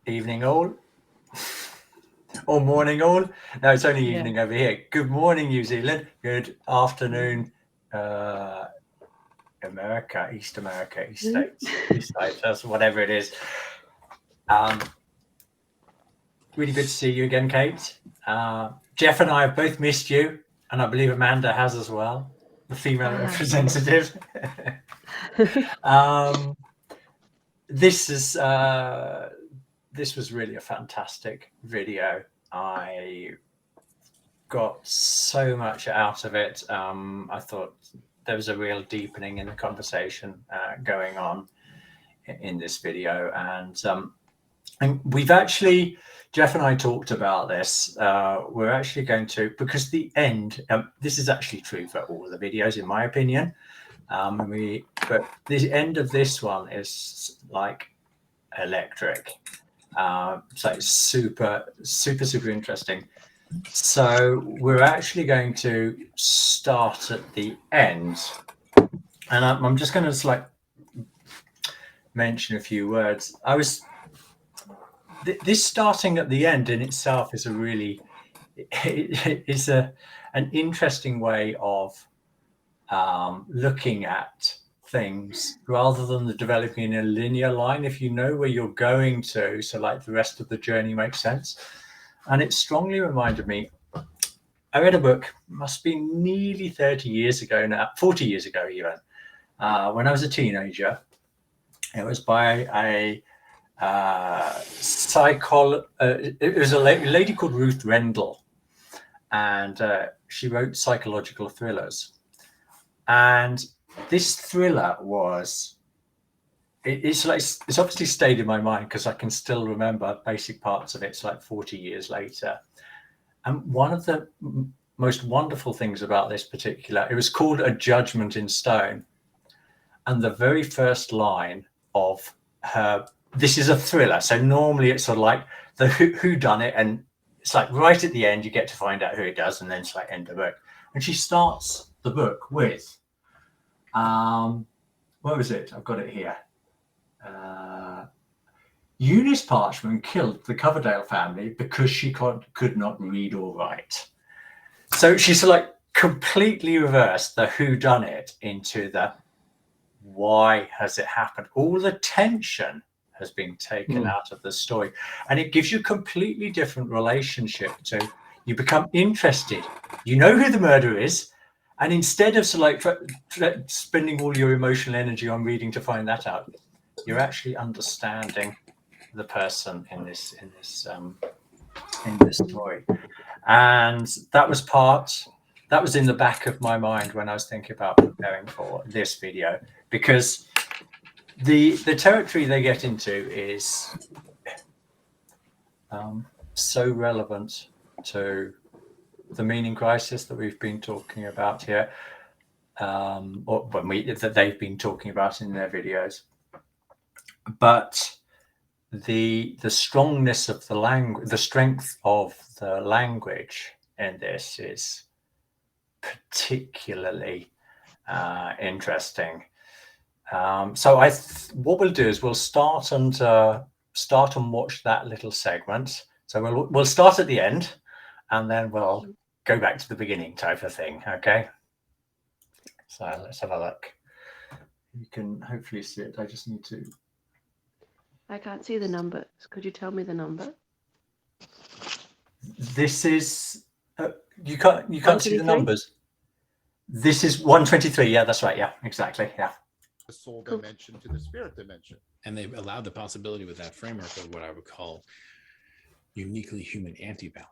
Evening all, or morning all. No, it's only evening over here. Good morning, New Zealand. Good afternoon, America, East America, East States, East States, whatever it is. Really good to see you again, Kate. Jeff and I have both missed you, and I believe Amanda has as well, the female representative. This was really a fantastic video. I got so much out of it. I thought there was a real deepening in the conversation going on in this video, and we've actually, Jeff and I talked about this. We're actually going to, because the end, this is actually true for all the videos, in my opinion. But the end of this one is like electric. It's like super interesting. So we're actually going to start at the end, and I'm just going to like mention a few words. This starting at the end in itself is an interesting way of looking at things rather than the developing in a linear line. If you know where you're going to, so like the rest of the journey makes sense. And it strongly reminded me, I read a book, must be nearly 30 years ago now, 40 years ago even, when I was a teenager. It was by a it was a lady called Ruth Rendell, and she wrote psychological thrillers. And this thriller it's obviously stayed in my mind because I can still remember basic parts of it. It's like 40 years later. And one of the most wonderful things about this particular, it was called A Judgment in Stone. And the very first line of her, this is a thriller. So normally it's sort of like the who done it. And it's like right at the end, you get to find out who it does. And then it's like end of book. And she starts the book with, what was it? I've got it here. Eunice Parchman killed the Coverdale family because she could not read or write. So she's like completely reversed the whodunit into the why has it happened. All the tension has been taken out of the story, and it gives you a completely different relationship to, you become interested, you know who the murderer is, and instead of sort of like spending all your emotional energy on reading to find that out, you're actually understanding the person in this story. And that was in the back of my mind when I was thinking about preparing for this video, because the territory they get into is so relevant to the meaning crisis that we've been talking about here, or that they've been talking about in their videos. But the strongness of the language, the strength of the language in this is particularly interesting. So what we'll do is we'll start and watch that little segment. So we'll start at the end, and then we'll go back to the beginning type of thing. Okay. So let's have a look. You can hopefully see it. I just need to. I can't see the numbers. Could you tell me the number? This is you can't see the numbers. This is 123. Yeah, that's right. Yeah, exactly. Yeah. The soul dimension to the spirit dimension. And they've allowed the possibility with that framework of what I would call uniquely human anti-value,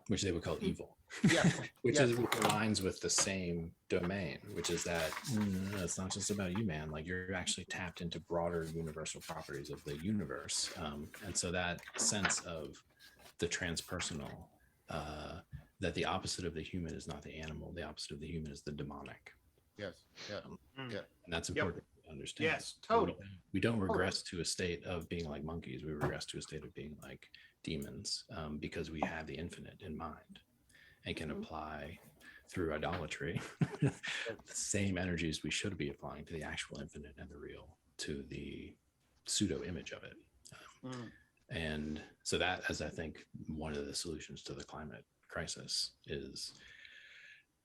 which they would call evil. Yeah. Which aligns with the same domain, which is that it's not just about you, man. Like, you're actually tapped into broader universal properties of the universe. And so that sense of the transpersonal, that the opposite of the human is not the animal, the opposite of the human is the demonic. Yes. Yeah. And that's important to understand. Yes, totally. We don't regress to a state of being like monkeys. We regress to a state of being like demons, because we have the infinite in mind and can apply through idolatry the same energies we should be applying to the actual infinite and the real, to the pseudo image of it. And so that, as I think one of the solutions to the climate crisis is,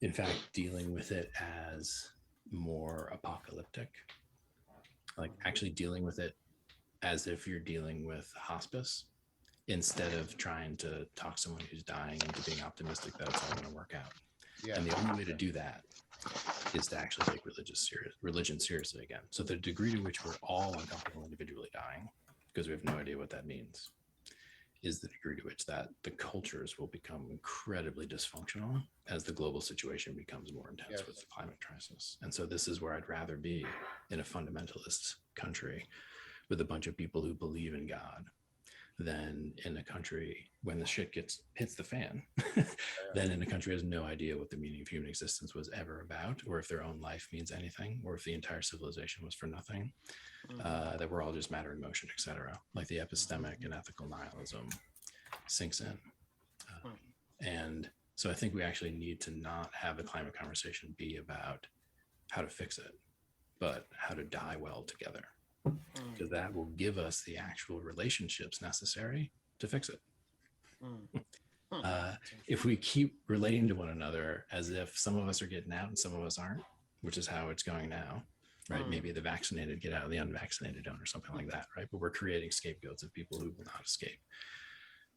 in fact, dealing with it as more apocalyptic, like actually dealing with it as if you're dealing with hospice, instead of trying to talk someone who's dying into being optimistic that it's all going to work out. Yeah. And the only way to do that is to actually take religion seriously again. So the degree to which we're all uncomfortable individually dying, because we have no idea what that means, is the degree to which that the cultures will become incredibly dysfunctional as the global situation becomes more intense. Yes. With the climate crisis. And so this is where I'd rather be, in a fundamentalist country with a bunch of people who believe in God, than in a country when the shit hits the fan, than in a country has no idea what the meaning of human existence was ever about, or if their own life means anything, or if the entire civilization was for nothing, that we're all just matter in motion, etc. Like the epistemic and ethical nihilism sinks in. And so I think we actually need to not have the climate conversation be about how to fix it, but how to die well together, because that will give us the actual relationships necessary to fix it. If we keep relating to one another as if some of us are getting out and some of us aren't, which is how it's going now, right? Maybe the vaccinated get out and the unvaccinated don't, or something like that, right? But we're creating scapegoats of people who will not escape,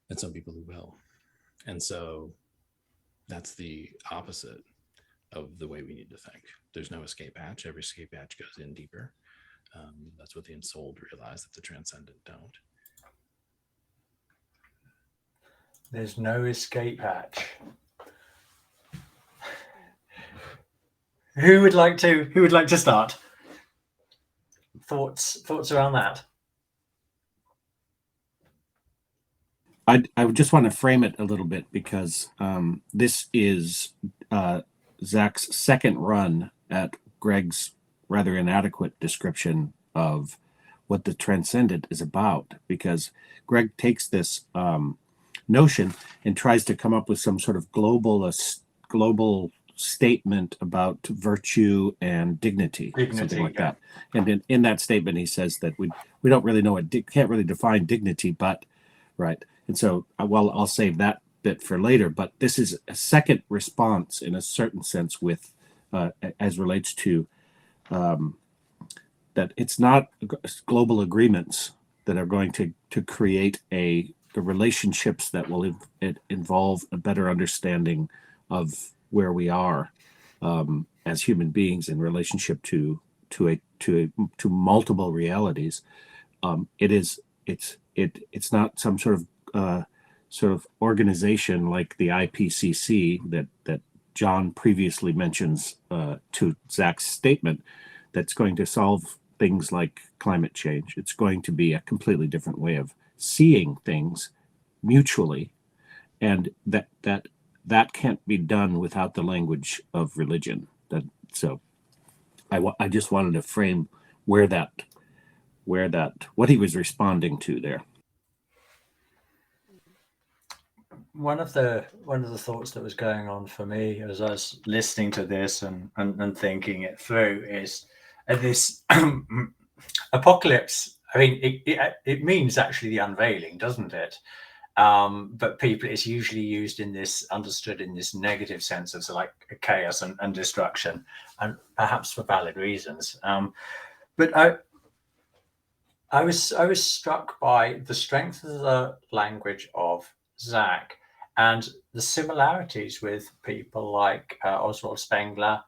and some people who will. And so that's the opposite of the way we need to think. There's no escape hatch. Every escape hatch goes in deeper. That's what the ensouled realize, that the transcendent don't. There's no escape hatch. Who would like to start? Thoughts around that? I would just want to frame it a little bit, because this is Zak's second run at Gregg's rather inadequate description of what the transcendent is about, because Gregg takes this notion and tries to come up with some sort of global statement about virtue and dignity, something like that. And in that statement, he says that we don't really know can't really define dignity, but right. And so, well, I'll save that bit for later. But this is a second response, in a certain sense, with as relates to that it's not global agreements that are going to create the relationships that will involve a better understanding of where we are as human beings in relationship to multiple realities. It's not some sort of organization like the IPCC that John previously mentions to Zak's statement that's going to solve things like climate change. It's going to be a completely different way of seeing things mutually, and that can't be done without the language of religion. So I just wanted to frame what he was responding to there. One of the thoughts that was going on for me as I was listening to this and thinking it through is this apocalypse. I mean, it means actually the unveiling, doesn't it? But it's usually understood in this negative sense of like chaos and destruction, and perhaps for valid reasons. But I was struck by the strength of the language of Zak and the similarities with people like Oswald Spengler,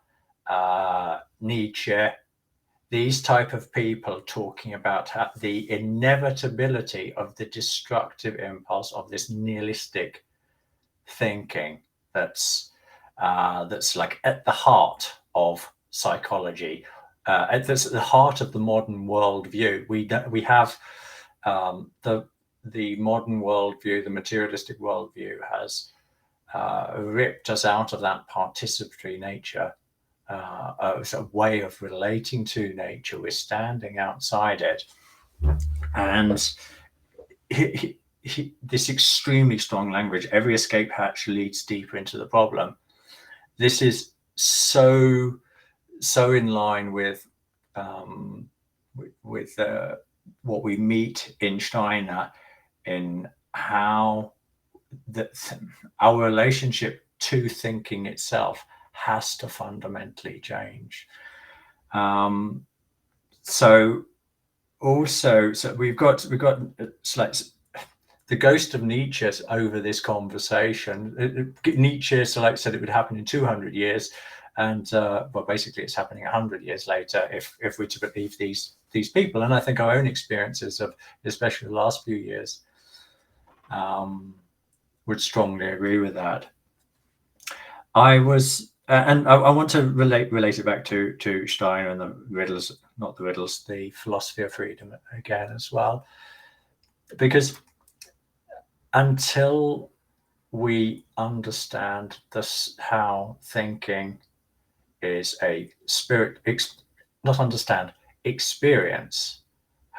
Nietzsche, these type of people talking about the inevitability of the destructive impulse of this nihilistic thinking that's like at the heart of psychology, that's at the heart of the modern worldview. We have the modern worldview, the materialistic worldview, has ripped us out of that participatory nature. A sort of way of relating to nature. We're standing outside it, and this extremely strong language. Every escape hatch leads deeper into the problem. This is so in line with what we meet in Steiner. in how our relationship to thinking itself has to fundamentally change. So we've got like the ghost of Nietzsche over this conversation. Nietzsche said it would happen in 200 years, and well, basically it's happening 100 years later if we're to believe these people. And I think our own experiences of especially the last few years would strongly agree with that. I was and I want to relate it back to Stein and the riddles, not the riddles, the philosophy of freedom again as well, because until we understand this, how thinking is a experience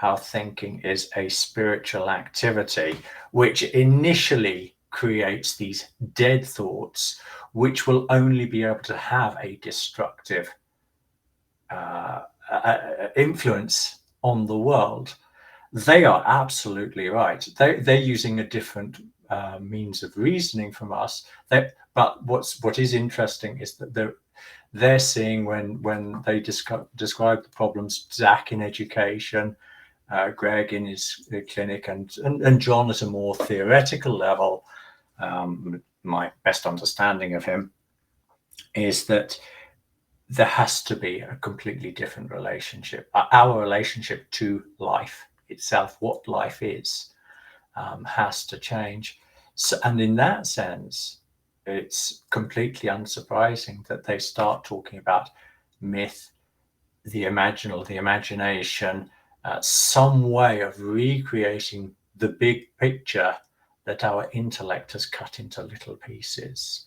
how thinking is a spiritual activity, which initially creates these dead thoughts, which will only be able to have a destructive influence on the world. They are absolutely right. They're using a different means of reasoning from us. But what is interesting is that they're seeing when they describe the problems, Zak in education, Gregg in his clinic, and John at a more theoretical level. My best understanding of him is that there has to be a completely different relationship. Our relationship to life itself, what life is, has to change. So, and in that sense, it's completely unsurprising that they start talking about myth, the imaginal, the imagination, some way of recreating the big picture that our intellect has cut into little pieces.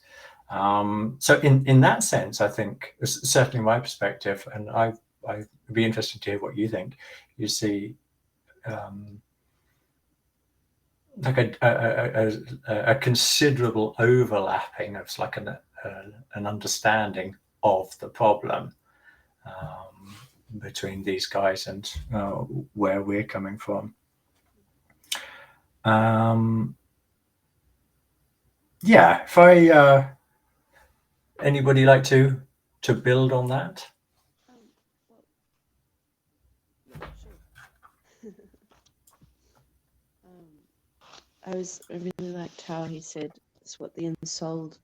So in that sense, I think, certainly my perspective, and I'd be interested to hear what you think, you see like a considerable overlapping of like an understanding of the problem between these guys and where we're coming from. Yeah, if I anybody like to build on that? Yeah, sure. I really liked how he said it's what the ensouled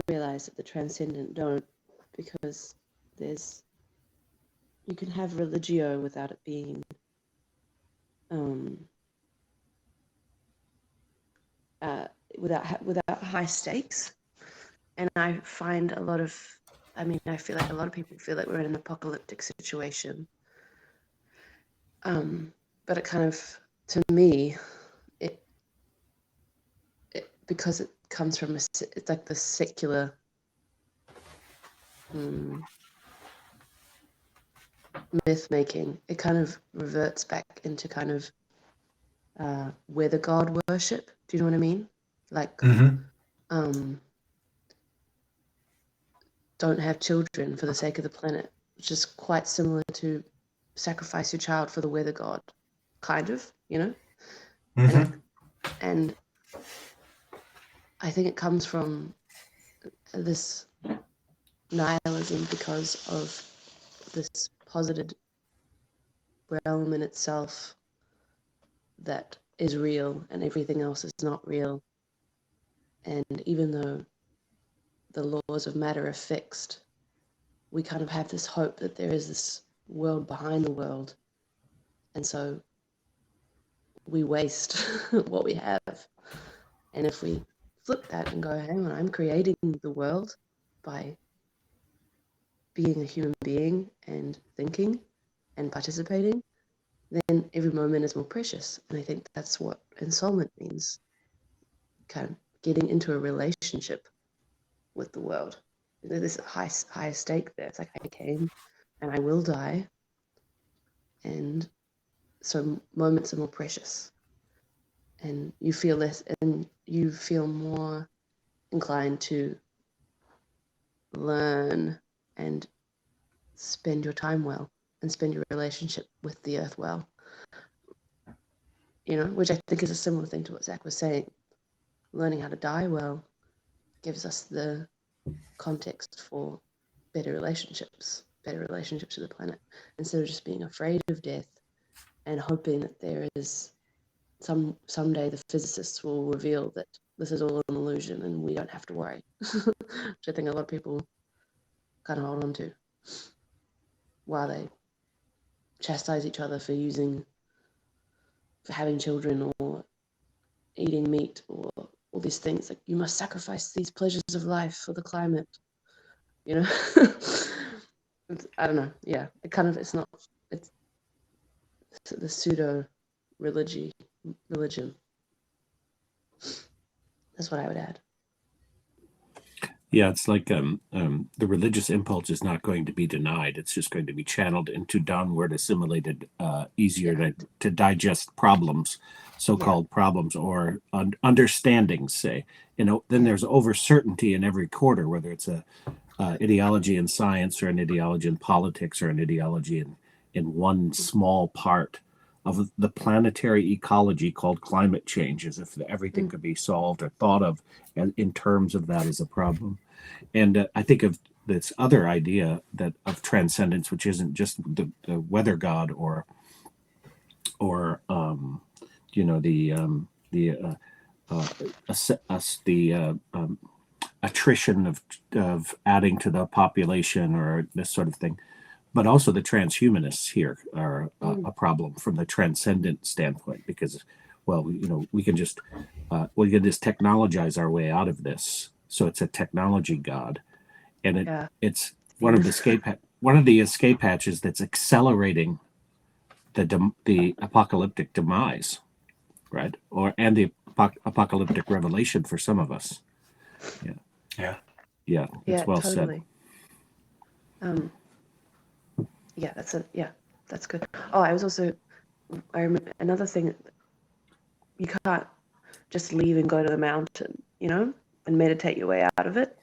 realize that the transcendent don't, because you can have religio without it being without high stakes. And I find I feel like a lot of people feel like we're in an apocalyptic situation. But it kind of, to me, it because it comes from it's like the secular myth making, it kind of reverts back into kind of weather god worship. Do you know what I mean? Like, don't have children for the sake of the planet, which is quite similar to sacrifice your child for the weather god, kind of, you know? And I think it comes from this nihilism because of this posited realm in itself that is real and everything else is not real. And even though the laws of matter are fixed, we kind of have this hope that there is this world behind the world. And so we waste what we have. And if we flip that and go, hang on, I'm creating the world by being a human being and thinking and participating, then every moment is more precious. And I think that's what ensoulment means, kind of getting into a relationship with the world. There's a high stake there. It's like, I came and I will die, and so moments are more precious, and you feel less, and you feel more inclined to learn and spend your time well and spend your relationship with the earth well. which I think is a similar thing to what Zach was saying. Learning how to die well gives us the context for better relationships with the planet, instead of just being afraid of death and hoping that there is someday the physicists will reveal that this is all an illusion and we don't have to worry, which I think a lot of people kind of hold on to while they chastise each other for having children or eating meat or all these things. Like, you must sacrifice these pleasures of life for the climate, I don't know. Yeah, it's the pseudo religion. That's what I would add. Yeah, it's like the religious impulse is not going to be denied. It's just going to be channeled into downward assimilated, easier to digest problems, so-called problems, or understandings, say. Then there's over certainty in every quarter, whether it's a ideology in science or an ideology in politics or an ideology in one small part of the planetary ecology called climate change, as if everything could be solved or thought of in terms of that as a problem. And I think of this other idea of transcendence, which isn't just the weather god or the attrition of adding to the population or this sort of thing, but also the transhumanists here are a problem from the transcendent standpoint, because, we can just technologize our way out of this. So it's a technology god, and it's one of the escape hatches that's accelerating the apocalyptic demise, right? And the apocalyptic revelation for some of us. Yeah. It's well totally said. That's good. Oh, I remember another thing. You can't just leave and go to the mountain, and meditate your way out of it.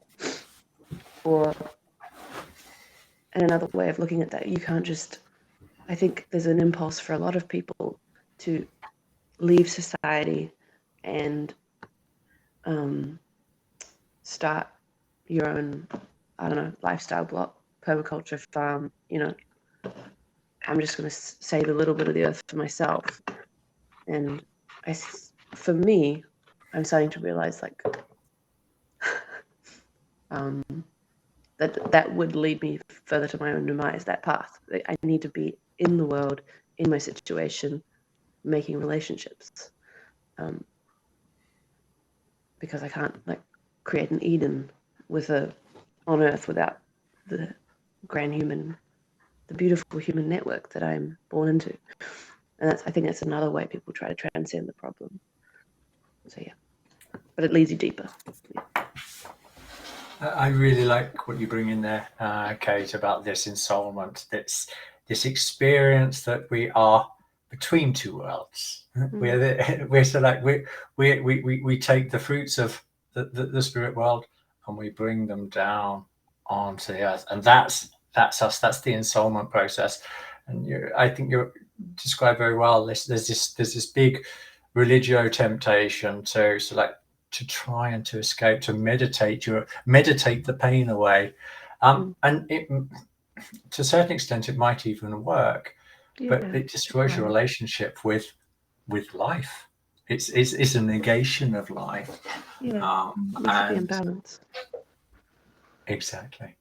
And another way of looking at that, you can't just, I think there's an impulse for a lot of people to leave society and start your own, lifestyle block, permaculture farm, I'm just going to save a little bit of the earth for myself. And for me, I'm starting to realize that would lead me further to my own demise, that path. I need to be in the world, in my situation, making relationships. Because I can't create an Eden on Earth without the beautiful human network that I'm born into. And I think that's another way people try to transcend the problem. So but it leads you deeper. Yeah. I really like what you bring in there, Kate, about this ensoulment, this experience that we are between two worlds. We're so we take the fruits of the spirit world and we bring them down onto the earth, and that's us. That's the ensoulment process. And I think you described very well. There's this big religio temptation to try and to escape, to meditate the pain away, and to a certain extent it might even work, but it destroys your relationship with life. It's a negation of life. And balance. Exactly.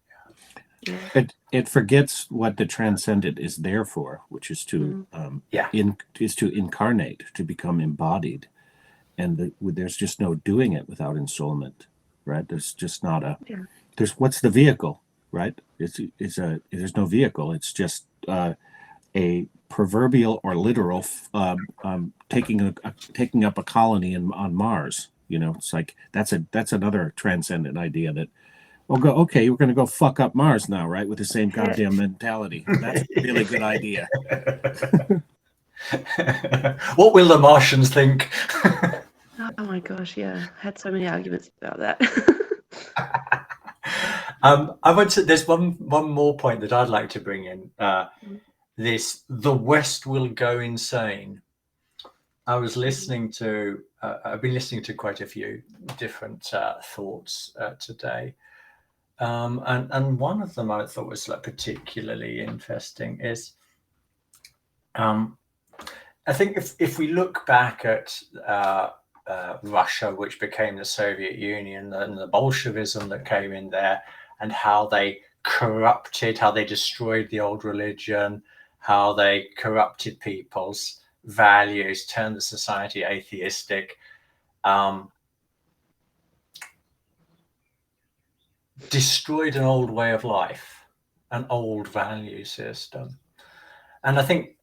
It forgets what the transcendent is there for, which is to incarnate, to become embodied. And there's just no doing it without ensoulment, right? There's just not what's the vehicle, right? There's no vehicle. It's just a proverbial or literal taking up a colony on Mars. It's like that's another transcendent idea that we're going to go fuck up Mars now, right? With the same goddamn mentality. That's a really good idea. What will the Martians think? Oh my gosh, yeah. I had so many arguments about that. There's one more point that I'd like to bring in. The West will go insane. I was listening to, I've been listening to quite a few different thoughts today. And one of them I thought was like particularly interesting is, I think if we look back at Russia, which became the Soviet Union, and the Bolshevism that came in there, and how they corrupted, how they destroyed the old religion, how they corrupted people's values, turned the society atheistic, destroyed an old way of life, an old value system. And I think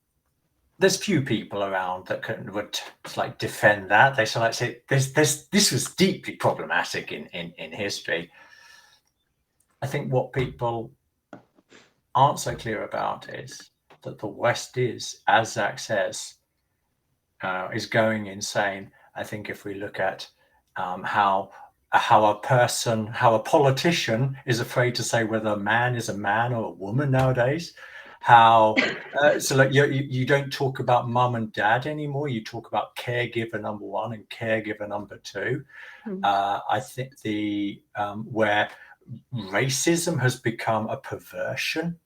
there's few people around that would like defend that. They sort of like say this was deeply problematic in history. I think what people aren't so clear about is that the West is, as Zak says, is going insane. I think if we look at how a politician is afraid to say whether a man is a man or a woman nowadays, how so like you don't talk about mum and dad anymore, you talk about caregiver number one and caregiver number two. I think the where racism has become a perversion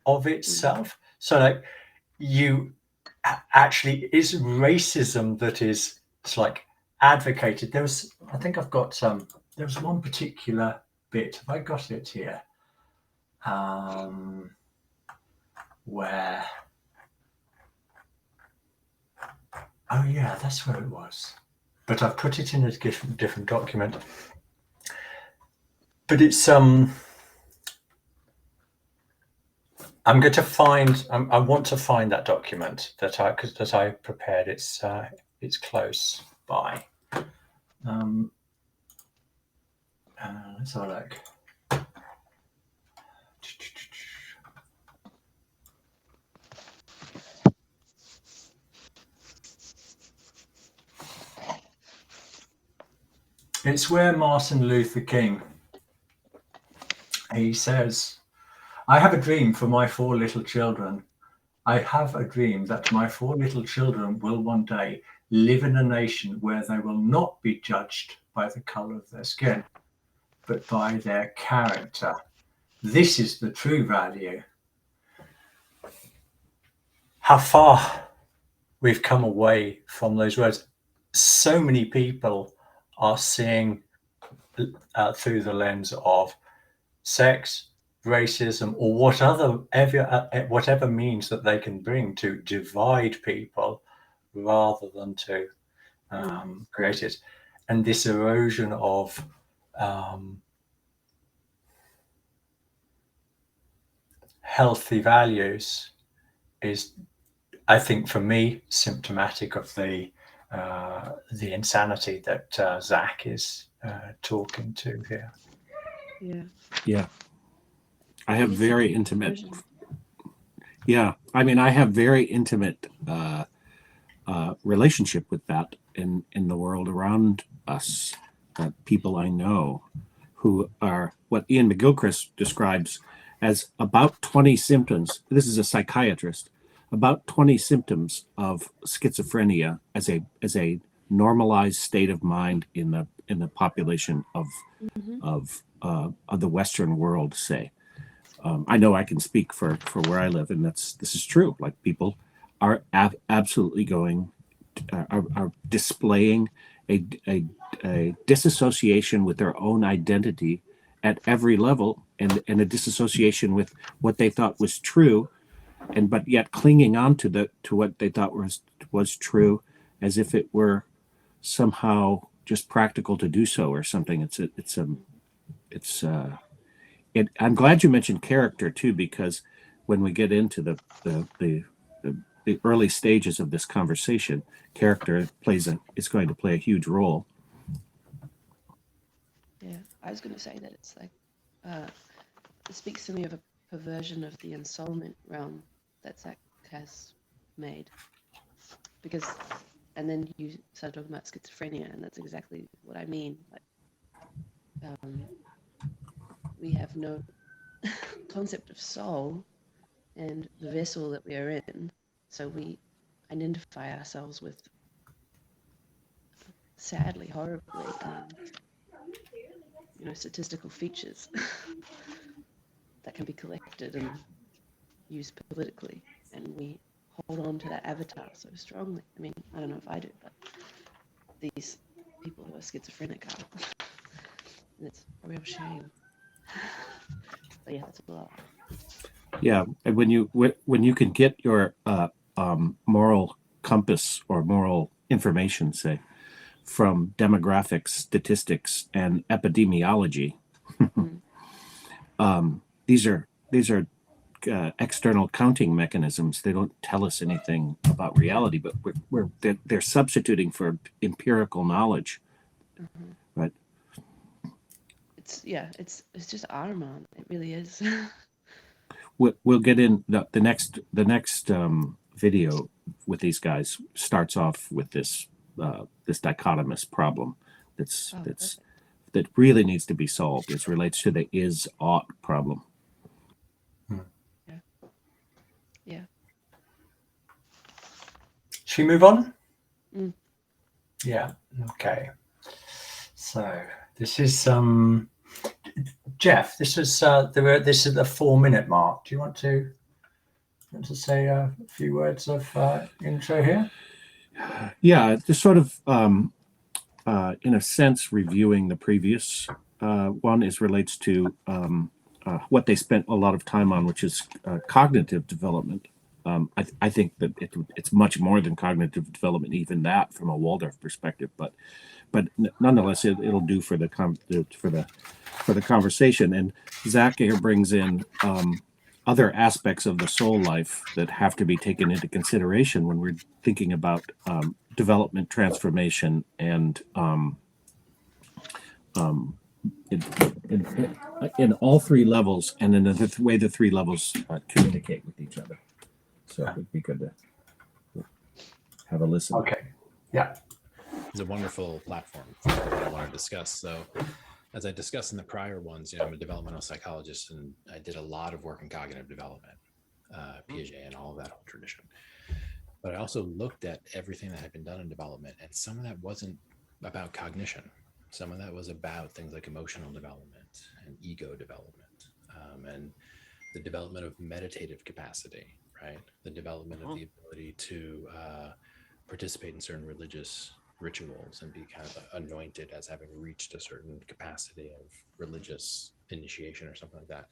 of itself. So like you actually, it's racism that is, it's like advocated. There was, I think I've got there was one particular bit, have I got it here, where, oh yeah, that's where it was, but I've put it in a different document. But it's I'm going to find. I want to find that document that I prepared. It's close by. Let's have a look. It's where Martin Luther King, he says, I have a dream for my 4 little children. I have a dream that my 4 little children will one day live in a nation where they will not be judged by the color of their skin, but by their character. This is the true value. How far we've come away from those words. So many people are seeing through the lens of sex, racism, or whatever means that they can bring to divide people rather than to create it. And this erosion of healthy values is, I think, for me, symptomatic of the insanity that Zak is talking to here. Yeah. I have very intimate. Yeah. I mean, I have very intimate relationship with that in the world around us. People I know who are what Ian McGilchrist describes as about 20 symptoms. This is a psychiatrist. About 20 symptoms of schizophrenia as a normalized state of mind in the population of the Western world, say. I know I can speak for where I live, and this is true. Like, people are absolutely are displaying a disassociation with their own identity at every level, and a disassociation with what they thought was true, but yet clinging on to what they thought was true, as if it were somehow just practical to do so or something. I'm glad you mentioned character too, because when we get into the early stages of this conversation, character is going to play a huge role. Yeah, I was going to say that it's like it speaks to me of a perversion of the Ensoulment realm that Zak has made, because, and then you started talking about schizophrenia, and that's exactly what I mean. Like, we have no concept of soul and the vessel that we are in, so we identify ourselves with sadly, horribly, statistical features that can be collected and used politically, and we hold on to that avatar so strongly. I mean, I don't know if I do, but these people who are schizophrenic are. And it's a real shame. But yeah, that's a lot. Yeah, and when you can get your moral compass or moral information, say, from demographics, statistics, and epidemiology, these are external counting mechanisms. They don't tell us anything about reality, but they're substituting for empirical knowledge, right? It's just Ahriman. It really is. We'll get in the next video with these guys starts off with this dichotomous problem that really needs to be solved. It relates to the is-ought problem. Yeah. Should we move on? Mm. Yeah. Okay. So this is Jeff. This is this is the 4-minute mark. Do you want to say a few words of intro here? Yeah, just sort of in a sense reviewing the previous one relates to what they spent a lot of time on, which is cognitive development. I think that it's much more than cognitive development, even that from a Waldorf perspective. But nonetheless, it'll do for the conversation. And Zak here brings in other aspects of the soul life that have to be taken into consideration when we're thinking about development, transformation, and in all three levels, and in the way the three levels communicate with each other. So it would be good to have a listen. Okay. Yeah. It's a wonderful platform for what I want to discuss. So, as I discussed in the prior ones, I'm a developmental psychologist, and I did a lot of work in cognitive development, Piaget, and all of that whole tradition. But I also looked at everything that had been done in development, and some of that wasn't about cognition. Some of that was about things like emotional development and ego development, and the development of meditative capacity, right? The development of the ability to participate in certain religious rituals and be kind of anointed as having reached a certain capacity of religious initiation or something like that.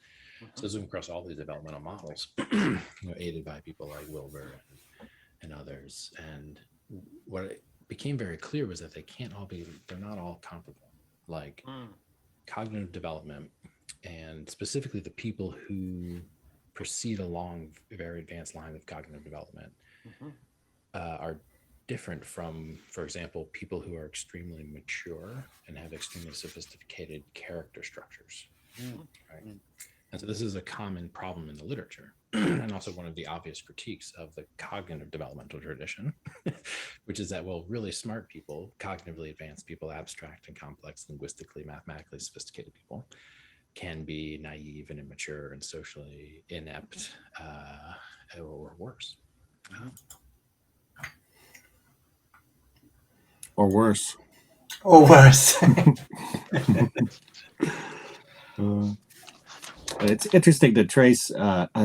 So zoom across all these developmental models, aided by people like Wilber and others. And what it became very clear was that they're not all comparable. Like cognitive development, and specifically the people who proceed along a very advanced line of cognitive development are different from, for example, people who are extremely mature and have extremely sophisticated character structures. Right? And so this is a common problem in the literature, and also one of the obvious critiques of the cognitive developmental tradition, which is that, well, really smart people, cognitively advanced people, abstract and complex, linguistically, mathematically sophisticated people can be naive and immature and socially inept or worse. Or worse. Or worse. It's interesting to trace a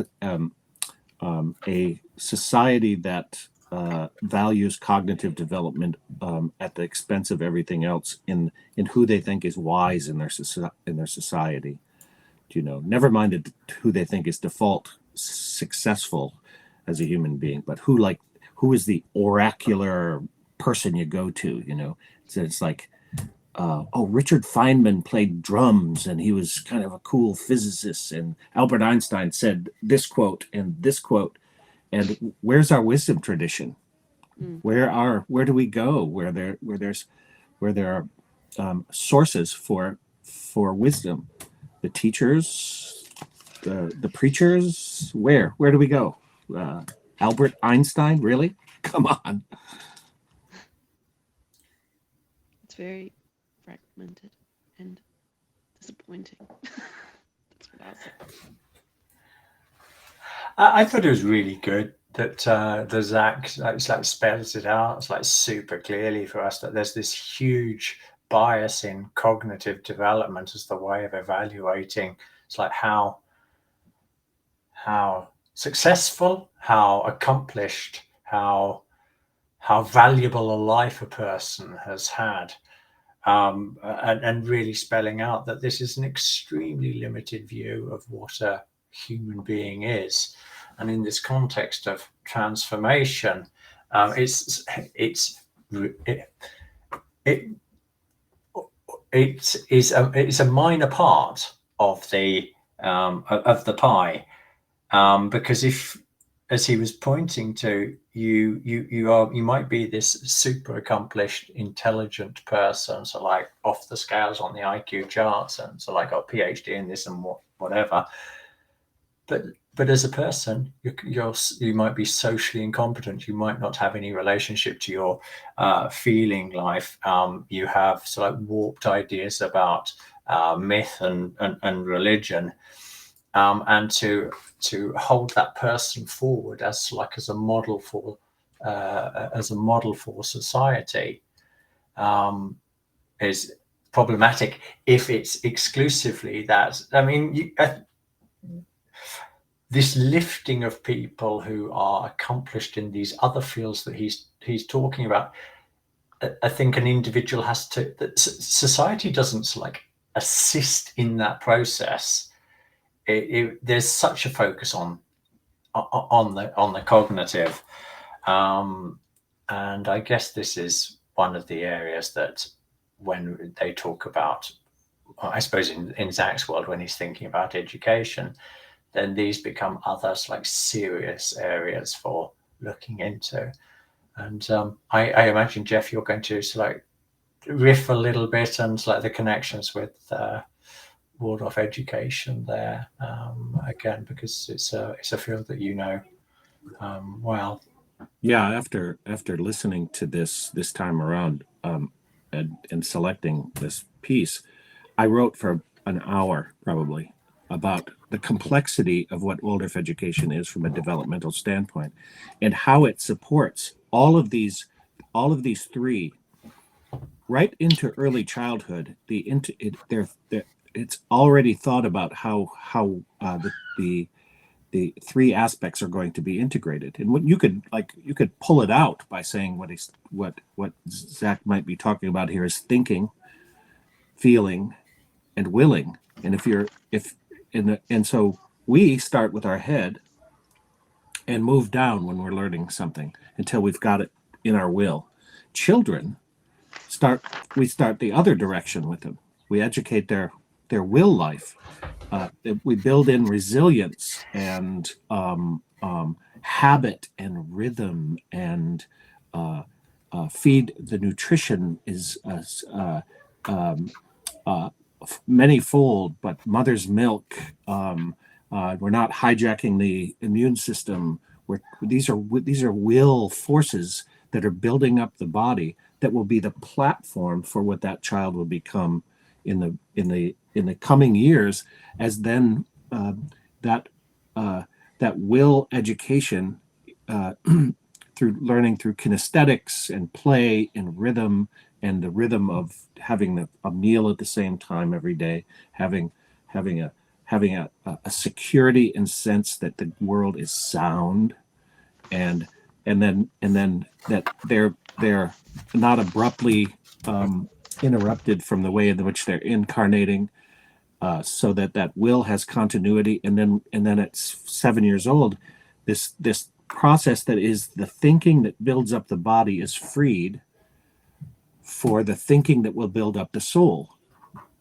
society that values cognitive development at the expense of everything else in who they think is wise in their society. Never mind who they think is default successful as a human being, but who is the oracular person you go to. So it's like, Richard Feynman played drums and he was kind of a cool physicist, and Albert Einstein said this quote and this quote. And where's our wisdom tradition? Where do we go where there are sources for wisdom? The teachers, the preachers, where do we go? Albert Einstein, really? Come on. It's very fragmented and disappointing. That's what I'll say. I thought it was really good that the Zak it's like spells it out. It's like super clearly for us that there's this huge bias in cognitive development as the way of evaluating. It's like how successful, how accomplished, how valuable a life a person has had. And really spelling out that this is an extremely limited view of what a human being is. And in this context of transformation, it's a minor part of the pie, because if, as he was pointing to, you might be this super accomplished, intelligent person, so like off the scales on the IQ charts, and so like got a PhD in this and whatever. But as a person, you might be socially incompetent. You might not have any relationship to your feeling life. You have sort of like warped ideas about myth and religion, and to hold that person forward as a model for society is problematic if it's exclusively that. I mean, this lifting of people who are accomplished in these other fields that he's talking about, I think an individual has to. Society doesn't like assist in that process. There's such a focus on the cognitive, and I guess this is one of the areas that when they talk about, I suppose in Zak's world, when he's thinking about education, then these become others like serious areas for looking into. And I imagine, Jeff, you're going to riff a little bit and the connections with Waldorf education there, again, because it's a field that you know well. Yeah, after listening to this time around, and selecting this piece, I wrote for an hour probably about the complexity of what Waldorf education is from a developmental standpoint, and how it supports all of these three right into early childhood. It's already thought about how the three aspects are going to be integrated, and what you could pull it out by saying what Zak might be talking about here is thinking, feeling, and willing. And so we start with our head and move down when we're learning something until we've got it in our will. Children we start the other direction with them. We educate their will life. We build in resilience and habit and rhythm, and feed the nutrition is manyfold, but mother's milk. We're not hijacking the immune system. These are will forces that are building up the body that will be the platform for what that child will become in the coming years, as then that will education through learning through kinesthetics and play and rhythm, and the rhythm of having a meal at the same time every day, having a security and sense that the world is sound, and then that they're not abruptly interrupted from the way in which they're incarnating, so that will has continuity. And then at 7 years old, this process that is the thinking that builds up the body is freed for the thinking that will build up the soul,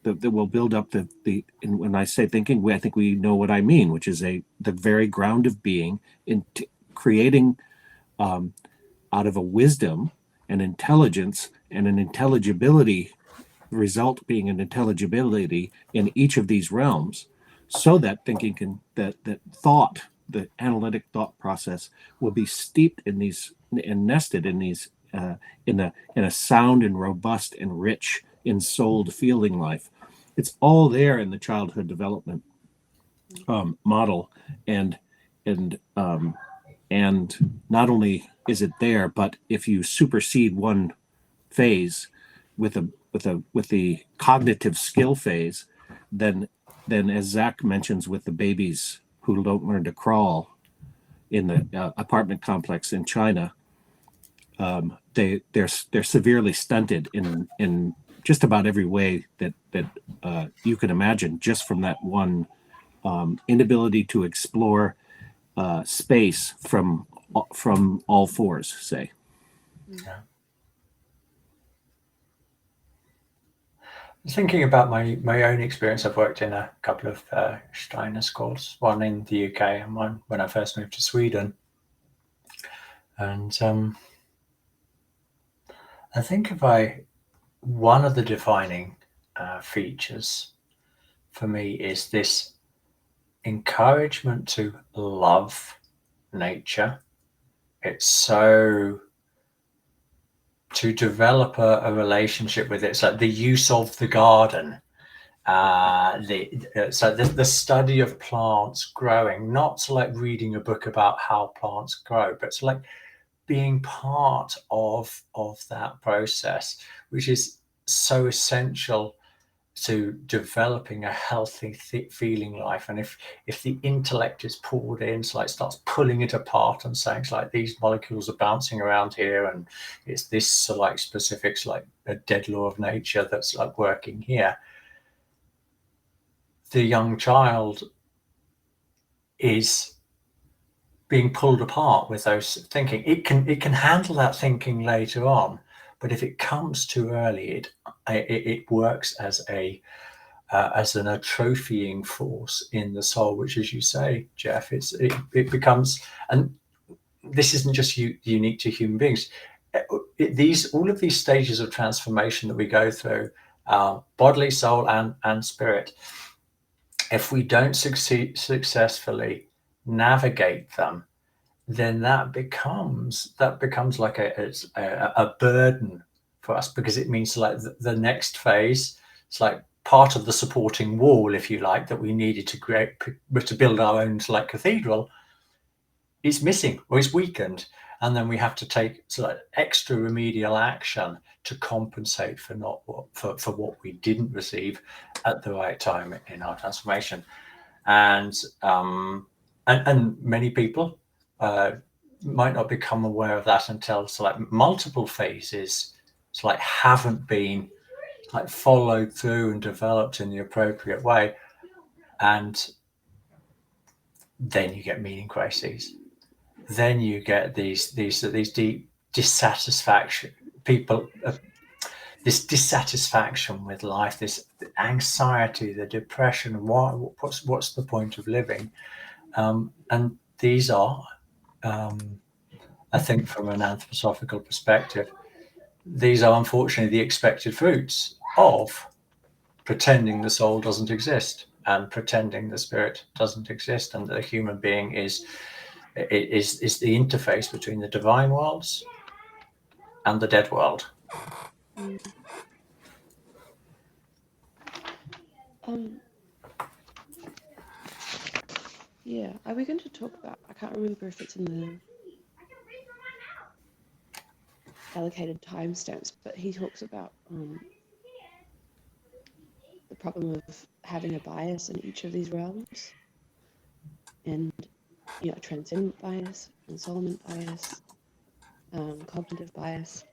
that will build up the and when I say thinking, I think we know what I mean, which is the very ground of being, in creating out of a wisdom and intelligence and an intelligibility, the result being an intelligibility in each of these realms, so that thinking that thought, the analytic thought process, will be steeped in these and nested in these in a sound and robust and rich ensouled feeling life. It's all there in the childhood development model, and and not only is it there, but if you supersede one phase with the cognitive skill phase, then as Zak mentions with the babies who don't learn to crawl in the apartment complex in China, they're severely stunted in just about every way that you can imagine, just from that one inability to explore space from all fours, say. Yeah. Thinking about my own experience, I've worked in a couple of Steiner schools, one in the UK and one when I first moved to Sweden. And I think one of the defining features for me is this encouragement to love nature. It's so to develop a relationship with it. It's like the use of the garden, the study of plants growing, not to like reading a book about how plants grow, but to like being part of that process, which is so essential to developing a healthy feeling life. And if the intellect is pulled in, so like starts pulling it apart and saying it's like these molecules are bouncing around here and it's this so like specifics, like a dead law of nature that's like working here, the young child is being pulled apart with those thinking. It can handle that thinking later on, but if it comes too early, it works as an atrophying force in the soul, which, as you say, Jeff, it becomes, and this isn't just unique to human beings. All of these stages of transformation that we go through, bodily, soul, and spirit, if we don't successfully navigate them, then that becomes like a burden for us, because it means like the next phase, it's like part of the supporting wall, if you like, that we needed to create to build our own like cathedral is missing or is weakened, and then we have to take like extra remedial action to compensate for what we didn't receive at the right time in our transformation. And many people might not become aware of that until so like multiple phases so like haven't been like followed through and developed in the appropriate way, and then you get meaning crises. Then you get these deep dissatisfaction, people this dissatisfaction with life, this anxiety, the depression. What's the point of living? And these are, I think, from an anthroposophical perspective, these are unfortunately the expected fruits of pretending the soul doesn't exist and pretending the spirit doesn't exist, and that the human being is the interface between the divine worlds and the dead world. Yeah, are we going to talk about, I can't remember if it's in the allocated timestamps, but he talks about the problem of having a bias in each of these realms, and transcendent bias, ensoulment bias, cognitive bias,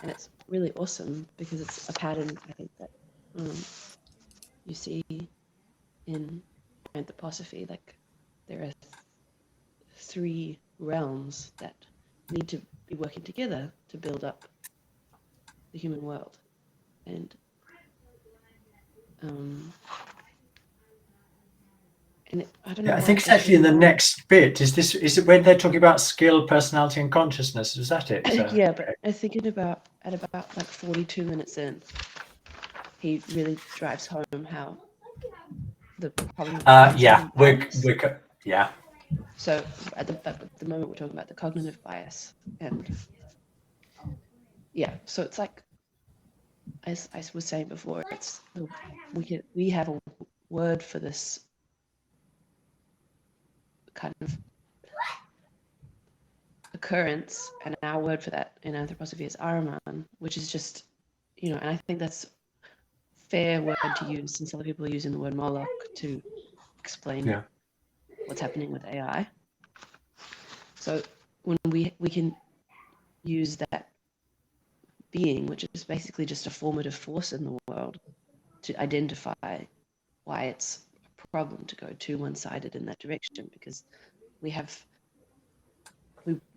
and it's really awesome because it's a pattern, I think, that you see in anthroposophy. Like, there are three realms that need to be working together to build up the human world, and I don't know. Yeah, I think it's actually in the next bit. Is it when they're talking about skill, personality, and consciousness? Is that it? Yeah, but I'm thinking at about like 42 minutes in, he really drives home how the problem. Yeah. So at the moment we're talking about the cognitive bias, and yeah, so it's like, as I was saying before, it's we have a word for this kind of occurrence, and our word for that in anthroposophy is Ahriman, which is just, and I think that's a fair word to use, since other people are using the word Moloch to explain what's happening with AI. So when we can use that being, which is basically just a formative force in the world, to identify why it's a problem to go too one-sided in that direction, because we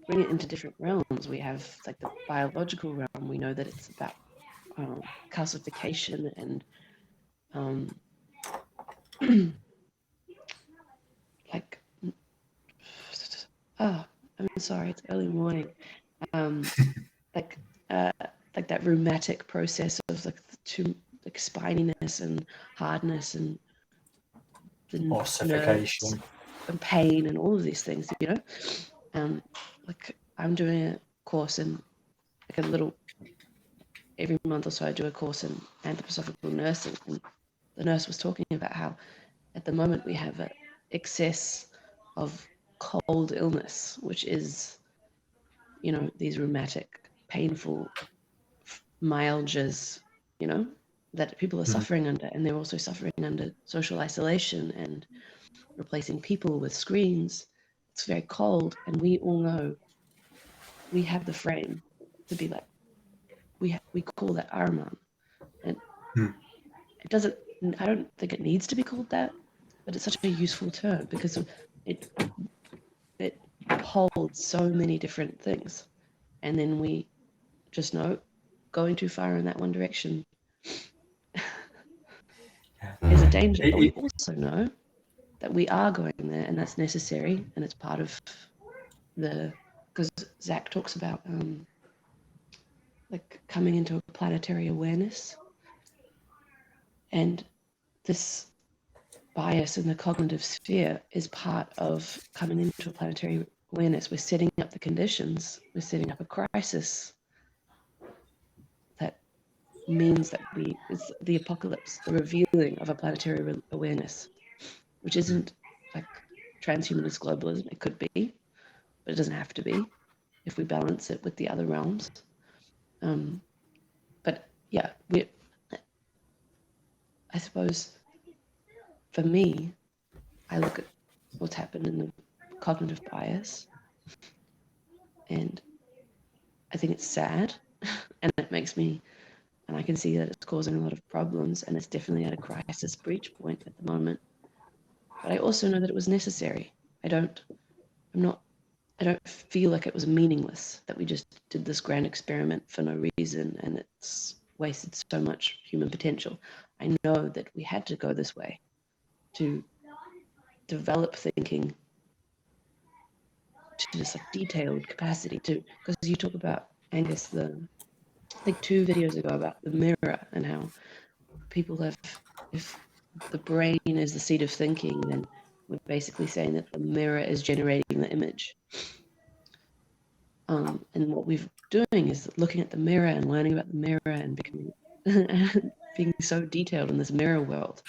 bring it into different realms. We have like the biological realm. We know that it's about calcification and like, oh, I'm sorry, it's early morning. Like that rheumatic process of like spininess and hardness and the Ossification. nerves and pain and all of these things, like I'm doing a course in like a little, every month or so I do a course in anthroposophical nursing, and the nurse was talking about how at the moment we have an excess of cold illness, which is, these rheumatic, painful myalgias, that people are suffering under, and they're also suffering under social isolation and replacing people with screens. It's very cold, and we all know we have the frame to be like, we call that Ahriman, and it doesn't. I don't think it needs to be called that, but it's such a useful term because it holds so many different things, and then we just know going too far in that one direction is a danger. But we also know that we are going there, and that's necessary, and it's part of because Zak talks about like coming into a planetary awareness, and this bias in the cognitive sphere is part of coming into a planetary awareness. We're setting up the conditions, we're setting up a crisis that means that it's the apocalypse, the revealing of a planetary awareness, which isn't like transhumanist globalism. It could be, but it doesn't have to be if we balance it with the other realms. But yeah, I suppose for me, I look at what's happened in the cognitive bias, and I think it's sad, and it makes me, and I can see that it's causing a lot of problems, and it's definitely at a crisis breach point at the moment. But I also know that it was necessary. I don't feel like it was meaningless, that we just did this grand experiment for no reason and it's wasted so much human potential. I know that we had to go this way to develop thinking to this like detailed capacity, to, because you talk about, Angus, I think 2 videos ago, about the mirror and how people have, if the brain is the seat of thinking, then we're basically saying that the mirror is generating the image. And what we're doing is looking at the mirror and learning about the mirror and becoming being so detailed in this mirror world.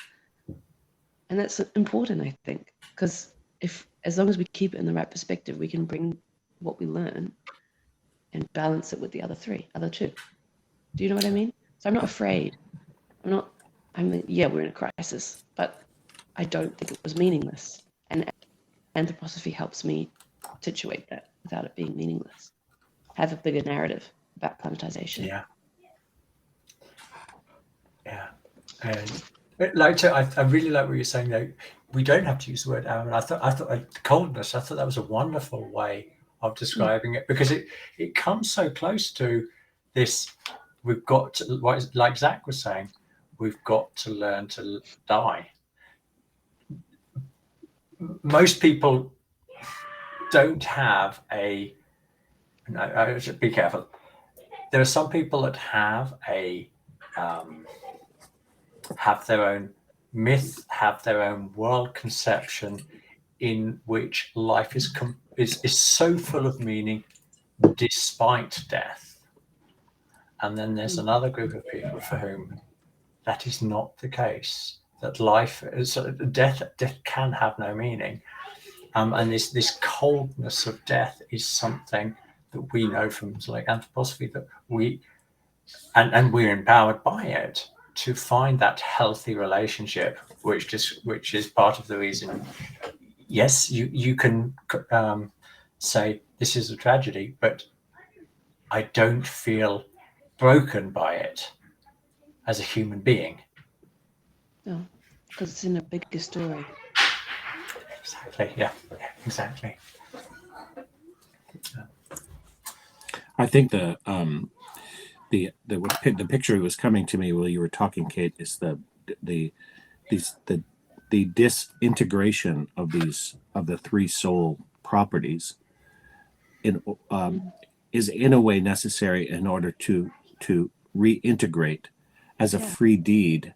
And that's important, I think, because as long as we keep it in the right perspective, we can bring what we learn and balance it with the other 2. Do you know what I mean? So I'm not afraid. Yeah, we're in a crisis, but I don't think it was meaningless. And anthroposophy helps me situate that without it being meaningless. Have a bigger narrative about planetization. Yeah. And I really like what you're saying, though. We don't have to use the word Ahriman. I thought coldness, I thought that was a wonderful way of describing it, because it comes so close to this. We've got to, like Zak was saying, we've got to learn to die. Most people don't have I should be careful. There are some people that have have their own myth, have their own world conception in which life is so full of meaning despite death. And then there's another group of people for whom that is not the case, that death can have no meaning. And this coldness of death is something that we know from like anthroposophy, that and we're empowered by it to find that healthy relationship, which is part of the reason. Yes, you can say this is a tragedy, but I don't feel broken by it as a human being. No, because it's in a bigger story. Exactly. Yeah, exactly. I think the picture that was coming to me while you were talking, Kate, is the disintegration of the three soul properties is in a way necessary in order to reintegrate as a free deed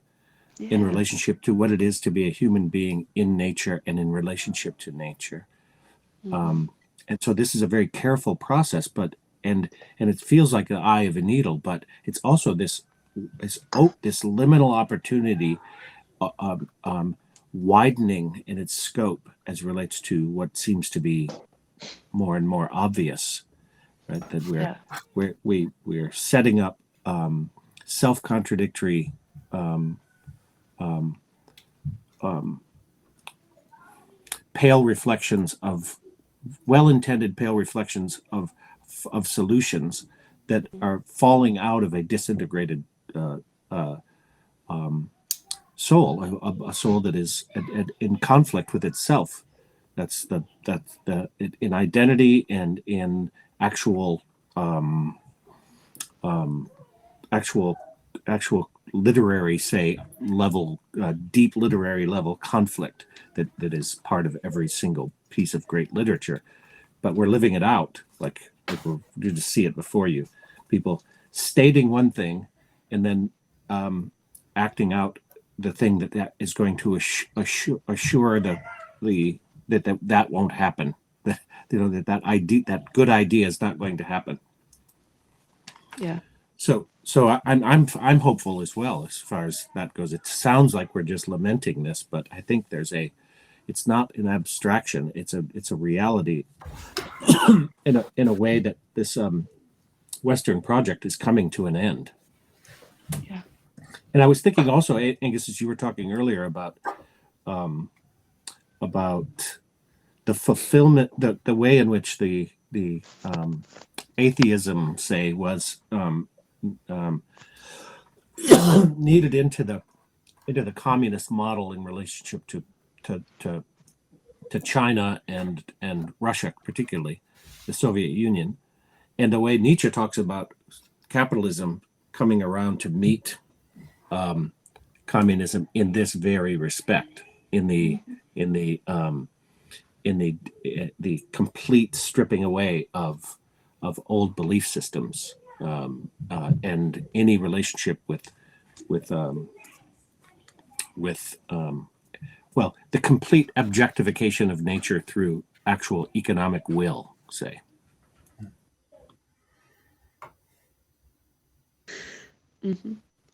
in relationship to what it is to be a human being in nature and in relationship to nature. And so this is a very careful process, but and it feels like the eye of a needle, but it's also this liminal opportunity widening in its scope as relates to what seems to be more and more obvious, right? That we're setting up self-contradictory pale reflections of well-intended pale reflections of solutions that are falling out of a disintegrated soul, a soul that is in conflict with itself. That's in identity and in actual literary, say, level, deep literary level conflict that is part of every single piece of great literature. But we're living it out, like you just see it before you. People stating one thing and then acting out the thing that is going to assure that won't happen. That idea, that good idea, is not going to happen. Yeah. So I'm hopeful as well as far as that goes. It sounds like we're just lamenting this, but I think it's not an abstraction. It's a reality in a way that this Western project is coming to an end. Yeah. And I was thinking also, Angus, as you were talking earlier about the fulfillment, the way in which the atheism, say, was needed into the communist model in relationship to China and Russia, particularly the Soviet Union, and the way Nietzsche talks about capitalism coming around to meet communism in this very respect, in the complete stripping away of old belief systems and any relationship with the complete objectification of nature through actual economic will, say.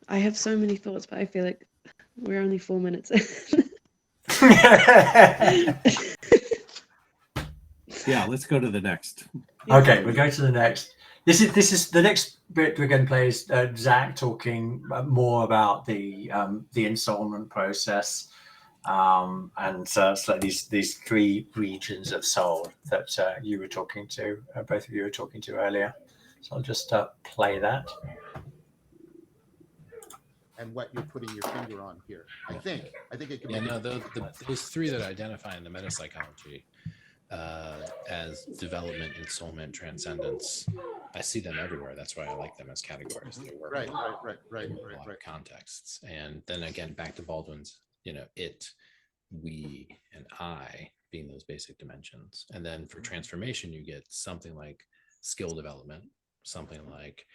I have so many thoughts, but I feel like we're only 4 minutes in. Yeah, let's go to the next. Okay, we'll go to the next. This is the next bit we're going to play is Zak talking more about the ensoulment process, and so like these three regions of soul that you were talking to, both of you were talking to earlier. So I'll just play that. And what you're putting your finger on here, I think it can be. Yeah, no, those three that I identify in the metapsychology as development, ensoulment, transcendence, I see them everywhere. That's why I like them as categories. They work Right. in a lot of contexts. And then again, back to Baldwin's, it, we, and I being those basic dimensions. And then for transformation, you get something like skill development, something like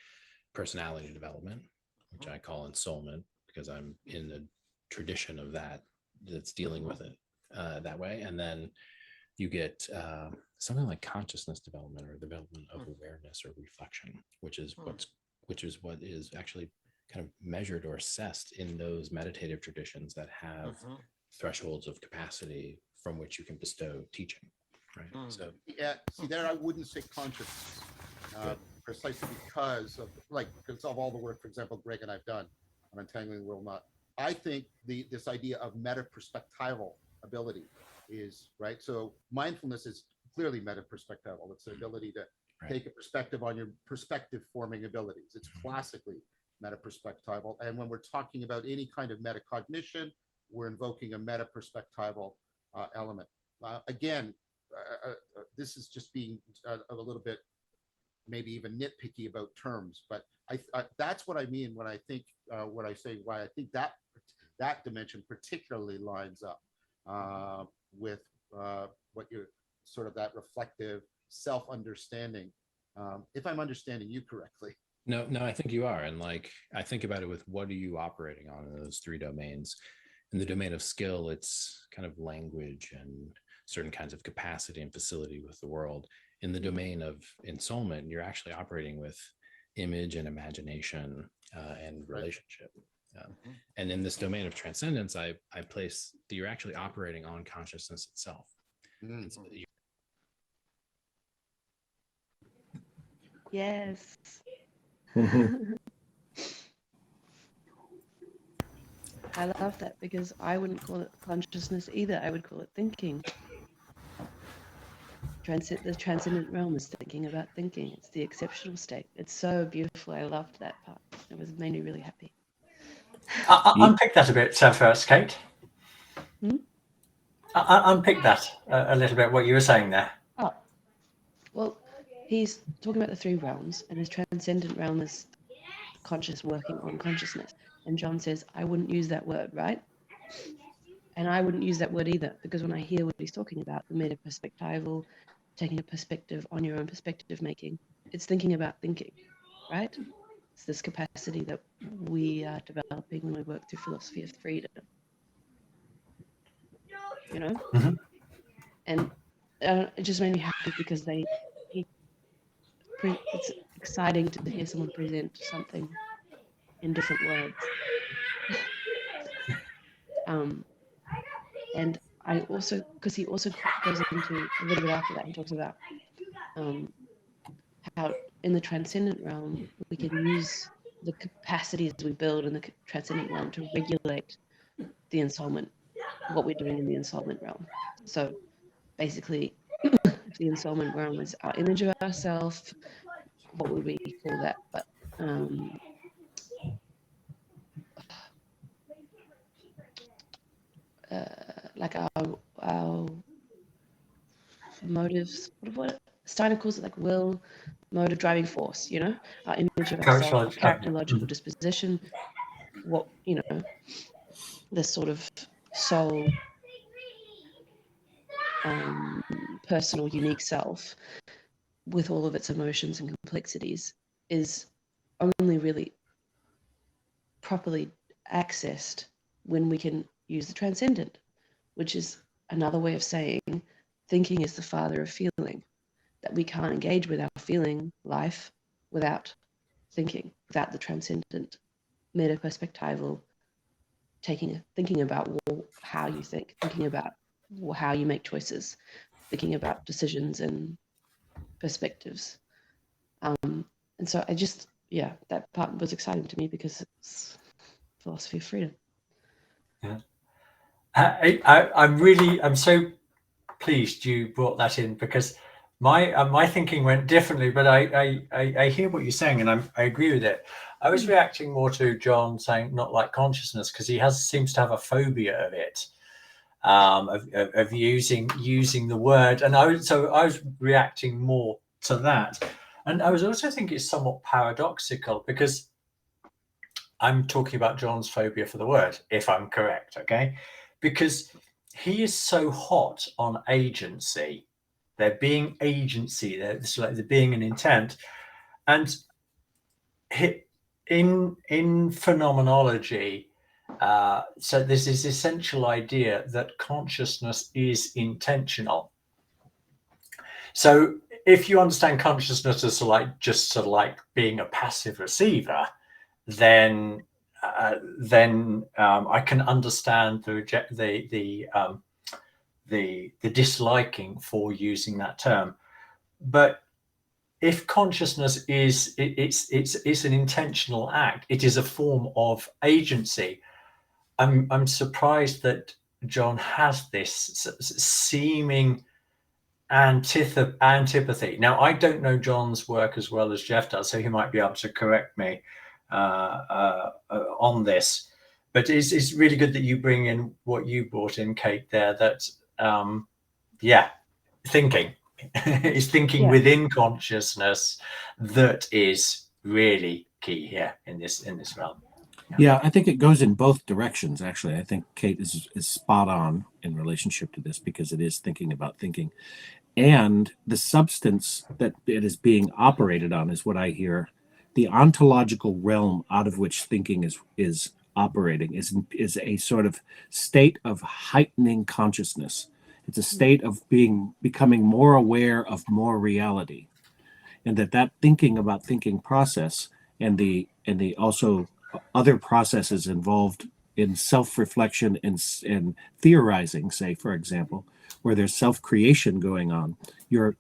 personality development, which I call ensoulment because I'm in the tradition of that's dealing with it that way. And then you get something like consciousness development or development of awareness or reflection, which is what is actually kind of measured or assessed in those meditative traditions that have thresholds of capacity from which you can bestow teaching. Right. So yeah, see there I wouldn't say consciousness. precisely because of all the work, for example, Greg and I've done on untangling the world knot. I think this idea of meta-perspectival ability is right. So mindfulness is clearly meta-perspectival. It's the ability to take a perspective on your perspective forming abilities. It's classically meta-perspectival. And when we're talking about any kind of metacognition, we're invoking a meta-perspectival element. Again, this is just being a little bit maybe even nitpicky about terms, but that's what I mean when I think when I say why I think that dimension particularly lines up with what you're sort of that reflective self-understanding. If I'm understanding you correctly. No, I think you are. And like, I think about it with what are you operating on in those three domains? In the domain of skill, it's kind of language and certain kinds of capacity and facility with the world. In the domain of ensoulment, you're actually operating with image and imagination and relationship. And in this domain of transcendence, I place that you're actually operating on consciousness itself. So Yes. I love that because I wouldn't call it consciousness either. I would call it thinking. The transcendent realm is thinking about thinking. It's the exceptional state. It's so beautiful. I loved that part. It made me really happy. Unpick that a bit first, Kate. Unpick that a little bit, what you were saying there. Oh, well, he's talking about the three realms, and his transcendent realm is conscious working on consciousness. And John says, I wouldn't use that word, right? And I wouldn't use that word either, because when I hear what he's talking about, the meta-perspectival, taking a perspective on your own perspective making, it's thinking about thinking, right? It's this capacity that we are developing when we work through philosophy of freedom. You know? Mm-hmm. And it just made me happy because it's exciting to hear someone present something in different words. And I also, because he also goes into a little bit after that, he talks about how in the transcendent realm, we can use the capacities we build in the transcendent realm to regulate the ensoulment, what we're doing in the ensoulment realm. So basically, if the ensoulment realm is our image of ourselves, what would we call that? But like our motives, what Steiner calls it, like will, motive, driving force, you know, our image of ourselves, our characterological disposition, what, you know, this sort of soul, personal, unique self with all of its emotions and complexities is only really properly accessed when we can use the transcendent, which is another way of saying thinking is the father of feeling, that we can't engage with our feeling life without thinking, without the transcendent, meta-perspectival, thinking about how you think, thinking about how you make choices, thinking about decisions and perspectives. And so I just, that part was exciting to me because it's philosophy of freedom. Yeah. I'm so pleased you brought that in, because my thinking went differently, but I hear what you're saying, and I agree with it. I was reacting more to John saying not like consciousness, because he seems to have a phobia of it, of using the word, and I was reacting more to that, and I was also thinking it's somewhat paradoxical, because I'm talking about John's phobia for the word, if I'm correct, okay? Because he is so hot on agency, there being agency, there's like there being an intent, and in phenomenology, so there's this essential idea that consciousness is intentional. So if you understand consciousness as just sort of like being a passive receiver, then I can understand the disliking for using that term. But if consciousness is it's an intentional act, it is a form of agency. I'm surprised that John has this seeming antipathy. Now, I don't know John's work as well as Jeff does, so he might be able to correct me on this. But it's really good that you bring in what you brought in, Kate, there, that thinking is thinking within consciousness that is really key here in this realm. Yeah, I think it goes in both directions, actually. I think Kate is spot on in relationship to this, because it is thinking about thinking. And the substance that it is being operated on is what I hear. The ontological realm out of which thinking is operating is a sort of state of heightening consciousness. It's a state of becoming more aware of more reality. And that thinking about thinking process and the also other processes involved in self-reflection and theorizing, say, for example, where there's self-creation going on, you're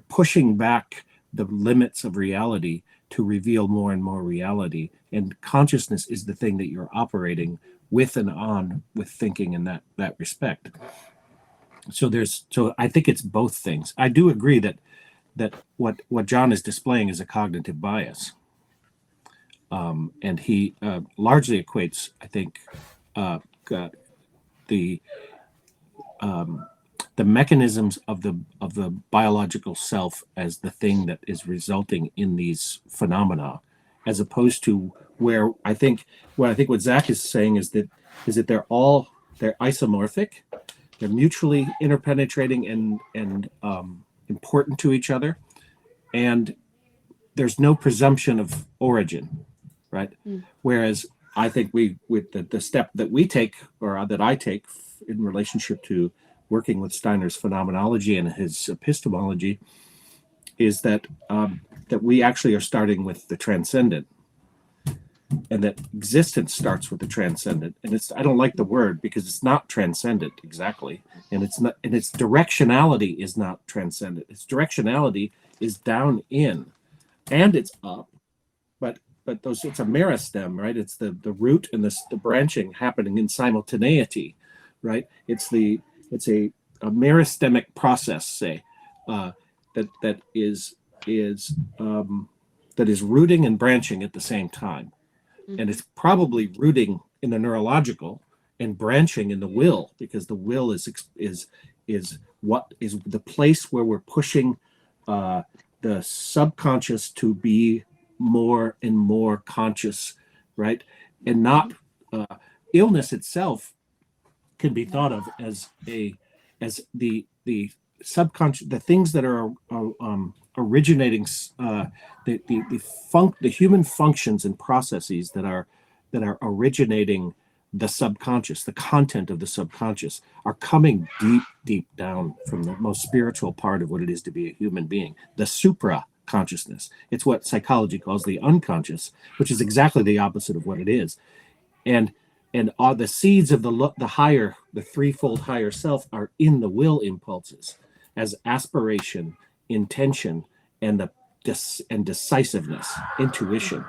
pushing back the limits of reality to reveal more and more reality. And consciousness is the thing that you're operating with and on with thinking in that respect. So I think it's both things. I do agree that what John is displaying is a cognitive bias. And he largely equates, I think, the mechanisms of the biological self as the thing that is resulting in these phenomena, as opposed to where I think what Zak is saying is that they're isomorphic, they're mutually interpenetrating and important to each other, and there's no presumption of origin, right? Whereas I think with the step that we take, or that I take in relationship to working with Steiner's phenomenology and his epistemology, is that we actually are starting with the transcendent, and that existence starts with the transcendent. And I don't like the word because it's not transcendent exactly, and its directionality is not transcendent. Its directionality is down in, and it's up, but it's a meristem, right? It's the root and the branching happening in simultaneity, right? It's a meristemic process, say, that is rooting and branching at the same time, and it's probably rooting in the neurological and branching in the will, because the will is what is the place where we're pushing the subconscious to be more and more conscious, right? And not illness itself can be thought of as the subconscious, the things that are originating, the human functions and processes that are originating the subconscious, the content of the subconscious, are coming deep down from the most spiritual part of what it is to be a human being, the supra consciousness. It's what psychology calls the unconscious, which is exactly the opposite of what it is. And all the seeds of the threefold higher self are in the will impulses as aspiration, intention, and decisiveness, intuition.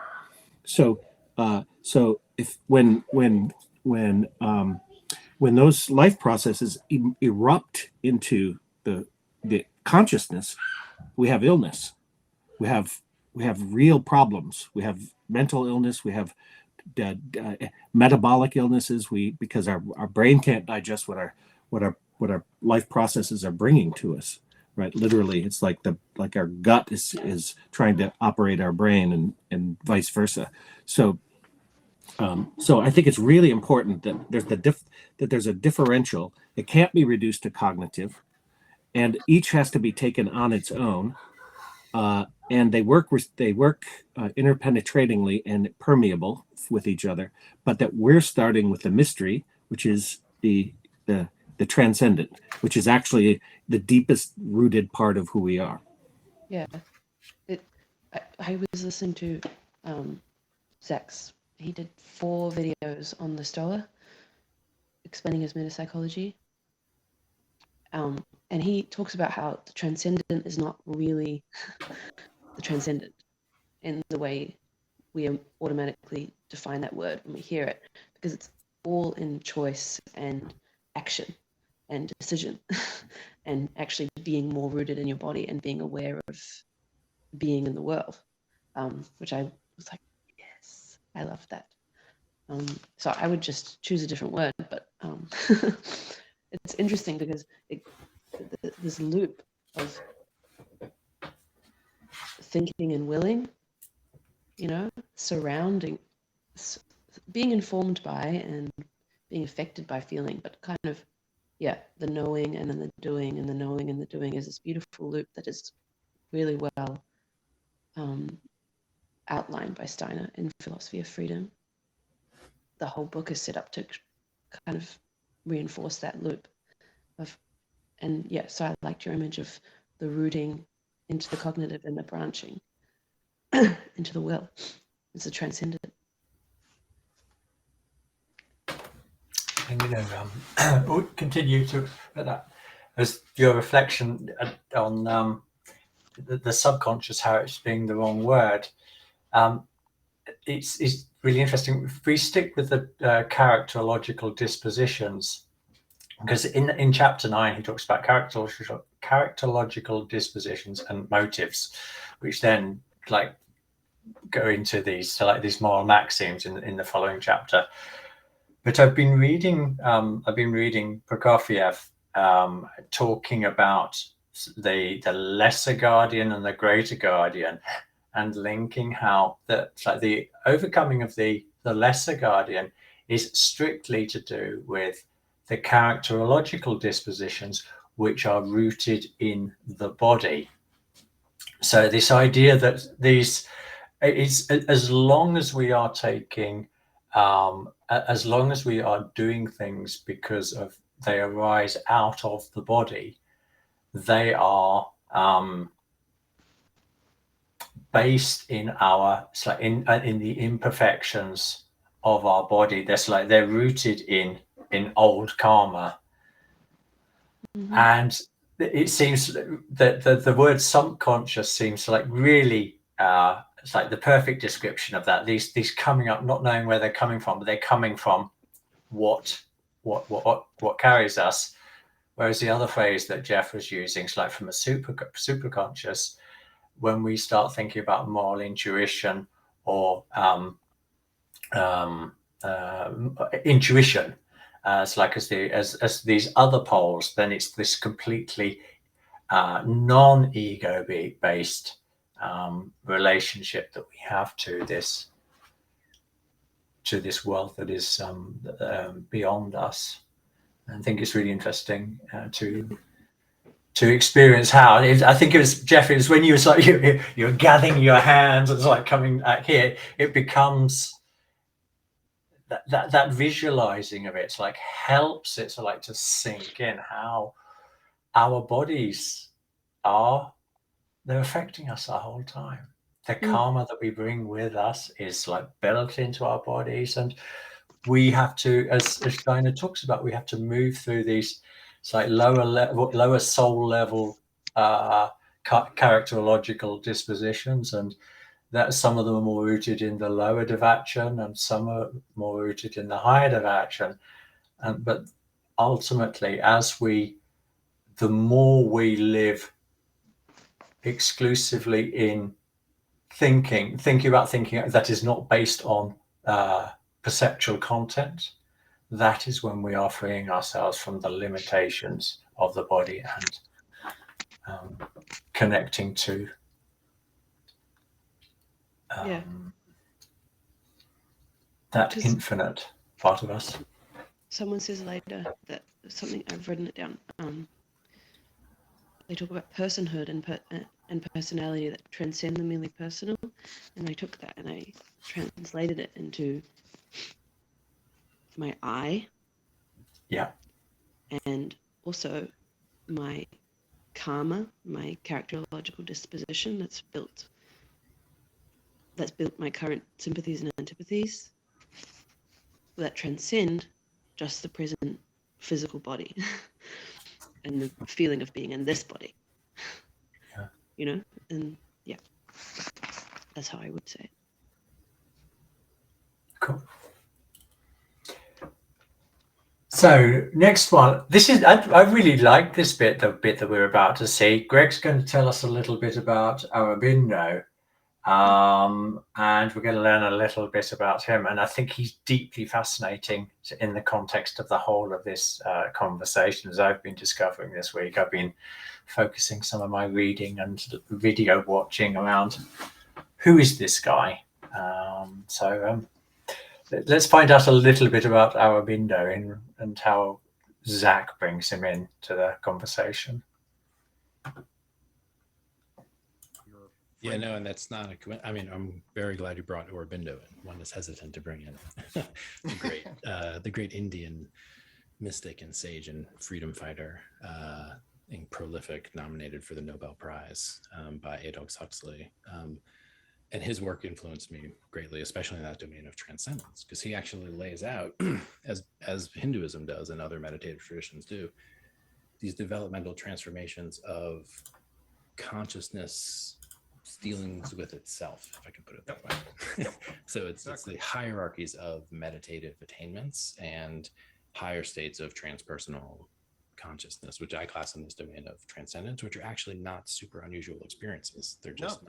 So if when those life processes erupt into the consciousness, we have illness. We have real problems. We have mental illness. We have metabolic illnesses. Because our brain can't digest what our life processes are bringing to us. Right, literally, it's like our gut is trying to operate our brain, and vice versa. So I think it's really important that there's a differential. It can't be reduced to cognitive, and each has to be taken on its own. And they work interpenetratingly and permeable with each other. But that we're starting with the mystery, which is the transcendent, which is actually the deepest rooted part of who we are. Yeah, I was listening to Zak's. He did 4 videos on the Stoa, explaining his metapsychology. And he talks about how the transcendent is not really the transcendent in the way we automatically define that word when we hear it, because it's all in choice and action and decision and actually being more rooted in your body and being aware of being in the world, which I was like, yes, I love that. So I would just choose a different word, but it's interesting because this loop of thinking and willing, surrounding, being informed by and being affected by feeling, but kind of, the knowing and then the doing, and the knowing and the doing is this beautiful loop that is really well outlined by Steiner in Philosophy of Freedom. The whole book is set up to kind of reinforce that loop so I liked your image of the rooting into the cognitive and the branching into the will. It's a transcendent. And we'll continue to that as your reflection on the subconscious, how it's being the wrong word. It's really interesting. If we stick with the characterological dispositions, because in chapter 9 he talks about characterological dispositions and motives, which then go into these moral maxims in the following chapter. But I've been reading Prokofiev talking about the lesser guardian and the greater guardian, and linking how the overcoming of the lesser guardian is strictly to do with the characterological dispositions which are rooted in the body. So this idea that it's as long as we are taking, as long as we are doing things because they arise out of the body, they are based in in the imperfections of our body. They're rooted in old karma. Mm-hmm. And it seems that the word subconscious seems to really it's the perfect description of that. These coming up, not knowing where they're coming from, but they're coming from what carries us. Whereas the other phrase that Jeff was using is from a superconscious, when we start thinking about moral intuition or intuition as these other poles, then it's this completely non-ego based relationship that we have to this world that is beyond us. I think it's really interesting to experience how. I think it was Jeff. It was when you were you're gathering your hands. It's coming out here. It becomes that visualizing of it. Helps it to sink in how our bodies they're affecting us our whole time. The karma that we bring with us is built into our bodies, and we have to, as Steiner talks about, we have to move through these lower soul level characterological dispositions, and that some of them are more rooted in the lower devachan and some are more rooted in the higher devachan. But ultimately, the more we live exclusively in thinking that is not based on perceptual content, that is when we are freeing ourselves from the limitations of the body and connecting to that infinite part of us. Someone says later that something, I've written it down. They talk about personhood and personality that transcend the merely personal, and I took that and I translated it into my I. Yeah. And also my karma, my characterological disposition that's built my current sympathies and antipathies that transcend just the present physical body and the feeling of being in this body. Yeah. And That's how I would say it. Cool. So next one, this is, I really like this bit, the bit that we're about to see. Greg's going to tell us a little bit about Aurobindo, and we're going to learn a little bit about him. And I think he's deeply fascinating in the context of the whole of this conversation, as I've been discovering this week. I've been focusing some of my reading and video watching around who is this guy. Let's find out a little bit about Aurobindo and how Zak brings him in to the conversation. Yeah, no, and that's not a. I mean, I'm very glad you brought Aurobindo in. One is hesitant to bring in the great Indian mystic and sage and freedom fighter, and prolific, nominated for the Nobel Prize by Aldous Huxley. And his work influenced me greatly, especially in that domain of transcendence, because he actually lays out, as Hinduism does and other meditative traditions do, these developmental transformations of consciousness dealings with itself, if I can put it that way. So it's the hierarchies of meditative attainments and higher states of transpersonal consciousness, which I class in this domain of transcendence, which are actually not super unusual experiences. They're just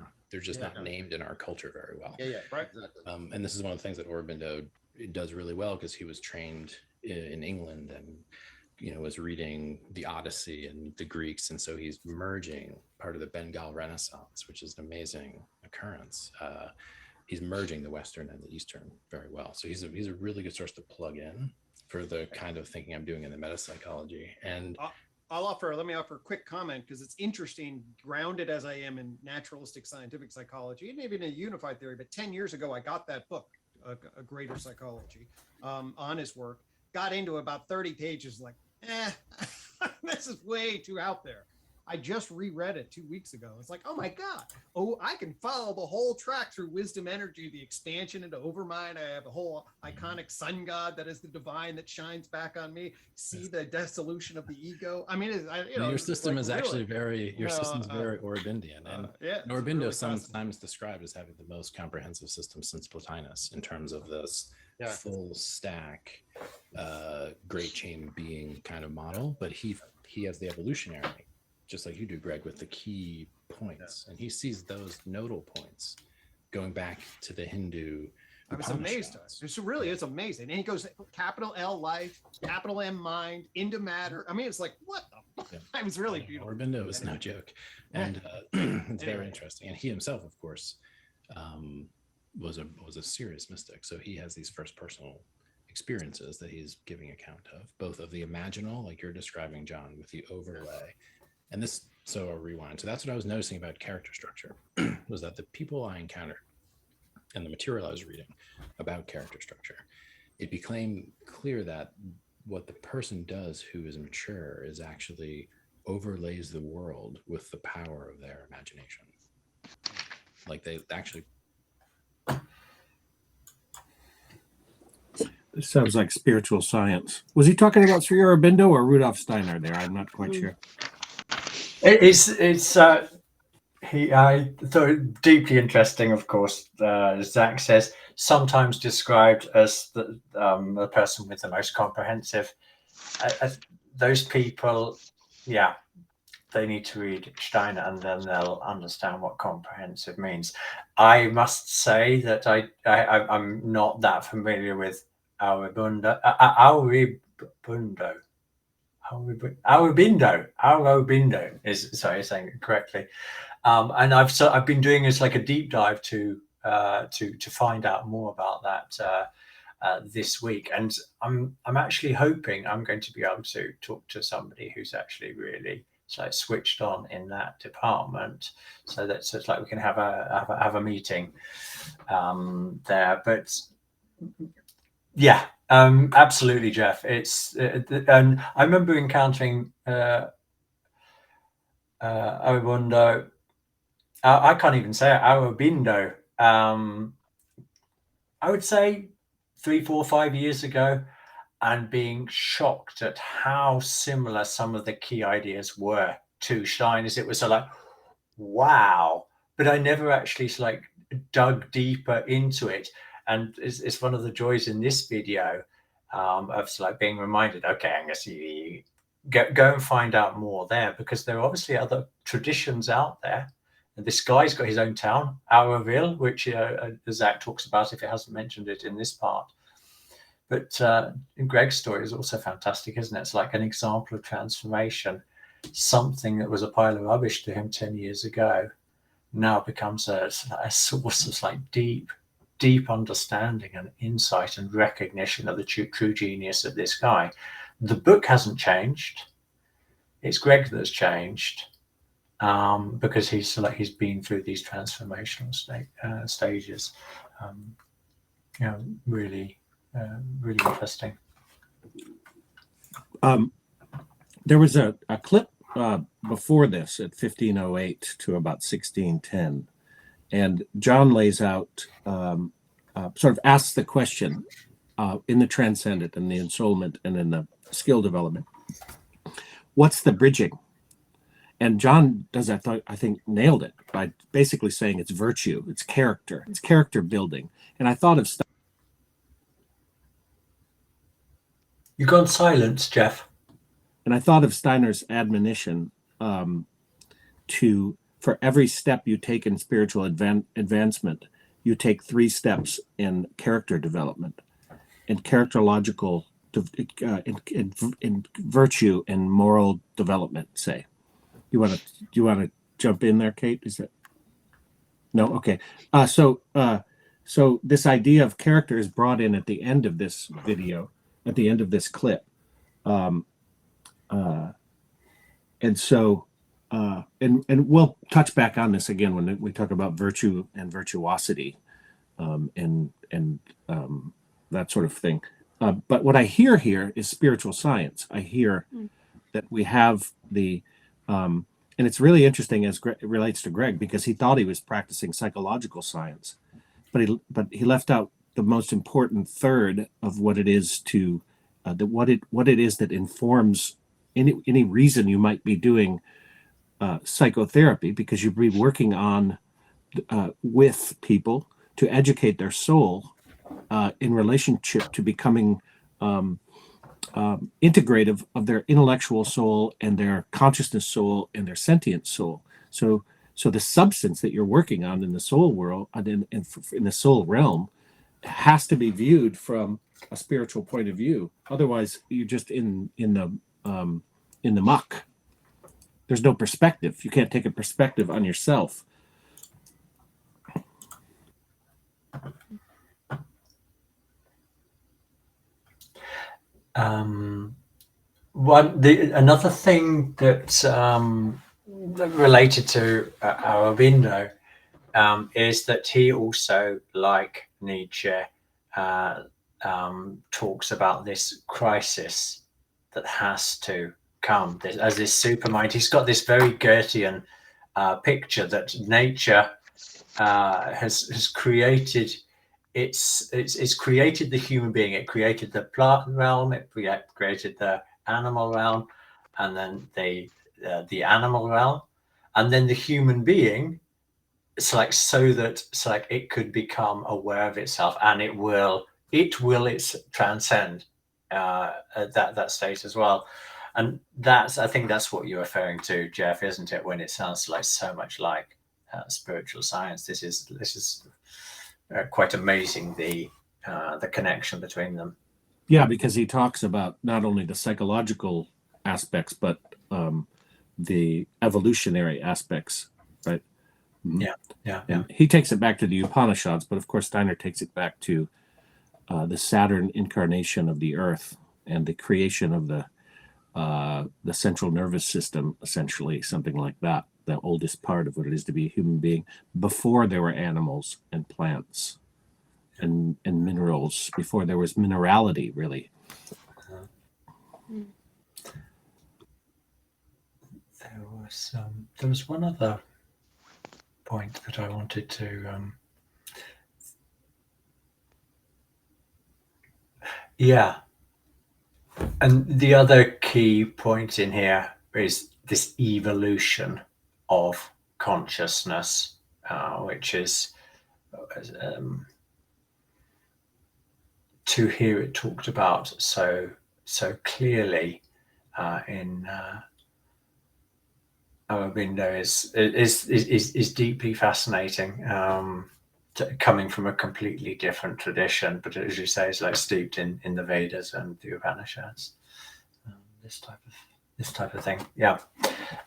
not named in our culture very well. Right. Exactly. And this is one of the things that Aurobindo does really well, because he was trained in England and was reading the Odyssey and the Greeks, and so he's merging part of the Bengal Renaissance, which is an amazing occurrence. He's merging the Western and the Eastern very well. So he's a really good source to plug in for the kind of thinking I'm doing in the metapsychology. And let me offer a quick comment, because it's interesting, grounded as I am in naturalistic scientific psychology and even in unified theory. But 10 years ago, I got that book, A Greater Psychology, on his work, got into about 30 pages, like, this is way too out there. I just reread it 2 weeks ago. It's like, oh my God. Oh, I can follow the whole track through wisdom energy, the expansion into overmind. I have a whole iconic sun god that is the divine that shines back on me. See the dissolution of the ego. I mean, your system is actually very Aurobindian. And Aurobindo sometimes described as having the most comprehensive system since Plotinus in terms of this full stack, great chain being kind of model. But he has the evolutionary, just like you do, Greg, with the key points. And he sees those nodal points going back to the Hindu. I was amazed. It really is amazing. And he goes capital L life, capital M mind, into matter. I mean, it's like, what the fuck? I was really beautiful. Aurobindo is no joke. And it's very interesting. And he himself, of course, was a serious mystic. So he has these first personal experiences that he's giving account of, both of the imaginal, like you're describing, John, with the overlay. And this, so I'll rewind. So that's what I was noticing about character structure, was that the people I encountered and the material I was reading about character structure, it became clear that what the person does who is mature is actually overlays the world with the power of their imagination. Like they actually. This sounds like spiritual science. Was he talking about Sri Aurobindo or Rudolf Steiner there? I'm not quite sure. I thought it deeply interesting, of course. Zak says, sometimes described as the person with the most comprehensive. Those people, they need to read Steiner, and then they'll understand what comprehensive means. I must say that I'm not that familiar with Aurobindo. Aurobindo is, sorry, saying it correctly. And I've been doing this like a deep dive to find out more about that this week, and I'm actually hoping I'm going to be able to talk to somebody who's actually really switched on in that department, so it's like we can have a meeting there. But yeah. Absolutely, Jeff. It's and I remember encountering Aurobindo. I can't even say it. Aurobindo. I would say 3, 4, 5 years ago, and being shocked at how similar some of the key ideas were to Steiner's. It was like, wow. but I never actually like dug deeper into it. And it's one of the joys in this video of like being reminded, okay, Angus, you go and find out more there, because there are obviously other traditions out there. And this guy's got his own town, Auroville, which Zak talks about if he hasn't mentioned it in this part. But Gregg's story is also fantastic, isn't it? It's like an example of transformation. Something that was a pile of rubbish to him 10 years ago now becomes a source of like deep understanding and insight and recognition of the true genius of this guy. The book hasn't changed. It's Gregg that's changed, because he's been through these transformational stages. Really interesting. There was a clip before this at 1508 to about 1610, and John lays out, sort of asks the question in the transcendent and the ensoulment and in the skill development, what's the bridging? And John does, I think, nailed it by basically saying it's virtue, it's character building. And I thought of stuff. You've gone silent, Jeff. And I thought of Steiner's admonition for every step you take in spiritual advancement, you take 3 steps in character development, in characterological, in virtue and moral development. Say, you want to jump in there, Kate? Is that no? Okay. So this idea of character is brought in at the end of this video, at the end of this clip. And so, and we'll touch back on this again when we talk about virtue and virtuosity, and that sort of thing. But what I hear here is spiritual science. I hear that we have and it's really interesting as it relates to Gregg, because he thought he was practicing psychological science, but he left out the most important third of what it is to what it is that informs any reason you might be doing psychotherapy, because you'd be working on with people to educate their soul in relationship to becoming integrative of their intellectual soul and their consciousness soul and their sentient soul. So the substance that you're working on in the soul world and in the soul realm has to be viewed from a spiritual point of view. Otherwise, you're just in the muck. There's no perspective. You can't take a perspective on yourself. Another thing that related to Aurobindo is that he also, like Nietzsche, talks about this crisis that has to come as this supermind. He's got this very Goethean picture that nature has created. It's created the human being. It created the plant realm. It created the animal realm, and then the animal realm, and then the human being. It's like it could become aware of itself, and it will transcend that state as well. And I think that's what you're referring to, Jeff, isn't it? When it sounds like so much like spiritual science, this is quite amazing, the connection between them. Yeah, because he talks about not only the psychological aspects, but the evolutionary aspects, right? Yeah. He takes it back to the Upanishads, but of course Steiner takes it back to the Saturn incarnation of the Earth and the creation of the central nervous system, essentially, something like that, the oldest part of what it is to be a human being, before there were animals and plants and minerals, before there was minerality, really. There was one other point that I wanted to and the other key point in here is this evolution of consciousness which is to hear it talked about so clearly in Aurobindo is deeply fascinating. Coming from a completely different tradition, but as you say, it's like steeped in the Vedas and the Upanishads. This type of thing. Yeah.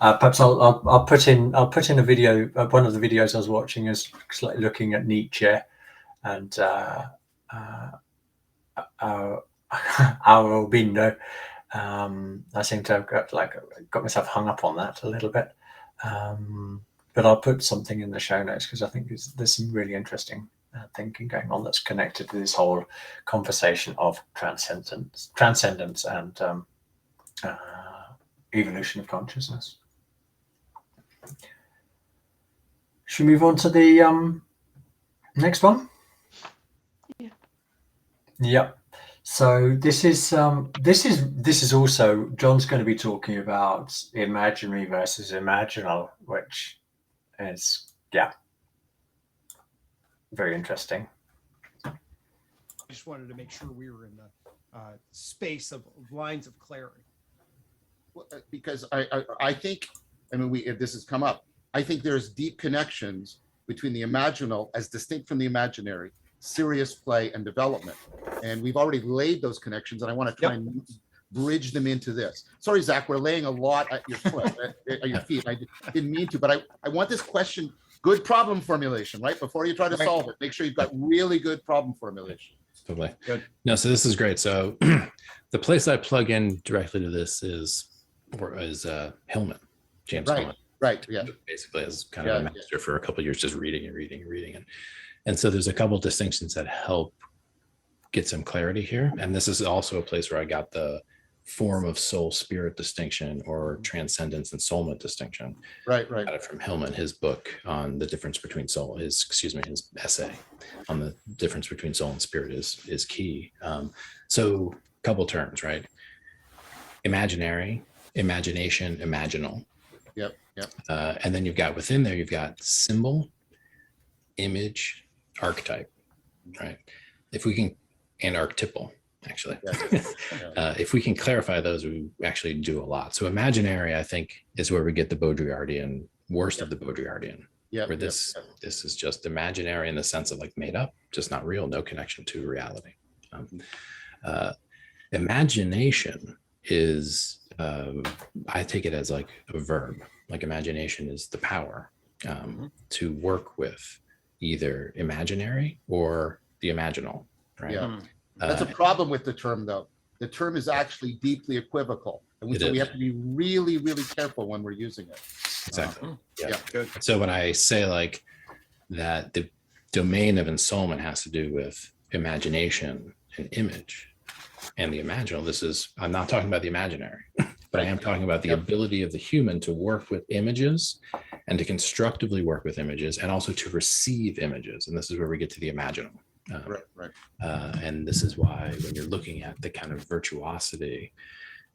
Perhaps I'll put in a video. One of the videos I was watching is like looking at Nietzsche and Aurobindo. I seem to have got myself hung up on that a little bit. But I'll put something in the show notes because I think there's some really interesting thinking going on that's connected to this whole conversation of transcendence and evolution of consciousness. Should we move on to the next one? Yeah. Yep. So this is also, John's going to be talking about imaginary versus imaginal, which is very interesting. I just wanted to make sure we were in the space of lines of clarity. Because I think, I mean, this has come up. I think there's deep connections between the imaginal as distinct from the imaginary, serious play and development. And we've already laid those connections, and I want to try and bridge them into this. Sorry, Zach, we're laying a lot at your foot, at your feet. I didn't mean to, but I want this question, good problem formulation, right? Before you try to solve it, make sure you've got really good problem formulation. Totally. Good. No, so this is great. So the place I plug in directly to this is Hillman, James Hillman. Right. Yeah. Basically, as kind of a master for a couple of years, just reading. And so there's a couple of distinctions that help get some clarity here. And this is also a place where I got the form of soul spirit distinction or transcendence ensoulment distinction. Right. Got it from Hillman, his book on the difference between soul, his essay on the difference between soul and spirit is key. So a couple terms, right? Imaginary, imagination, imaginal. Yep. And then you've got within there, you've got symbol, image, archetype, right? If we can, and archetypal, actually. If we can clarify those, we actually do a lot. So imaginary, I think, is where we get the Baudrillardian, worst of the Baudrillardian. Where this is just imaginary in the sense of like made up, just not real, no connection to reality. Imagination is, I take it as like a verb. Like imagination is the power to work with either imaginary or the imaginal, right? Yeah. That's a problem with the term, though. The term is actually deeply equivocal, and we have to be really, really careful when we're using it. Exactly. Good. So when I say like that, the domain of ensoulment has to do with imagination and image, and the imaginal. I'm not talking about the imaginary, but I am talking about the ability of the human to work with images and to constructively work with images, and also to receive images. And this is where we get to the imaginal. And this is why when you're looking at the kind of virtuosity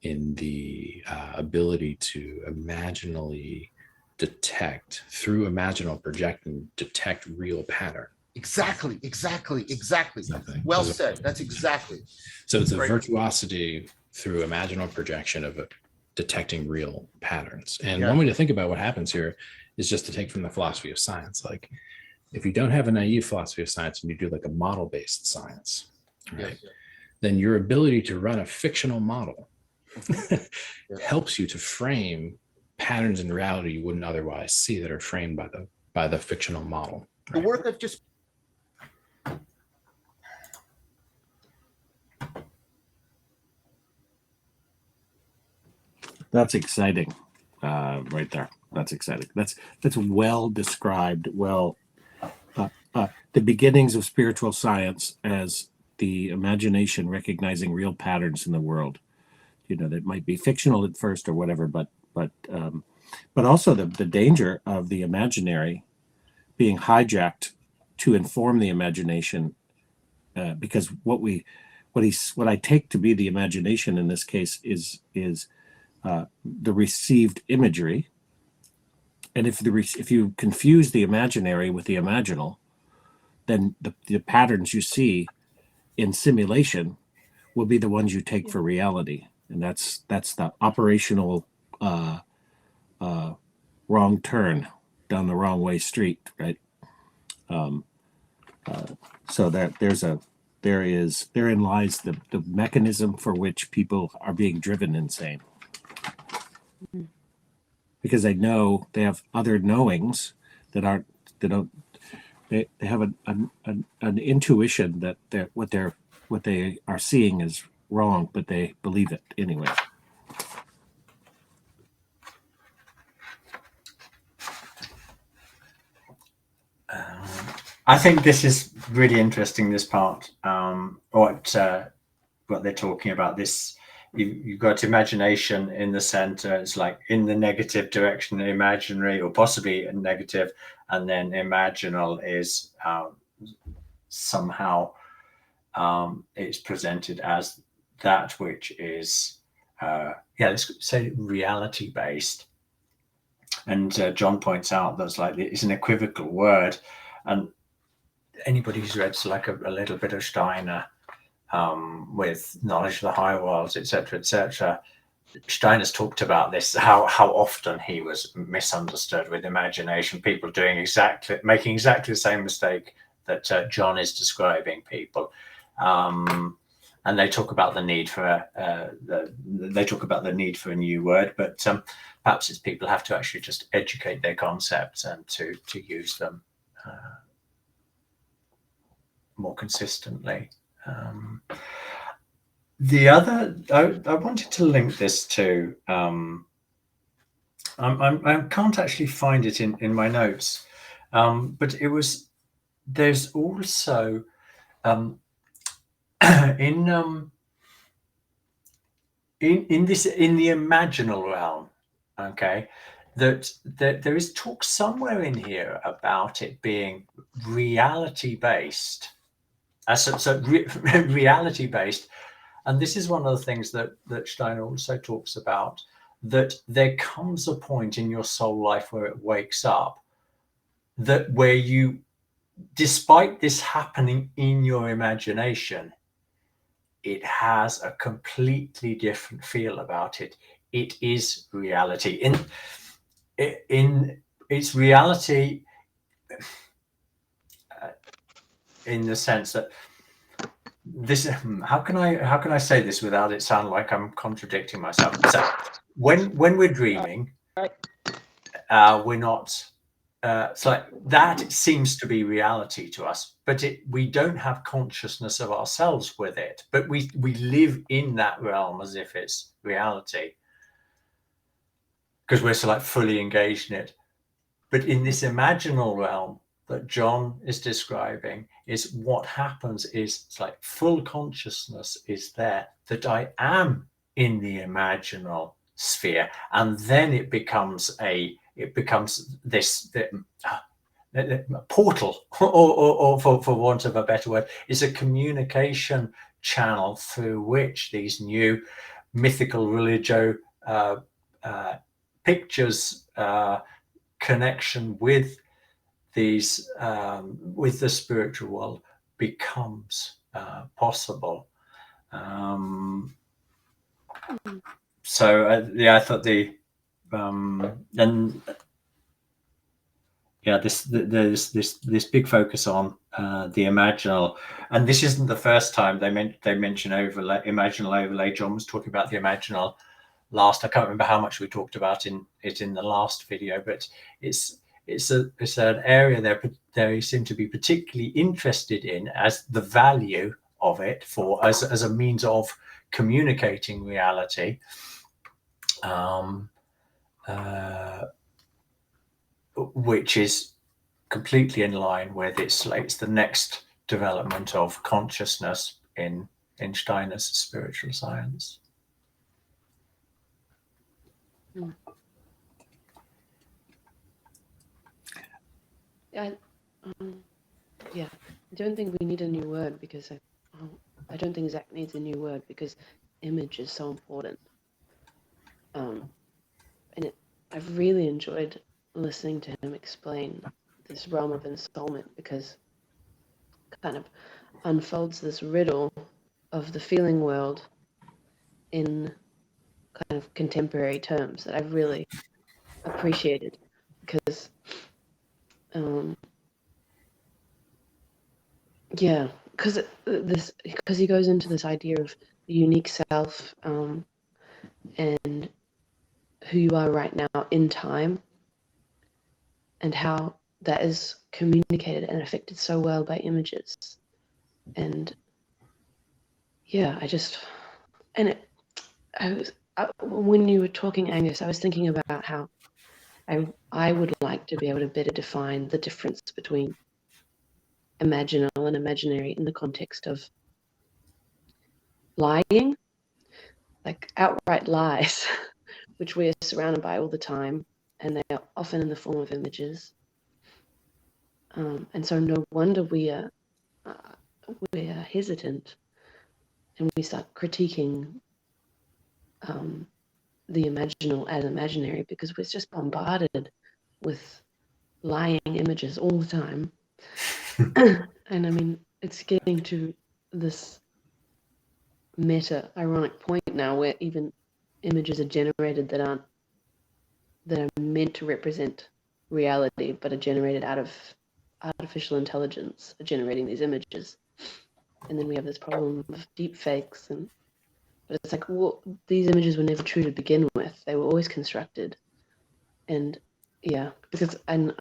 in the ability to imaginally detect through imaginal projection, detect real pattern. Exactly. Well said. That's exactly. So it's a virtuosity through imaginal projection of detecting real patterns. And one way to think about what happens here is just to take from the philosophy of science. Like if you don't have a naive philosophy of science and you do like a model-based science, right? Then your ability to run a fictional model helps you to frame patterns in reality you wouldn't otherwise see that are framed by the fictional model. Right? The work of just That's exciting, right there. That's exciting. That's well described. Well, the beginnings of spiritual science as the imagination recognizing real patterns in the world. That might be fictional at first or whatever, but also the danger of the imaginary being hijacked to inform the imagination, because what I take to be the imagination in this case is the received imagery, if you confuse the imaginary with the imaginal, then the patterns you see in simulation will be the ones you take for reality, and that's the operational wrong turn down the wrong way street, right? So that therein lies the mechanism for which people are being driven insane, because they know they have other knowings that they have an intuition that what they are seeing is wrong, but they believe it anyway. I think this is really interesting, this part, what they're talking about. This, you've got imagination in the center. It's like in the negative direction, imaginary, or possibly a negative, and then imaginal is somehow it's presented as that which is, let's say reality based. And John points out that's like it's an equivocal word, and anybody who's read like a little bit of Steiner with Knowledge of the Higher Worlds, etc., Steiner's talked about this, how often he was misunderstood with imagination, people making exactly the same mistake that John is describing people. And they talk about the need for the need for a new word, but perhaps it's people have to actually just educate their concepts and to use them more consistently. The other, I wanted to link this to. I can't actually find it in my notes, but it was. There's also in the imaginal realm, okay, that there is talk somewhere in here about it being reality based. Reality based, and this is one of the things that Steiner also talks about, that there comes a point in your soul life where it wakes up, that where you, despite this happening in your imagination, it has a completely different feel about it. It is reality. In its reality, in the sense that this, how can I say this without it sound like I'm contradicting myself? So when we're dreaming, we're not. It's like that seems to be reality to us, but we don't have consciousness of ourselves with it. But we live in that realm as if it's reality, because we're so like fully engaged in it. But in this imaginal realm that John is describing, is what happens is it's like full consciousness is there, that I am in the imaginal sphere, and then it becomes this portal, or for want of a better word, is a communication channel through which these new mythical religio pictures connection with these with the spiritual world becomes possible. So I thought there's this big focus on the imaginal, and this isn't the first time they mention imaginal overlay. John was talking about the imaginal last. I can't remember how much we talked about in the last video, but it's an area they seem to be particularly interested in as the value of it as a means of communicating reality, which is completely in line with it's the next development of consciousness in Steiner's spiritual science. I don't think we need a new word, because I don't think Zach needs a new word, because image is so important. And I've really enjoyed listening to him explain this realm of ensoulment, because it kind of unfolds this riddle of the feeling world in kind of contemporary terms that I've really appreciated, because because he goes into this idea of the unique self, and who you are right now in time, and how that is communicated and affected so well by images. And yeah, when you were talking, Angus, I was thinking about how I would like to be able to better define the difference between imaginal and imaginary in the context of lying, like outright lies, which we are surrounded by all the time, and they are often in the form of images. And so no wonder we are hesitant, and we start critiquing the imaginal as imaginary, because we're just bombarded with lying images all the time. And I mean, it's getting to this meta ironic point now where even images are generated that are meant to represent reality, but are generated out of artificial intelligence, generating these images. And then we have this problem of deep fakes, but it's like, well, these images were never true to begin with. They were always constructed. And yeah,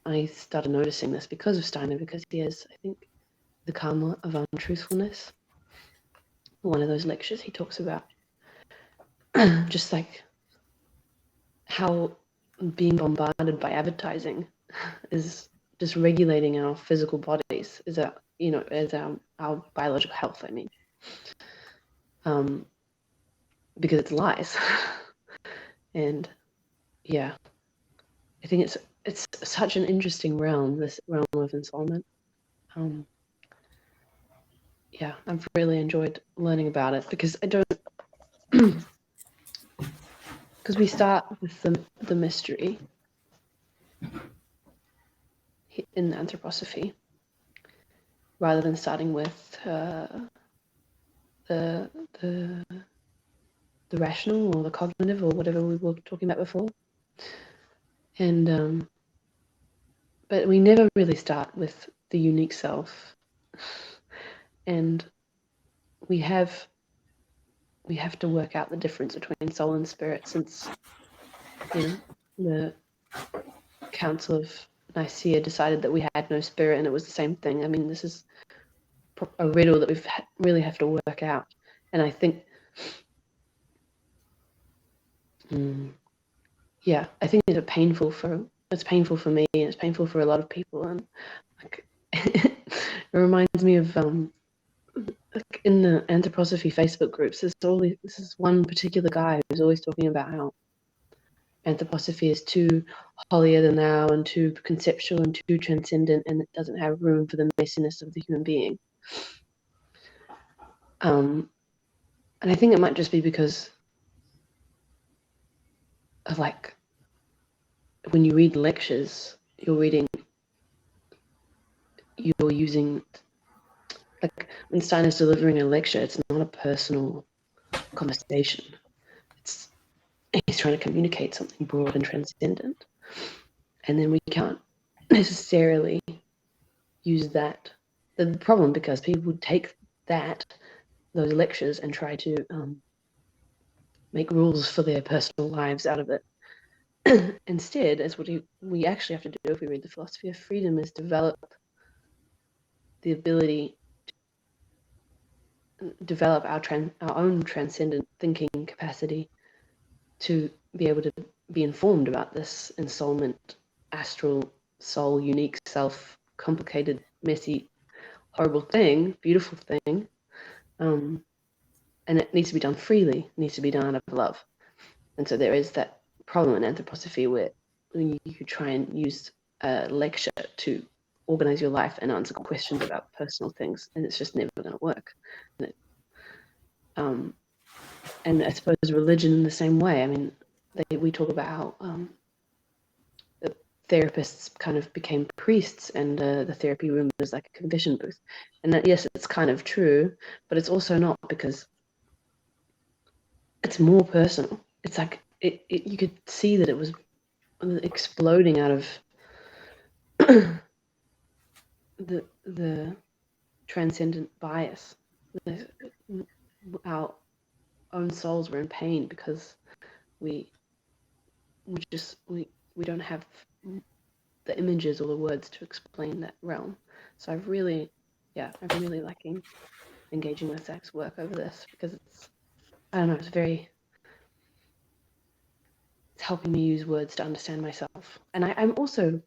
I started noticing this because of Steiner, because he has, I think, the karma of untruthfulness. One of those lectures he talks about just like how being bombarded by advertising is just regulating our physical bodies, as our biological health, I mean. Because it's lies. And yeah, I think it's such an interesting realm, this realm of ensoulment. Yeah, I've really enjoyed learning about it, because because we start with the mystery in anthroposophy, rather than starting with the rational or the cognitive or whatever we were talking about before. And but we never really start with the unique self. And we have to work out the difference between soul and spirit, since the Council of Nicaea decided that we had no spirit and it was the same thing. I mean, this is a riddle that we really have to work out. And I think I think it's painful for me, and it's painful for a lot of people. And like, it reminds me of like in the anthroposophy Facebook groups, this is one particular guy who's always talking about how anthroposophy is too holier than thou and too conceptual and too transcendent, and it doesn't have room for the messiness of the human being. And I think it might just be because of, like, when you read lectures, you're using, like, when Steiner's delivering a lecture, it's not a personal conversation. He's trying to communicate something broad and transcendent. And then we can't necessarily use that. The problem, because people would take those lectures and try to make rules for their personal lives out of it. Instead, as what we actually have to do if we read the philosophy of freedom, is develop the ability to develop our own transcendent thinking capacity to be able to be informed about this ensoulment, astral soul, unique self, complicated, messy, horrible thing, beautiful thing. And it needs to be done freely, it needs to be done out of love. And so there is that problem in anthroposophy where you try and use a lecture to organize your life and answer questions about personal things, and it's just never going to work. And I suppose religion in the same way. I mean, we talk about how therapists kind of became priests, and the therapy room was like a confession booth. And that, yes, it's kind of true, but it's also not, because it's more personal. It's like you could see that it was exploding out of the transcendent bias. Our own souls were in pain because we don't have the images or the words to explain that realm. So I've really liking engaging with Zak's work over this, because it's, I don't know, it's helping me use words to understand myself. And I'm also,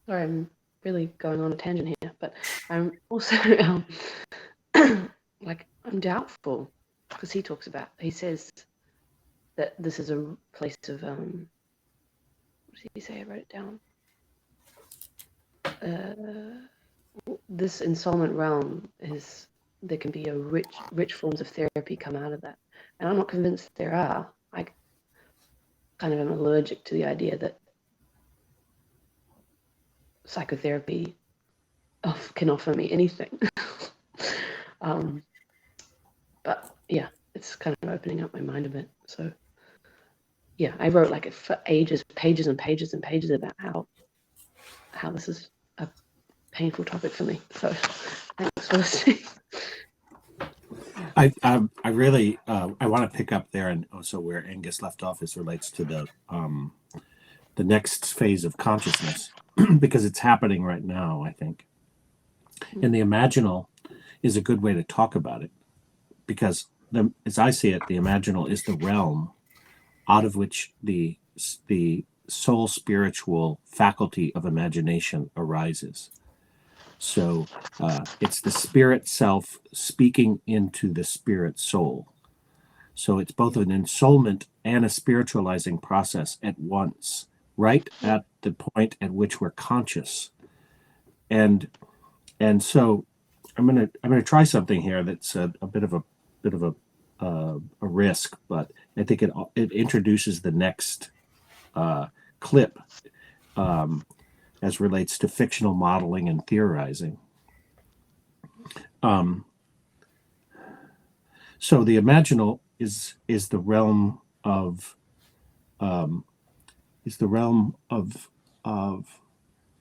sorry, I'm really going on a tangent here, but I'm also like, I'm doubtful, because he says that this is a place of what did he say? I wrote it down. This ensoulment realm there can be a rich forms of therapy come out of that, and I'm not convinced there are. I kind of am allergic to the idea that psychotherapy can offer me anything. But yeah, it's kind of opening up my mind a bit. So yeah, I wrote like for ages, pages and pages and pages about how this is a painful topic for me. So thanks for listening. I really I want to pick up there, and also where Angus left off as relates to the next phase of consciousness, because it's happening right now, I think. And the imaginal is a good way to talk about it, because as I see it, the imaginal is the realm out of which the soul spiritual faculty of imagination arises. So it's the spirit self speaking into the spirit soul. So it's both an ensoulment and a spiritualizing process at once, right at the point at which we're conscious. And so I'm gonna try something here that's a bit of a risk, but I think it introduces the next clip as relates to fictional modeling and theorizing. So the imaginal is the realm of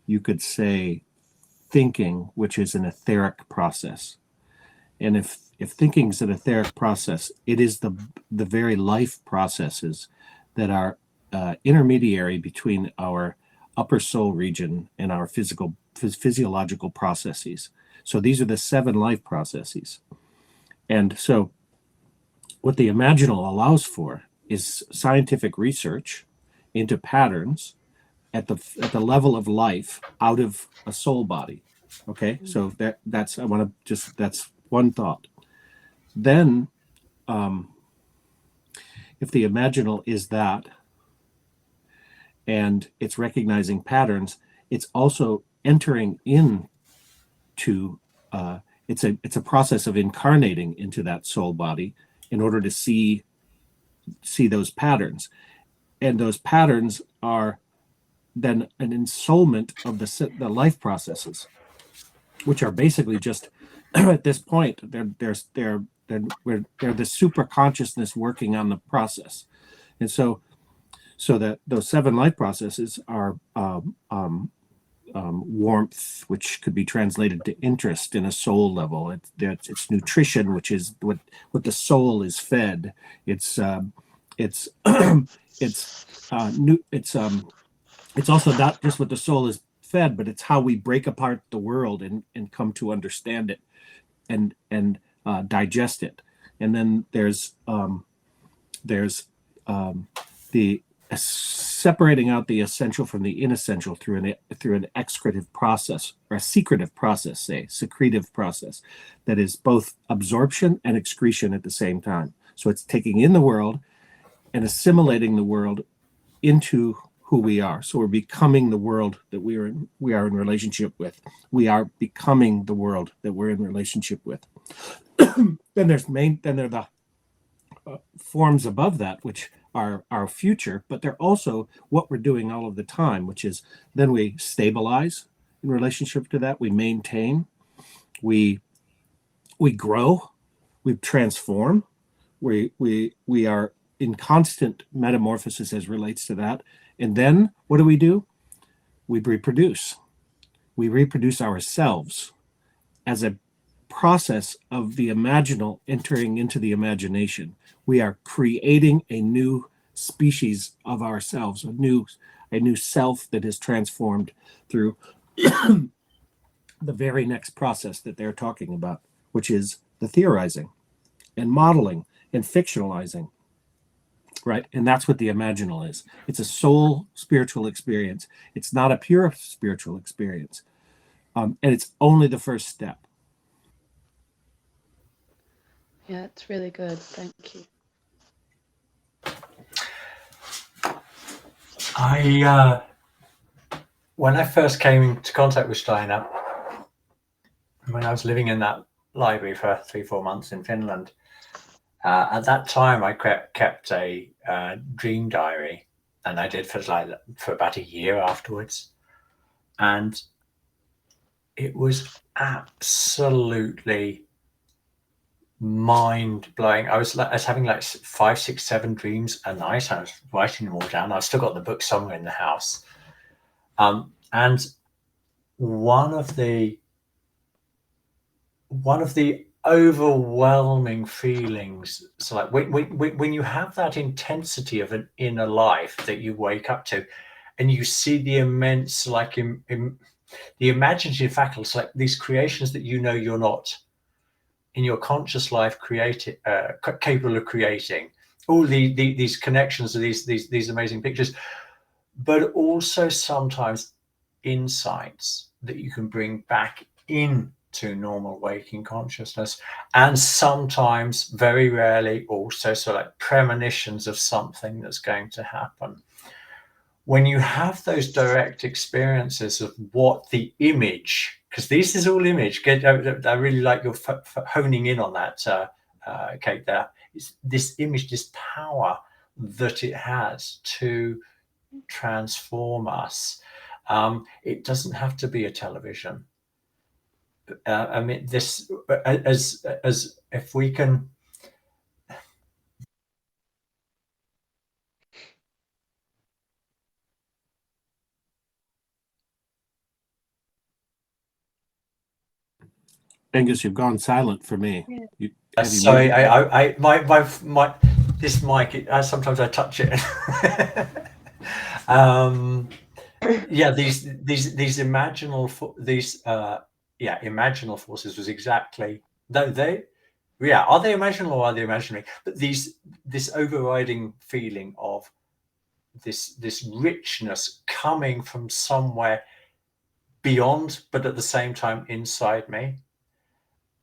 you could say thinking, which is an etheric process. And if thinking is an etheric process, it is the very life processes that are intermediary between our upper soul region and our physiological processes. So these are the 7 life processes. And so what the imaginal allows for is scientific research into patterns at the level of life out of a soul body. Okay, so that's one thought. Then if the imaginal is that, and it's recognizing patterns, it's also entering into it's a process of incarnating into that soul body in order to see those patterns. And those patterns are then an ensoulment of the life processes, which are basically just at this point they're the super consciousness working on the process. And so that those 7 life processes are warmth, which could be translated to interest in a soul level. It's nutrition, which is what the soul is fed. It's also not just what the soul is fed, but it's how we break apart the world and come to understand it and digest it. And then there's the separating out the essential from the inessential through an excretive process, or a secretive process, secretive process, that is both absorption and excretion at the same time. So it's taking in the world and assimilating the world into who we are. So we're becoming the world that we are in relationship with. We are becoming the world that we're in relationship with. Then there are the forms above that, which our future, but they're also what we're doing all of the time, which is then we stabilize in relationship to that, we maintain, we grow, we transform, we are in constant metamorphosis as relates to that. And then what do? We reproduce. We reproduce ourselves as a process of the imaginal entering into the imagination. We are creating a new species of ourselves, a new self that is transformed through the very next process that they're talking about, which is the theorizing and modeling and fictionalizing, right? And that's what the imaginal is. It's a soul spiritual experience. It's not a pure spiritual experience. And it's only the first step. Yeah, it's really good. Thank you. When I first came into contact with Steiner, when I was living in that library for 3-4 months in Finland, at that time I kept a dream diary, and I did for about a year afterwards, and it was absolutely mind-blowing. I was having like 5, 6, 7 dreams a night. I was writing them all down. I've still got the book somewhere in the house. And one of the overwhelming feelings, so like when you have that intensity of an inner life that you wake up to, and you see the immense, like the imaginative faculties, like these creations that you know you're not in your conscious life capable of creating, all these connections of these amazing pictures, but also sometimes insights that you can bring back into normal waking consciousness, and sometimes, very rarely, also sort of like premonitions of something that's going to happen. When you have those direct experiences of what the image, because this is all image, I really like your honing in on that, Kate, there. It's this image, this power that it has to transform us. It doesn't have to be a television. I mean, this, as if we can. Angus, you've gone silent for me. Yeah. Sorry, my this mic. Sometimes I touch it. Yeah, these imaginal imaginal forces was exactly though they. Yeah, are they imaginal or are they imaginary? But this overriding feeling of this richness coming from somewhere beyond, but at the same time inside me.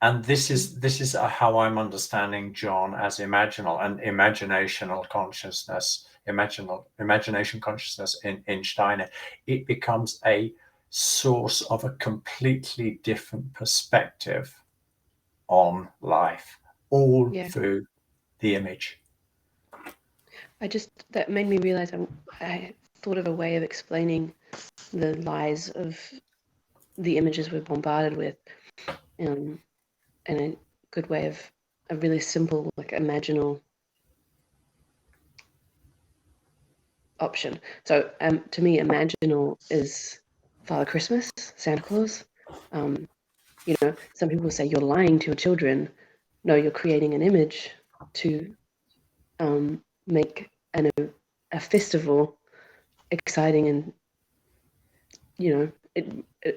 And this is how I'm understanding John as imaginal and imaginational consciousness, imagination consciousness in Steiner. It becomes a source of a completely different perspective on life, all through the image. That made me realize I thought of a way of explaining the lies of the images we're bombarded with, and a good way of a really simple, like, imaginal option. So to me, imaginal is Father Christmas, Santa Claus. You know, some people say you're lying to your children. No, you're creating an image to make a festival exciting, and, you know,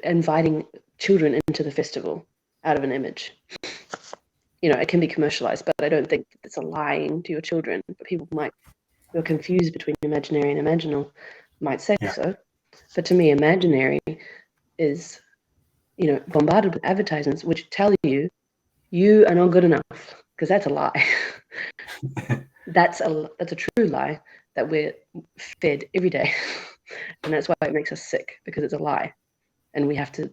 inviting children into the festival out of an image. You know, it can be commercialized, but I don't think it's a lying to your children. But people might feel confused between imaginary and imaginal, might say so. But to me, imaginary is, you know, bombarded with advertisements which tell you are not good enough, because that's a lie. That's a true lie that we're fed every day. And that's why it makes us sick, because it's a lie. And we have to,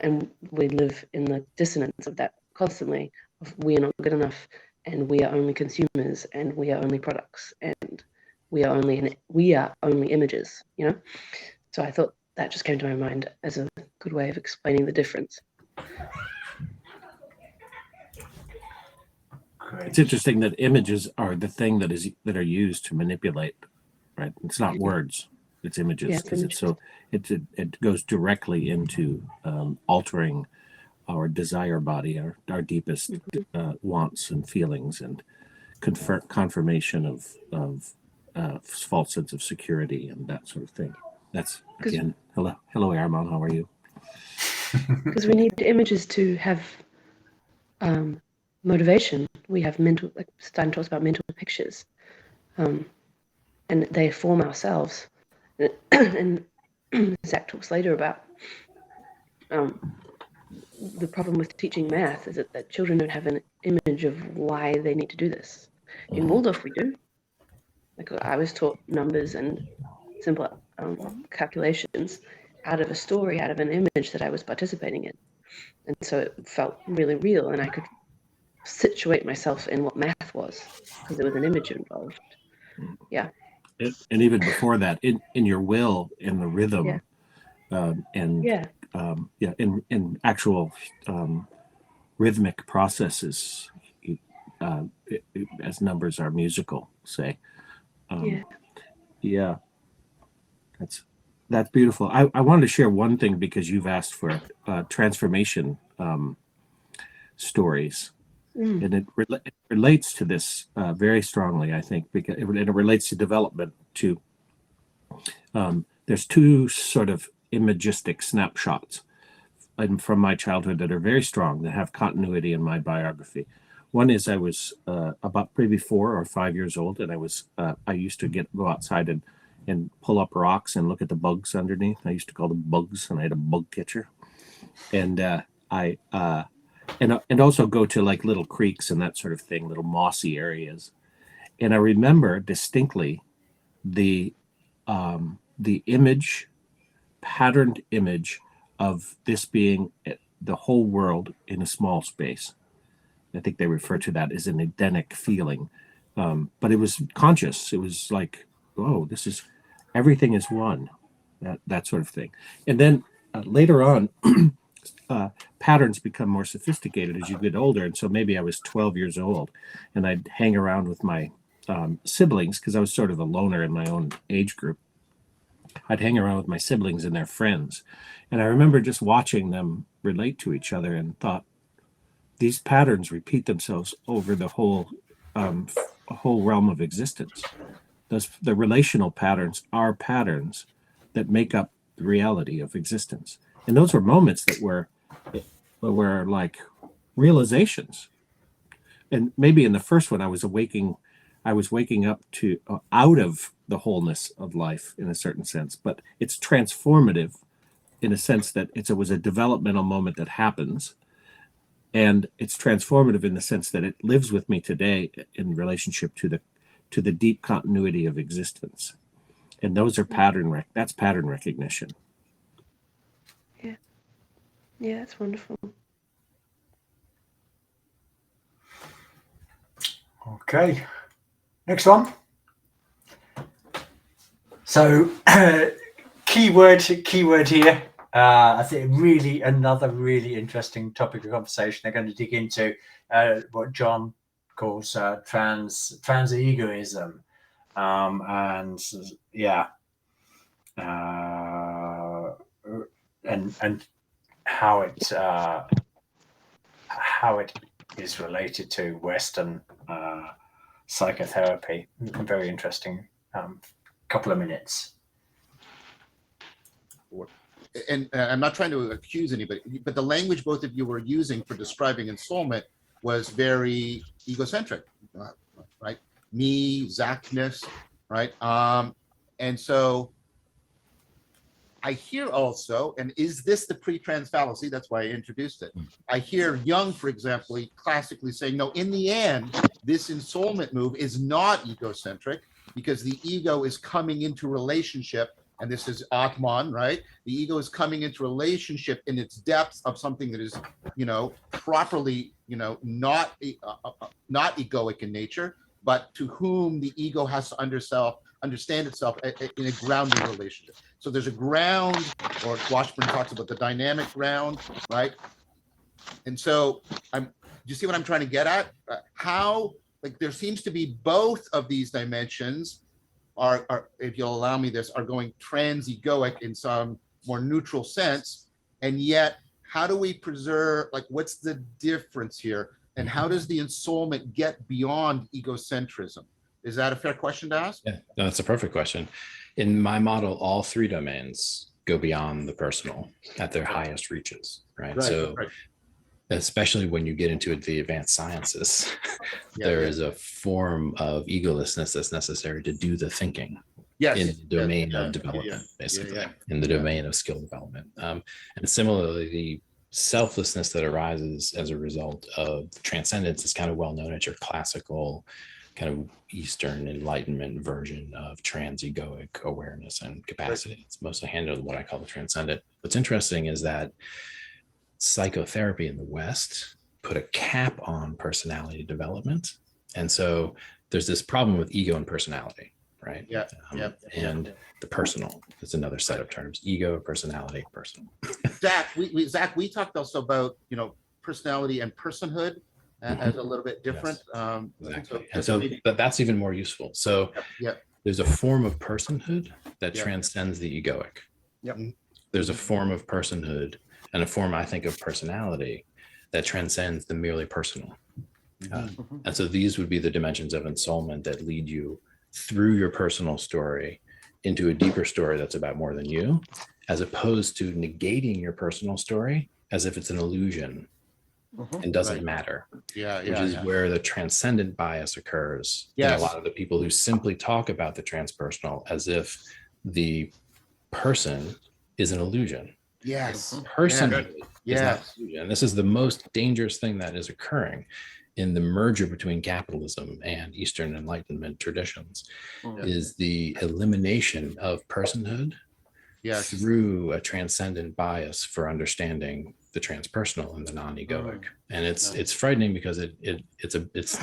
and we live in the dissonance of that constantly, of we are not good enough, and we are only consumers, and we are only products, and we are only images, you know? So I thought that just came to my mind as a good way of explaining the difference. It's interesting that images are the thing that are used to manipulate, right? It's not words, it's images, because it goes directly into altering our desire body, our deepest wants and feelings, and confirmation of false sense of security and that sort of thing. That's, again, hello Aramon, how are you? Because we need images to have motivation. We have mental, like Stein talks about mental pictures, and they form ourselves. And Zak talks later about the problem with teaching math is that children don't have an image of why they need to do this. In Waldorf, we do. Like I was taught numbers and simple calculations out of a story, out of an image that I was participating in. And so it felt really real, and I could situate myself in what math was because there was an image involved. Yeah. And even before that, in your will, in the rhythm, in actual rhythmic processes, as numbers are musical, say. That's beautiful. I wanted to share one thing because you've asked for transformation stories. And it relates to this very strongly, I think, because it relates to development too. There's two sort of imagistic snapshots from my childhood that are very strong, that have continuity in my biography. One is I was about maybe 4 or 5 years old, and I used to go outside and pull up rocks and look at the bugs underneath. I used to call them bugs, and I had a bug catcher. And and also go to like little creeks and that sort of thing, little mossy areas. And I remember distinctly the image, patterned image of this being the whole world in a small space. I think they refer to that as an Edenic feeling. But it was conscious. It was like, oh, everything is one, that sort of thing. And then later on, patterns become more sophisticated as you get older. And so maybe I was 12 years old, and I'd hang around with my siblings, because I was sort of a loner in my own age group. I'd hang around with my siblings and their friends. And I remember just watching them relate to each other and thought, these patterns repeat themselves over the whole realm of existence. The relational patterns are patterns that make up the reality of existence. And those were moments that were like realizations. And maybe in the first one, I was waking up to out of the wholeness of life in a certain sense, but it's transformative in a sense that it was a developmental moment that happens. And it's transformative in the sense that it lives with me today in relationship to the deep continuity of existence. And those are that's pattern recognition. Yeah, that's wonderful. Okay, next one. So, keyword here. I think another really interesting topic of conversation. They're going to dig into what John calls trans egoism, and how it is related to Western psychotherapy. A very interesting couple of minutes. And I'm not trying to accuse anybody, but the language both of you were using for describing Ensoulment was very egocentric, right? Me, Zakness, right? And so I hear also, and is this the pre-trans fallacy? That's why I introduced it. I hear Jung, for example, classically saying, no, in the end, this Ensoulment move is not egocentric because the ego is coming into relationship and this is Atman, right? The ego is coming into relationship in its depths of something that is, properly, not egoic in nature, but to whom the ego has to understand itself in a grounding relationship. So there's a ground, or Washburn talks about the dynamic ground, right? And so do you see what I'm trying to get at? How, like, there seems to be both of these dimensions are, if you'll allow me this, are going trans-egoic in some more neutral sense. And yet, how do we preserve, like, what's the difference here? And how does the ensoulment get beyond egocentrism? Is that a fair question to ask? Yeah, no, that's a perfect question. In my model, all three domains go beyond the personal at their highest reaches, right? So especially when you get into the advanced sciences, there is a form of egolessness that's necessary to do the thinking in the domain of development, basically, in the domain of skill development. And similarly, the selflessness that arises as a result of transcendence is kind of well known as your classical kind of Eastern Enlightenment version of trans-egoic awareness and capacity. It's mostly handled in what I call the transcendent. What's interesting is that psychotherapy in the West put a cap on personality development. And so there's this problem with ego and personality, right? And the personal is another set of terms: ego, personality, personal. Zak, we talked also about, personality and personhood as a little bit different. Exactly. But that's even more useful. So there's a form of personhood that transcends the egoic. There's a form of personhood and a form, I think, of personality that transcends the merely personal. And so these would be the dimensions of ensoulment that lead you through your personal story into a deeper story that's about more than you, as opposed to negating your personal story as if it's an illusion and doesn't matter, which is where the transcendent bias occurs in a lot of the people who simply talk about the transpersonal as if the person is an illusion. Personally is not an illusion. And this is the most dangerous thing that is occurring in the merger between capitalism and Eastern Enlightenment traditions, is the elimination of personhood through a transcendent bias for understanding the transpersonal and the non-egoic. And it's frightening because it's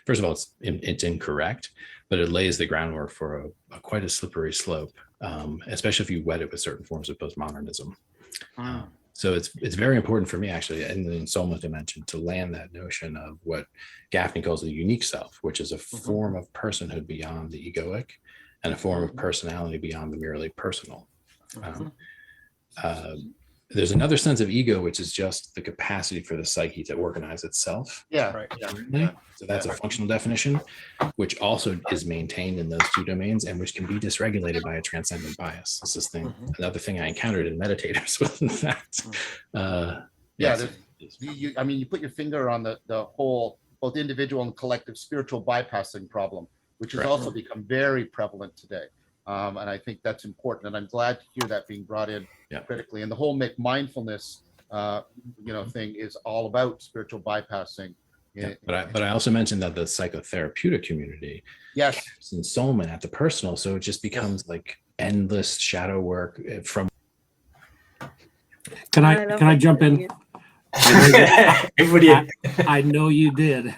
first of all, it's incorrect, but it lays the groundwork for quite a slippery slope, especially if you wet it with certain forms of postmodernism. So it's very important for me, actually, in the ensoulment dimension, to land that notion of what Gaffney calls the unique self, which is a form of personhood beyond the egoic and a form of personality beyond the merely personal. There's another sense of ego, which is just the capacity for the psyche to organize itself. So that's a functional definition, which also is maintained in those two domains and which can be dysregulated by a transcendent bias. This is another thing I encountered in meditators was, in fact. You put your finger on the whole, both individual and collective spiritual bypassing problem, which has also become very prevalent today. And I think that's important. And I'm glad to hear that being brought in critically. And the whole mindfulness, thing is all about spiritual bypassing. But I also mentioned that the psychotherapeutic community caps ensoulment at the personal. So it just becomes like endless shadow work from. Can I jump in? I know you did.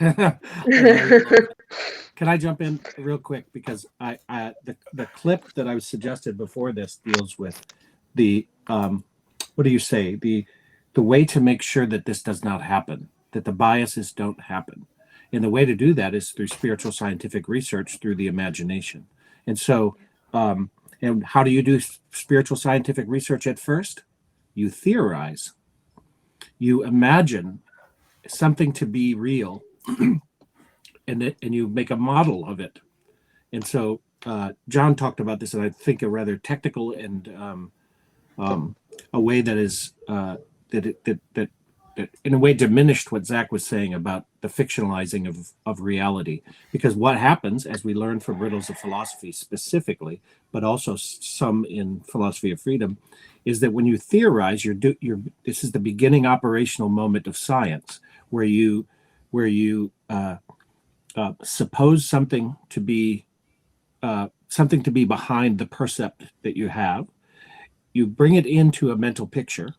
Can I jump in real quick, because the clip that I was suggested before this deals with the what do you say, the way to make sure that this does not happen, that the biases don't happen, and the way to do that is through spiritual scientific research, through the imagination. And so and how do you do spiritual scientific research? At first you theorize, you imagine something to be real, and you make a model of it. And so John talked about this, and I think a rather technical and a way that is that in a way diminished what Zak was saying about the fictionalizing of reality. Because what happens, as we learn from Riddles of Philosophy specifically, but also some in Philosophy of Freedom, is that when you theorize, this is the beginning operational moment of science, where you suppose something to be something to be behind the percept that you have. You bring it into a mental picture.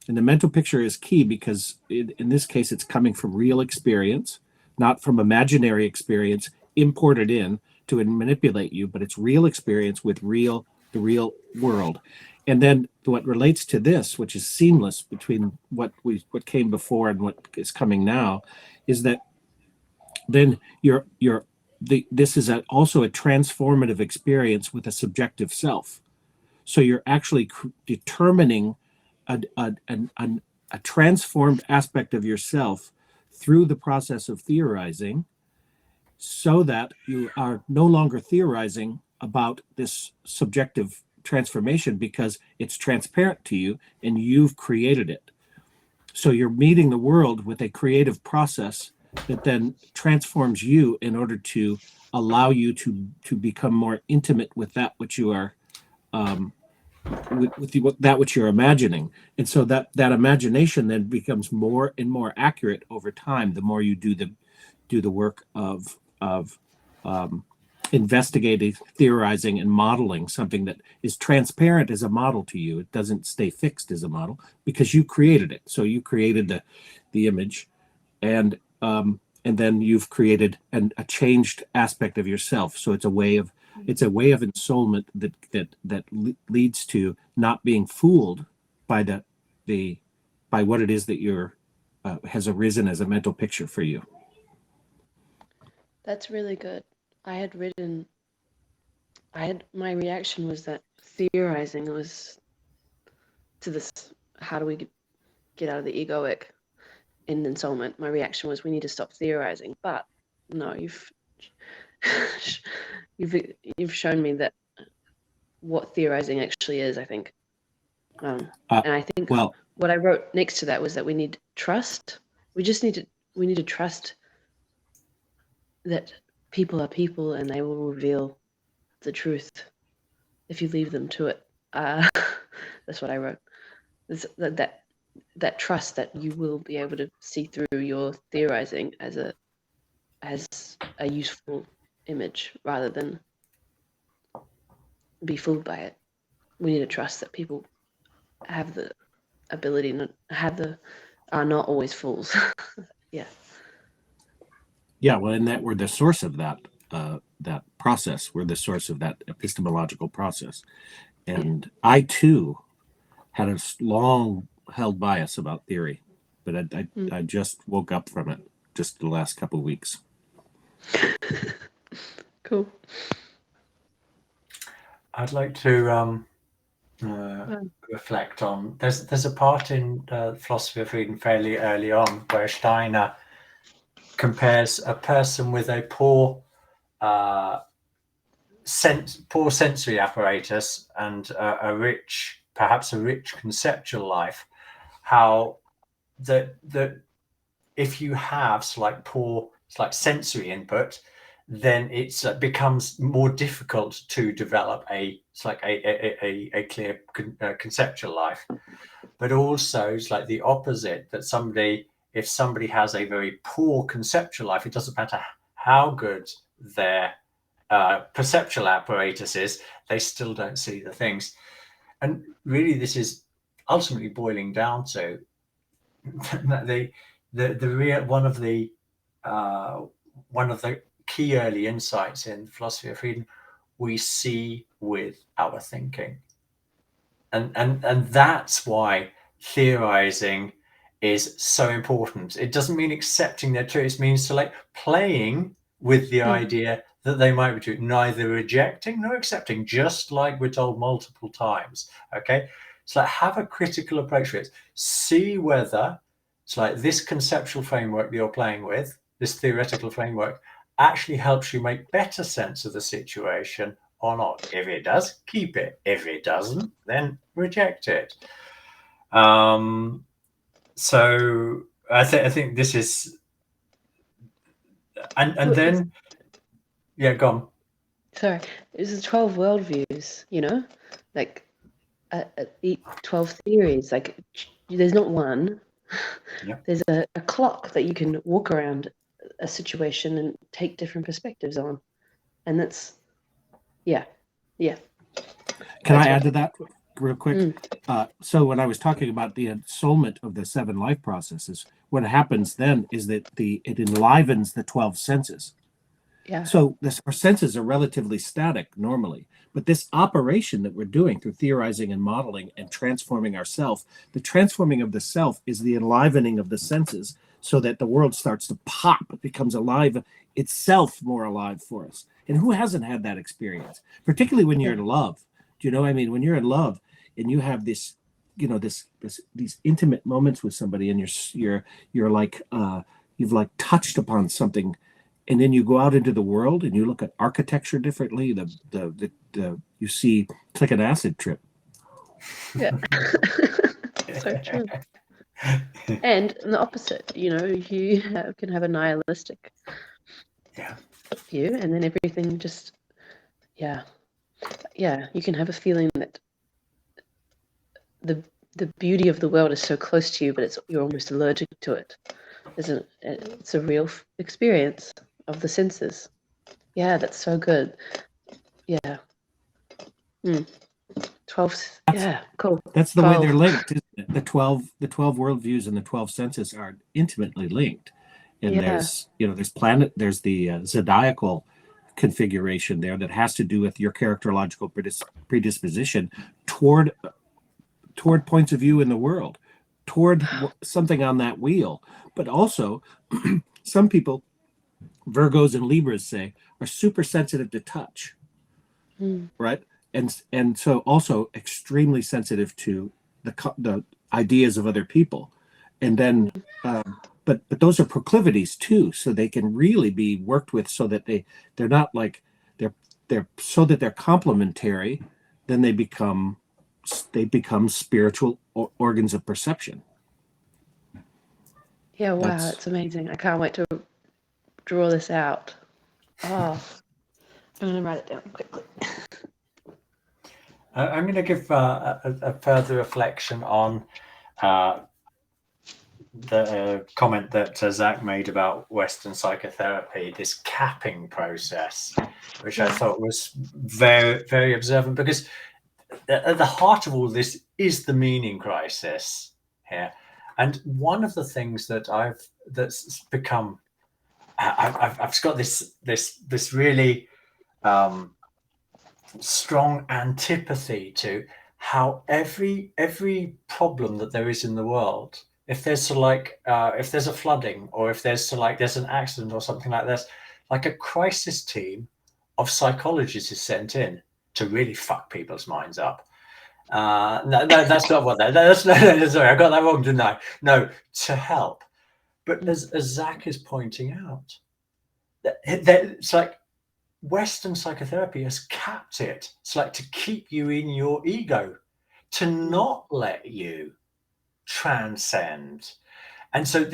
And the mental picture is key because in this case, it's coming from real experience, not from imaginary experience imported in to manipulate you, but it's real experience with the real world. And then what relates to this, which is seamless between what came before and what is coming now, is that then this is also a transformative experience with a subjective self. So you're actually determining a transformed aspect of yourself through the process of theorizing, so that you are no longer theorizing about this subjective transformation because it's transparent to you and you've created it. So you're meeting the world with a creative process that then transforms you in order to allow you to become more intimate with that which you are that which you're imagining. And so that imagination then becomes more and more accurate over time the more you do the work of investigating, theorizing, and modeling something that is transparent as a model to you. It doesn't stay fixed as a model because you created it. So you created the image, and then you've created a changed aspect of yourself. So it's a way of ensoulment that leads to not being fooled by by what it is that you're has arisen as a mental picture for you. That's really good. My reaction was that theorizing was to this, how do we get out of the egoic in Ensoulment? My reaction was we need to stop theorizing. But no, you've shown me that what theorizing actually is, I think. And I think what I wrote next to that was that we need trust. We need to trust that people are people and they will reveal the truth if you leave them to it. That's what I wrote. That trust that you will be able to see through your theorizing as a useful image rather than be fooled by it. We need to trust that people have the ability are not always fools. Yeah. Yeah, well, and that we're the source of that process. We're the source of that epistemological process. And I too had a long held bias about theory, but I just woke up from it just the last couple of weeks. Cool. I'd like to reflect on. There's a part in Philosophy of Freedom fairly early on where Steiner compares a person with a poor sensory apparatus and perhaps a rich conceptual life. How that if you have poor sensory input, then it becomes more difficult to develop a clear conceptual life. But also it's like the opposite, that if somebody has a very poor conceptual life, it doesn't matter how good their perceptual apparatus is, they still don't see the things. And really this is ultimately boiling down to the real one of the key early insights in Philosophy of Freedom: we see with our thinking, and that's why theorizing is so important. It doesn't mean accepting their truth. It means playing with the idea that they might be true, neither rejecting nor accepting, just like we're told multiple times. Okay, so have a critical approach to it. See whether this conceptual framework that you're playing with, this theoretical framework, actually helps you make better sense of the situation or not. If it does, keep it. If it doesn't, then reject it. So I think this is, and then, yeah, go on. Sorry, it's the 12 worldviews, 12 theories. There's not one. Yeah. There's a clock that you can walk around a situation and take different perspectives on, and that's Yeah. Can I That's add to that real quick? Mm. So when I was talking about the ensoulment of the 7 life processes, what happens then is that it enlivens the 12 senses. Yeah. So our senses are relatively static normally, but this operation that we're doing through theorizing and modeling and transforming ourself, the transforming of the self is the enlivening of the senses so that the world starts to pop, it becomes alive, itself more alive for us. And who hasn't had that experience, particularly when you're in love? Do you know what I mean? When you're in love and you have this, these intimate moments with somebody, and you're like, you've like touched upon something, and then you go out into the world and you look at architecture differently. You see, it's like an acid trip. Yeah. So true. And the opposite, you can have a nihilistic view, and then everything just, you can have a feeling that the beauty of the world is so close to you, but you're almost allergic to it. It's a real experience of the senses. Yeah, that's so good. Yeah. 12. Yeah, cool. That's the way 12. they're linked, isn't it? The 12 worldviews and the 12 senses are intimately linked. And there's the zodiacal configuration there that has to do with your characterological predisposition toward points of view in the world, toward something on that wheel. But also, some people, Virgos and Libras say, are super sensitive to touch, right? And so also extremely sensitive to the ideas of other people. And then, but those are proclivities too, so they can really be worked with so that they're not like, they're so that they're complementary, then they become spiritual organs of perception. Yeah, wow, that's amazing. I can't wait to draw this out. Oh, I'm going to write it down quickly. I'm going to give a further reflection on the comment that Zak made about Western psychotherapy, this capping process, which I thought was very, very observant, because at the heart of all this is the meaning crisis here. And one of the things that's become, I've got this really strong antipathy to how every problem that there is in the world, if there's if there's a flooding, or if there's there's an accident or something like this, like a crisis team of psychologists is sent in to really fuck people's minds up. No, that's not what that's sorry, I got that wrong, didn't I? No, to help. But as Zak is pointing out, that it's like Western psychotherapy has capped it. It's like to keep you in your ego, to not let you transcend. And so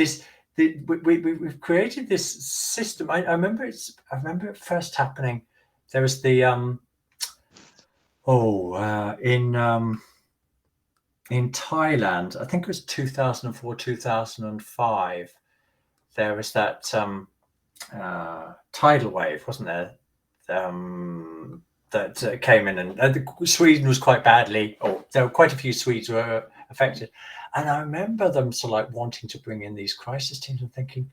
we've created this system. I remember it first happening. There was the in Thailand, I think it was 2004, 2005. There was that tidal wave, wasn't there? That came in, and Sweden was quite badly, or there were quite a few Swedes were affected. And I remember them sort of wanting to bring in these crisis teams and thinking,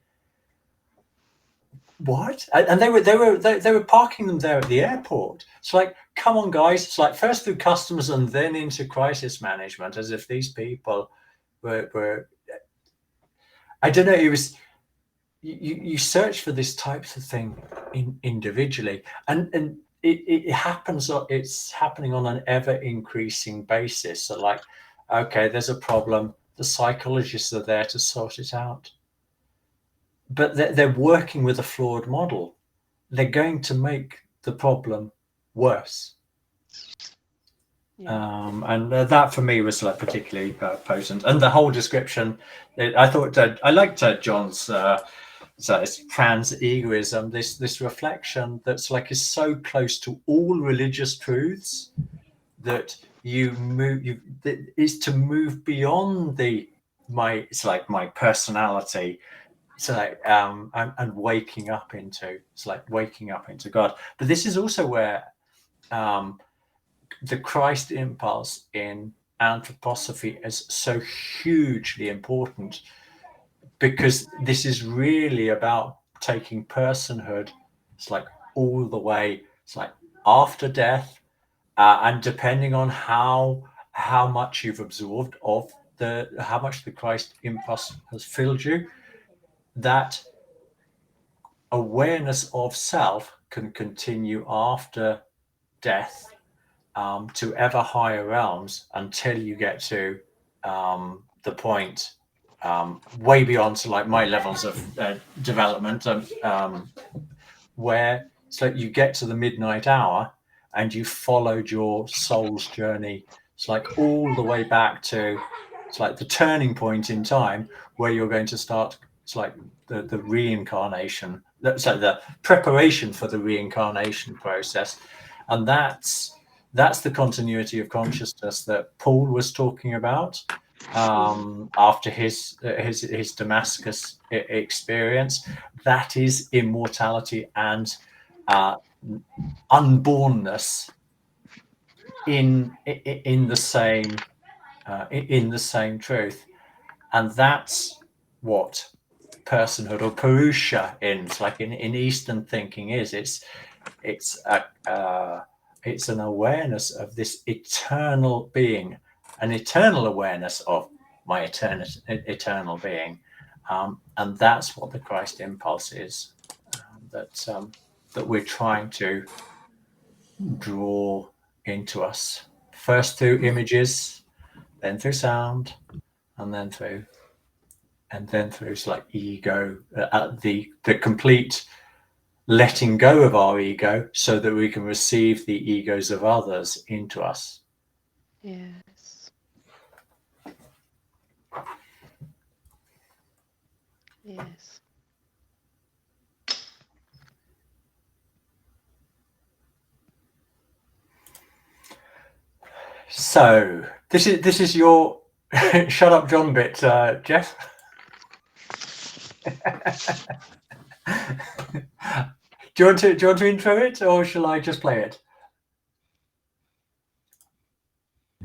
what? And they were parking them there at the airport. It's like, come on, guys. It's like first through customs and then into crisis management, as if these people were I don't know. It was you search for this types of thing individually, and it happens. It's happening on an ever increasing basis. So like, okay, there's a problem. The psychologists are there to sort it out. But they're working with a flawed model. They're going to make the problem worse. Yeah. And that for me was particularly potent. And the whole description, I thought I liked John's trans egoism, this reflection that's is so close to all religious truths that is to move beyond my personality. So and waking up into God. But this is also where the Christ impulse in anthroposophy is so hugely important, because this is really about taking personhood. It's like all the way. It's like after death, and depending on how much you've absorbed of how much the Christ impulse has filled you, that awareness of self can continue after death, to ever higher realms, until you get to the point way beyond to like my levels of development, where it's like you get to the midnight hour and you followed your soul's journey. It's like all the way back to, it's like the turning point in time where you're going to start. It's like the reincarnation. So the preparation for the reincarnation process, and that's the continuity of consciousness that Paul was talking about after his Damascus experience. That is immortality and unbornness in the same truth, and that's what personhood, or Purusha, in Eastern thinking is. It's an awareness of this eternal being, an eternal awareness of my eternal being, and that's what the Christ impulse is, that we're trying to draw into us, first through images, then through sound, and then through like ego, the complete letting go of our ego, so that we can receive the egos of others into us. Yes. Yes. So this is your shut up John bit, Jeff. Do you want to intro it, or shall I just play it?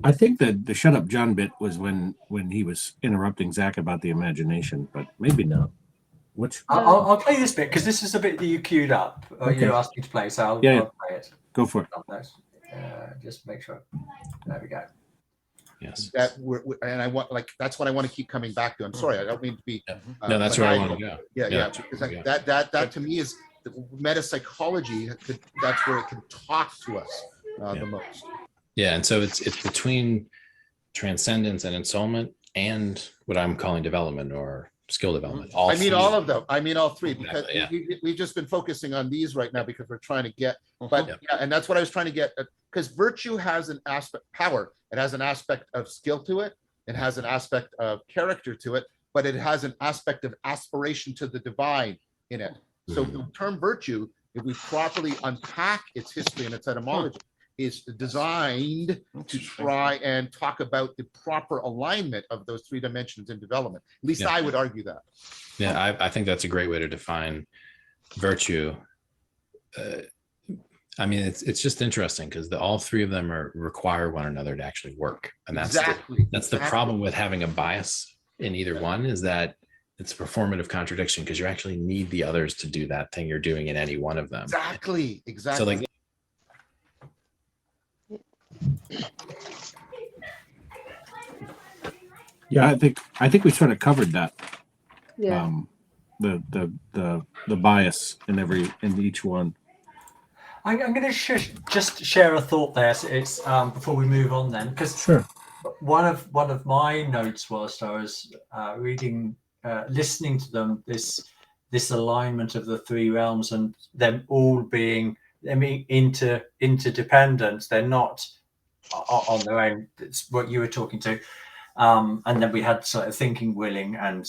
I think that the shut up John bit was when he was interrupting Zach about the imagination, but maybe not. Which I'll play this bit, because this is the bit that you queued up, or Okay. you asked me to play, so I'll Yeah. play it. go for it. Just make sure. There we go. Yes. That and I want, like, that's what I want to keep coming back to. I'm sorry, I don't mean to be. No, that's where I want to go. Yeah. Because that to me is the metapsychology. That's where it can talk to us the most. Yeah, and so it's between transcendence and ensoulment, and what I'm calling development or skill development. All of them. I mean all three, because Exactly, we've just been focusing on these right now because we're trying to get. But and that's what I was trying to get. Because virtue has an aspect, power. It has an aspect of skill to it. It has an aspect of character to it, but it has an aspect of aspiration to the divine in it. So the term virtue, if we properly unpack its history and its etymology, is designed to try and talk about the proper alignment of those three dimensions in development. At least I would argue that. Yeah, I think that's a great way to define virtue. I mean, it's just interesting because all three of them require one another to actually work, and that's the problem with having a bias in either one, is that it's a performative contradiction, because you actually need the others to do that thing you're doing in any one of them. Exactly. So like. Yeah, I think we sort of covered that. Yeah. The bias in each one. I'm going to just share a thought there. So it's before we move on, then, because Sure. One of my notes whilst I was listening to them, this alignment of the three realms and them all being interdependent. They're not on their own. It's what you were talking to, and then we had sort of thinking, willing, and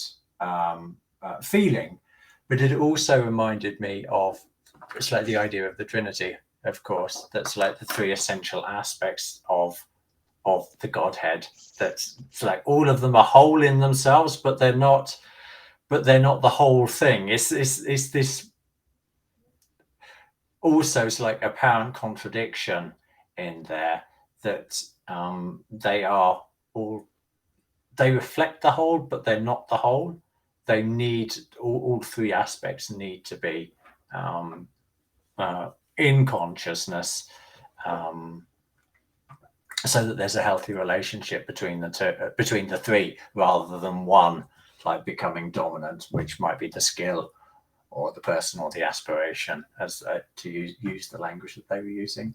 feeling. But it also reminded me of, it's like the idea of the Trinity, of course. That's like the three essential aspects of the Godhead. That's like all of them are whole in themselves, but they're not the whole thing. It's this also, it's like apparent contradiction in there that they are all, they reflect the whole, but they're not the whole. They need, all three aspects need to be in consciousness, so that there's a healthy relationship between the three, rather than one like becoming dominant, which might be the skill or the person or the aspiration, as to use the language that they were using.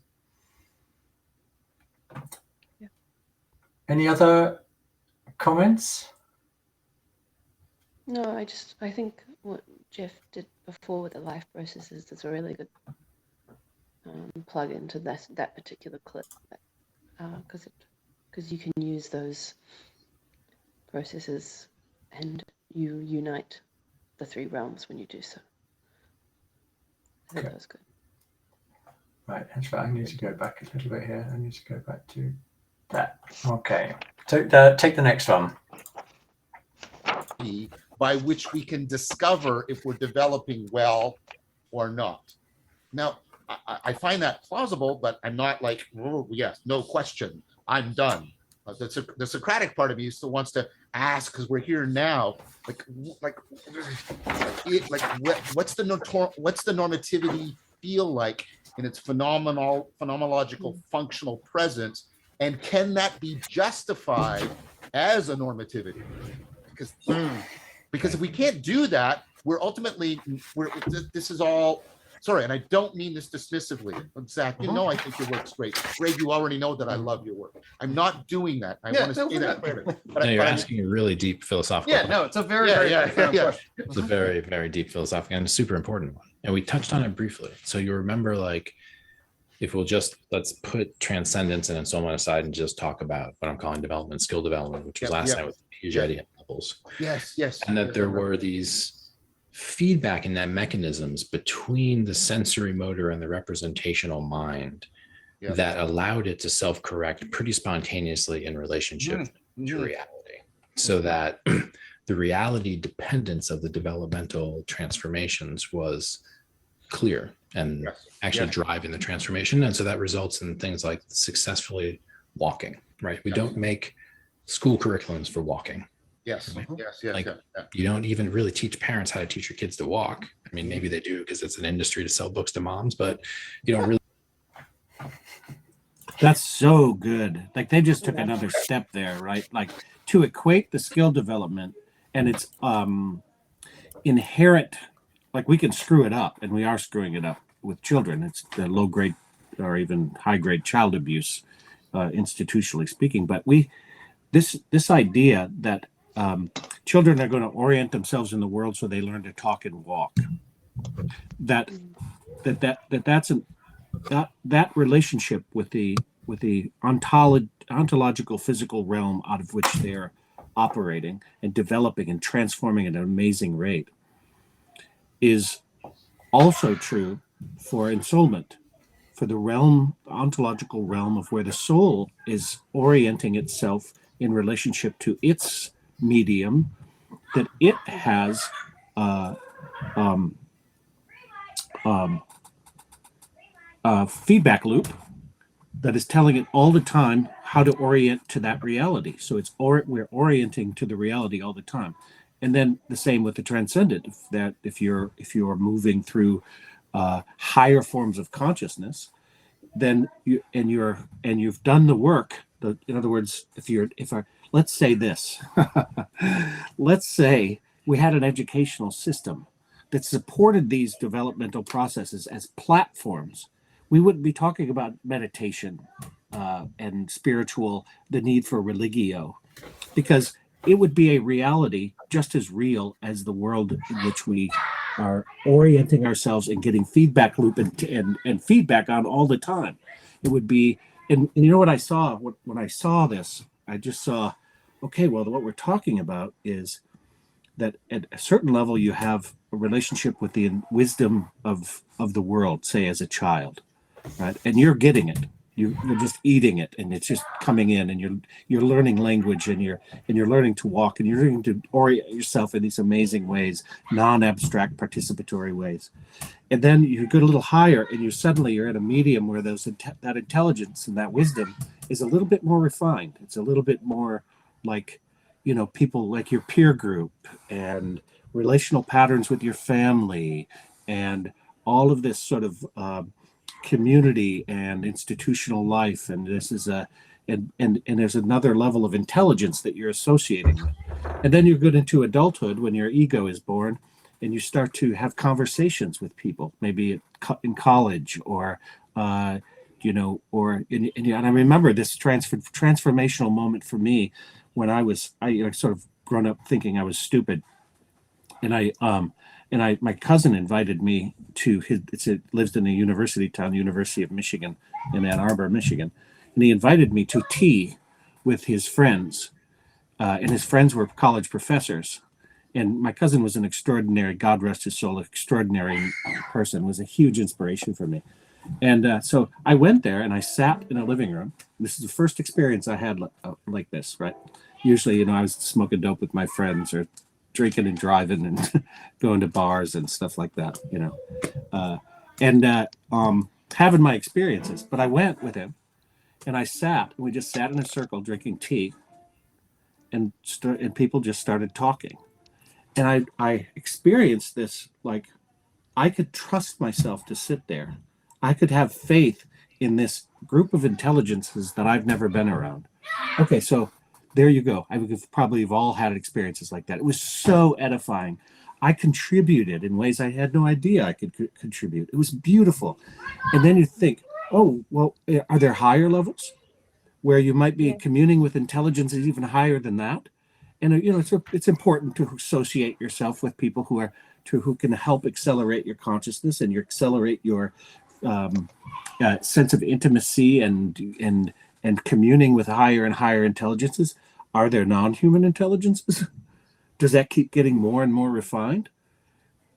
Yeah. Any other comments? No, I think what Jeff did before with the life processes is a really good plug into that particular clip, because you can use those processes and you unite the three realms when you do so. I think that was good. Right, that's right. I need to go back a little bit here. I need to go back to that. Okay, take the next one. By which we can discover if we're developing well or not. Now, I find that plausible, but I'm not like, oh, yes, no question, I'm done. The Socratic part of me still wants to ask, because we're here now. What's the normativity feel like in its phenomenological functional presence, and can that be justified as a normativity? Because if we can't do that, this is all. Sorry, and I don't mean this dismissively. Zach, you know I think your work's great. Greg, you already know that I love your work. I'm not doing that. I want to say that clearly. No, you're asking a really deep philosophical question. No, it's a very question. It's a very, very deep philosophical and a super important one. And we touched on it briefly. So you remember, like, if let's put transcendence and ensoulment aside and just talk about what I'm calling development, skill development, which was last night with Piaget levels. Yes. And that there were these feedback and that mechanisms between the sensory motor and the representational mind that allowed it to self-correct pretty spontaneously in relationship to reality, so that the reality dependence of the developmental transformations was clear and actually driving the transformation. And so that results in things like successfully walking, right? We don't make school curriculums for walking. Yes. You don't even really teach parents how to teach your kids to walk. I mean, maybe they do because it's an industry to sell books to moms, but you don't really. That's so good. Like, they just took another step there, right? Like, to equate the skill development and its inherent, like, we can screw it up, and we are screwing it up with children. It's the low grade or even high grade child abuse, institutionally speaking. But this idea that children are going to orient themselves in the world so they learn to talk and walk. That relationship with the ontological physical realm out of which they're operating and developing and transforming at an amazing rate is also true for ensoulment, for the ontological realm of where the soul is orienting itself in relationship to its medium, that it has feedback loop that is telling it all the time how to orient to that reality. So we're orienting to the reality all the time. And then the same with the transcendent, that if you're moving through higher forms of consciousness, then you've done the work. In other words, let's say this. Let's say we had an educational system that supported these developmental processes as platforms. We wouldn't be talking about meditation and the need for religio, because it would be a reality just as real as the world in which we are orienting ourselves and getting feedback loop and feedback on all the time. It would be, and you know what I saw when I saw this? I just saw, okay, well, what we're talking about is that at a certain level you have a relationship with the wisdom of the world, say as a child, right? And you're getting it. you're just eating it, and it's just coming in, and you're learning language, and you're learning to walk, and you're learning to orient yourself in these amazing ways, non-abstract participatory ways. And then you go a little higher, and you're at a medium where that intelligence and that wisdom is a little bit more refined. It's a little bit more like, people like your peer group, and relational patterns with your family, and all of this sort of community and institutional life. And this is and there's another level of intelligence that you're associating with. And then you get into adulthood, when your ego is born, and you start to have conversations with people, maybe in college, or and I remember this transformational moment for me when I sort of grown up thinking I was stupid, and my cousin invited me to it lives in a university town, University of Michigan in Ann Arbor, Michigan, and he invited me to tea with his friends, and his friends were college professors. And my cousin was an extraordinary, God rest his soul, extraordinary person, was a huge inspiration for me. And so I went there, and I sat in a living room. This is the first experience I had like this, right? Usually, I was smoking dope with my friends, or drinking and driving, and going to bars and stuff like that, and having my experiences. But I went with him, and we just sat in a circle drinking tea, and people just started talking. And I experienced this, like, I could trust myself to sit there. I could have faith in this group of intelligences that I've never been around. Okay, so there you go. I would probably have all had experiences like that. It was so edifying. I contributed in ways I had no idea I could contribute. It was beautiful. And then you think, oh, well, are there higher levels where you might be communing with intelligences even higher than that? And it's important to associate yourself with people who can help accelerate your consciousness and accelerate your sense of intimacy and communing with higher and higher intelligences. Are there non-human intelligences? Does that keep getting more and more refined?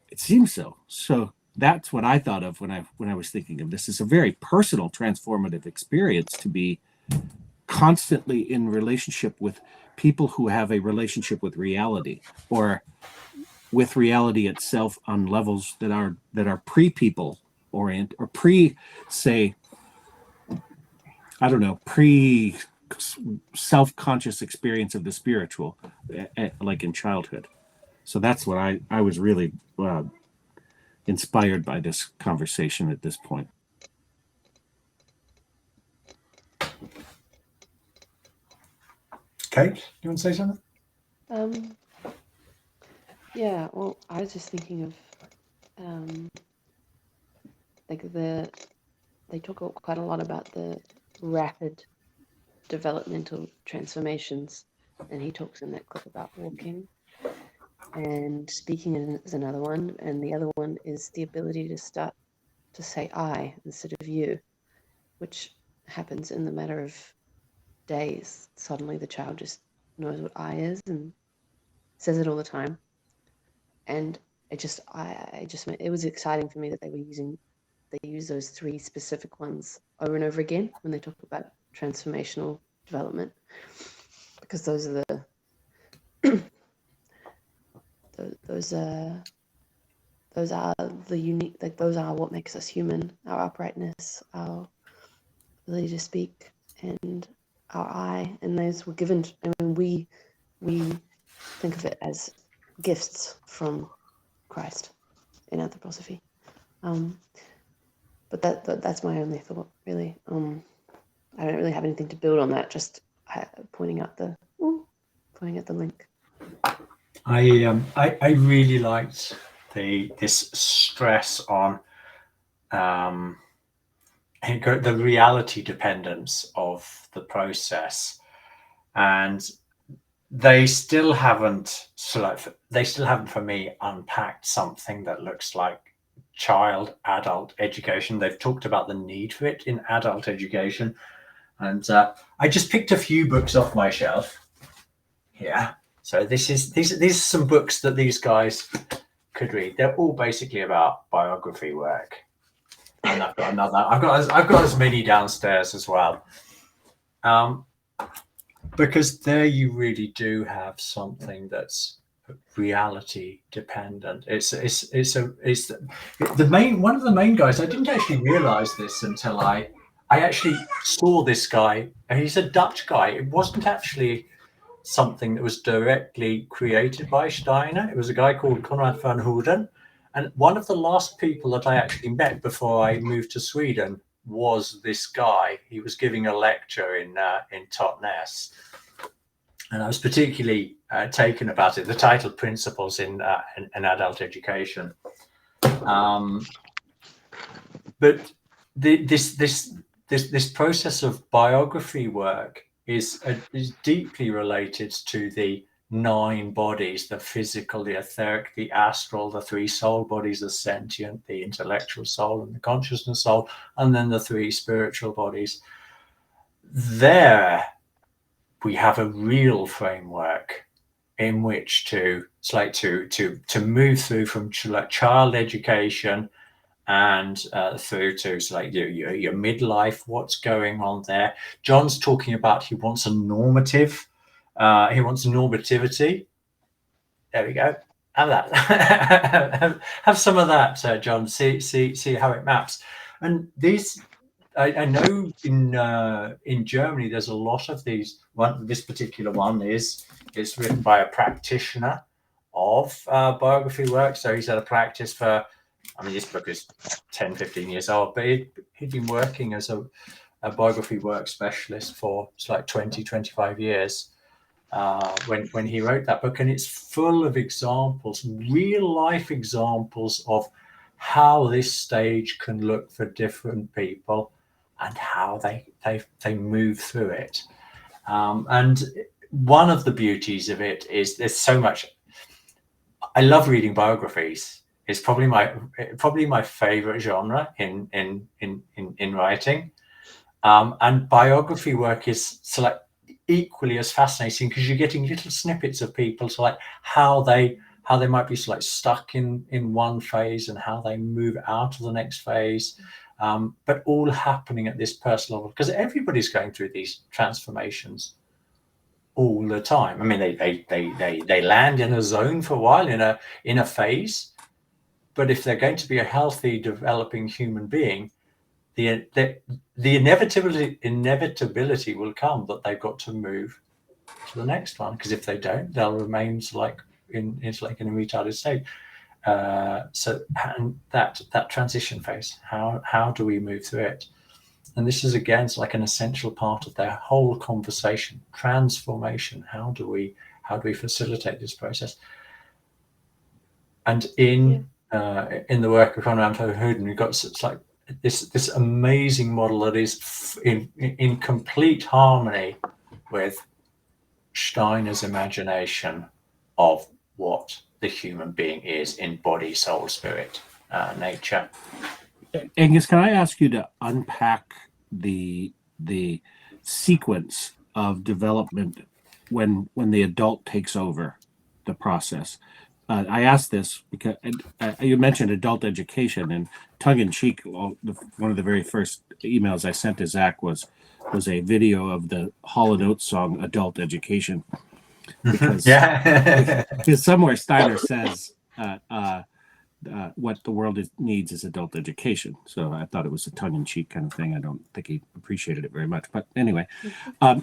It seems so. So that's what I thought of when I was thinking of this. It's a very personal, transformative experience to be constantly in relationship with people who have a relationship with reality, or with reality itself on levels that are pre-people orient, or self-conscious experience of the spiritual, like in childhood. So that's what I was really inspired by this conversation at this point. Kate, do you want to say something? Yeah, well, I was just thinking of they talk quite a lot about the rapid developmental transformations, and he talks in that clip about walking, and speaking is another one, and the other one is the ability to start to say I instead of you, which happens in the matter of days. Suddenly the child just knows what I is and says it all the time. And it was exciting for me that they use those three specific ones over and over again when they talk about transformational development, because those are those are the unique, like those are what makes us human: our uprightness, our ability to speak, and our I. And those were given. I mean, we think of it as gifts from Christ in anthroposophy. But that's my only thought, really. I don't really have anything to build on that. Just pointing out the link. I really liked this stress on the reality dependence of the process, and they still haven't for me unpacked something that looks like child adult education. They've talked about the need for it in adult education, and I just picked a few books off my shelf here. So these are some books that these guys could read. They're all basically about biography work, and I've got another. I've got as many downstairs as well. Because there you really do have something that's reality dependent. It's the main one of the main guys. I didn't actually realize this until I actually saw this guy. He's a Dutch guy. It wasn't actually something that was directly created by Steiner. It was a guy called Conrad van Hoeden. And one of the last people that I actually met before I moved to Sweden was this guy. He was giving a lecture in Totnes. And I was particularly taken about it. The title "Principles in Adult Education," but this process of biography work is deeply related to the 9 bodies: the physical, the etheric, the astral, the 3 soul bodies: the sentient, the intellectual soul, and the consciousness soul, and then the 3 spiritual bodies. There we have a real framework in which to move through from child education and through to your midlife. What's going on there? John's talking about he wants a normative. He wants normativity. There we go. Have that. have some of that, John. See how it maps. And these. I know in Germany there's a lot of these. This particular one is written by a practitioner of biography work. So he's had a practice for, I mean, this book is 10, 15 years old, but he'd been working as a biography work specialist for 20, 25 years when he wrote that book. And it's full of examples, real life examples of how this stage can look for different people and how they move through it. And one of the beauties of it is there's so much. I love reading biographies. It's probably my favorite genre in writing. And biography work is equally as fascinating because you're getting little snippets of people, how they might be stuck in one phase and how they move out of the next phase. But all happening at this personal level, because everybody's going through these transformations all the time. I mean, they land in a zone for a while, in a phase, but if they're going to be a healthy, developing human being, the inevitability will come that they've got to move to the next one, because if they don't, they'll remain in a retarded state. So and that transition phase, how do we move through it? And this is again an essential part of their whole conversation. Transformation. How do we facilitate this process? And in the work of Conrad van Hoeden, we've got this amazing model that is in complete harmony with Steiner's imagination of what the human being is in body, soul, spirit, nature. Angus, can I ask you to unpack the sequence of development when the adult takes over the process? I asked this because you mentioned adult education, and tongue-in-cheek, one of the very first emails I sent to Zach was a video of the Hall & Oates song "Adult Education," because because somewhere Steiner says what the world needs is adult education. So I thought it was a tongue-in-cheek kind of thing. I don't think he appreciated it very much. But anyway,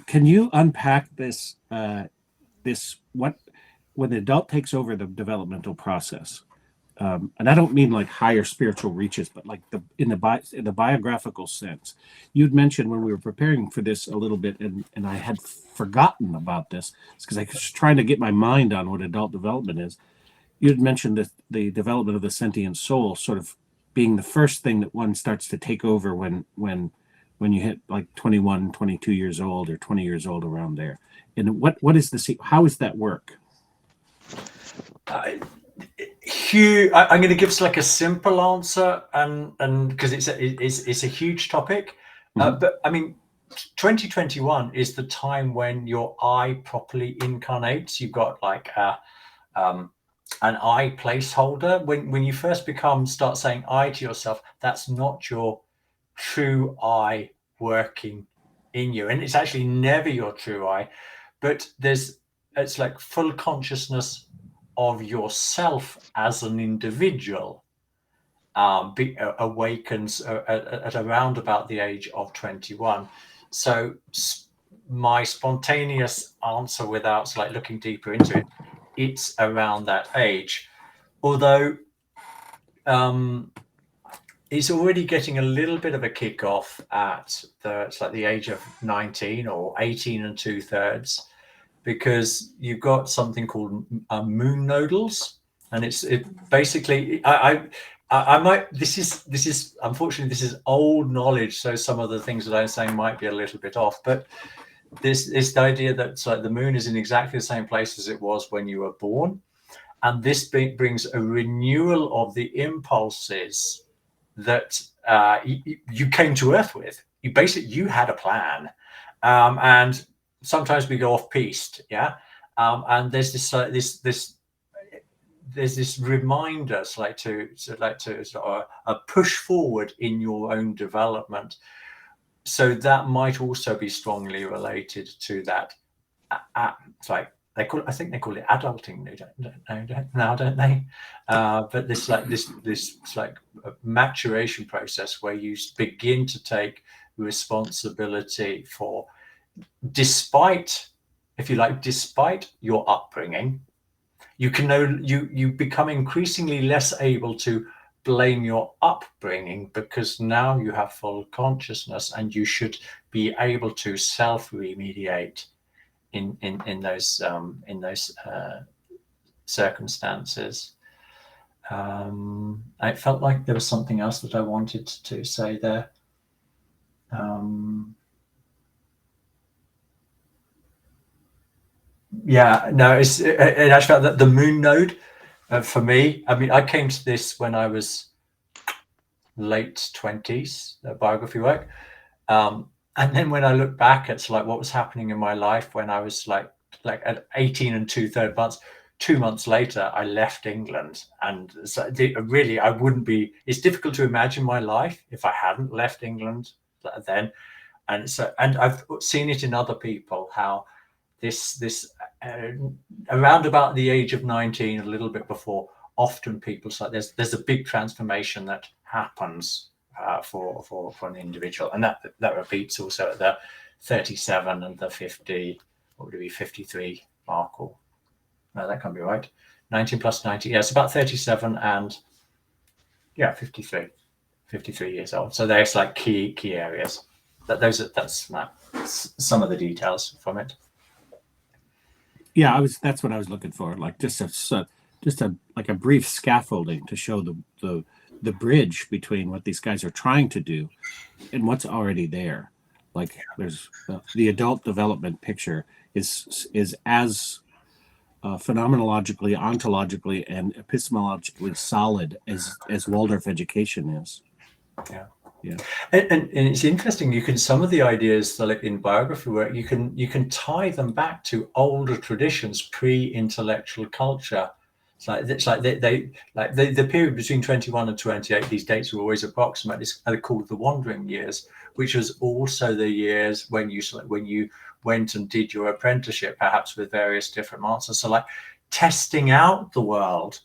can you unpack this? When the adult takes over the developmental process, and I don't mean higher spiritual reaches, but in the biographical sense. You'd mentioned when we were preparing for this a little bit, and I had forgotten about this because I was trying to get my mind on what adult development is. You'd mentioned the development of the sentient soul sort of being the first thing that one starts to take over when you hit 21, 22 years old or 20 years old, around there. And what is how does that work? Hugh, I'm going to give a simple answer, and because it's a huge topic, but I mean, 2021 is the time when your I properly incarnates. You've got an I placeholder. When you first start saying I to yourself, that's not your true I working in you, and it's actually never your true I. But it's like full consciousness of yourself as an individual awakens at around about the age of 21. So my spontaneous answer, without like looking deeper into it, it's around that age. Although it's already getting a little bit of a kickoff at the age of 19 or 18 and 2/3, because you've got something called moon nodals, and it basically I might this is unfortunately this is old knowledge, so some of the things that I'm saying might be a little bit off, but this is the idea that the moon is in exactly the same place as it was when you were born, and this brings a renewal of the impulses that you came to Earth with. You had a plan, and sometimes we go off piste, yeah. And there's this reminder, to a push forward in your own development. So that might also be strongly related to that. It's like I think they call it adulting now, don't they? But this maturation process where you begin to take responsibility for, despite your upbringing, you become increasingly less able to blame your upbringing, because now you have full consciousness and you should be able to self-remediate in those circumstances. I felt like there was something else that I wanted to say there. Yeah, no, it actually felt that the moon node, for me, I mean, I came to this when I was late 20s, biography work. And then when I look back, it's like what was happening in my life when I was like at 18 and 2/3 months. 2 months later, I left England, and so really, I wouldn't be. It's difficult to imagine my life if I hadn't left England then, and I've seen it in other people how this around about the age of 19, a little bit before, often people there's a big transformation that happens for an individual, and that repeats also at the 37 and the 50, what would it be, 53 mark, or no, that can't be right. 19 plus 90, yeah, it's about 37 and 53 years old. So there's like key areas. That's some of the details from it. Yeah, that's what I was looking for, like just a brief scaffolding to show the bridge between what these guys are trying to do and what's already there. Like there's the adult development picture is as phenomenologically, ontologically, and epistemologically solid as Waldorf education is. Yeah. And it's interesting. Some of the ideas like in biography work, you can tie them back to older traditions, pre-intellectual culture. It's like the period between 21 and 28. These dates are always approximate. They're called the wandering years, which was also the years when you went and did your apprenticeship, perhaps with various different masters. So like testing out the world,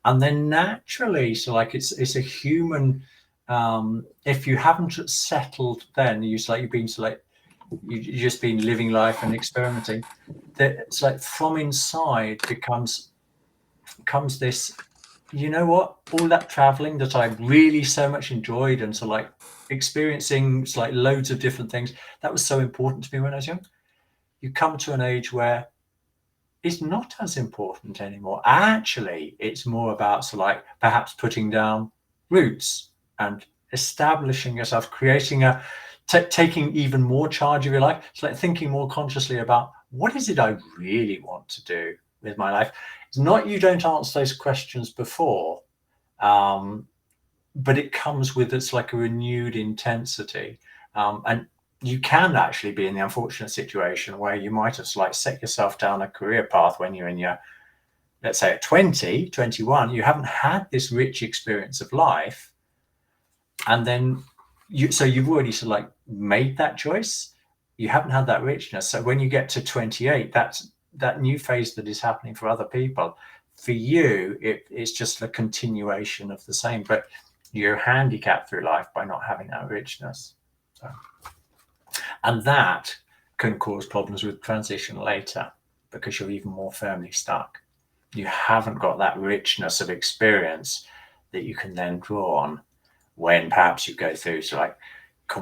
and then naturally, it's a human. If you haven't settled, then you've just been living life and experimenting. That it's like from inside comes this, you know what, all that traveling that I really so much enjoyed, and so like experiencing loads of different things, that was so important to me when I was young. You come to an age where it's not as important anymore. Actually, it's more about perhaps putting down roots and establishing yourself, creating taking even more charge of your life. It's like thinking more consciously about what is it I really want to do with my life. It's not you don't answer those questions before, but it comes with it's like a renewed intensity, and you can actually be in the unfortunate situation where you might have set yourself down a career path when you're in your let's say at 20, 21, you haven't had this rich experience of life. And then you've already sort of like made that choice. You haven't had that richness. So when you get to 28, that's that new phase that is happening for other people. For you, it's just a continuation of the same, but you're handicapped through life by not having that richness. So, and that can cause problems with transition later because you're even more firmly stuck. You haven't got that richness of experience that you can then draw on when perhaps you go through to like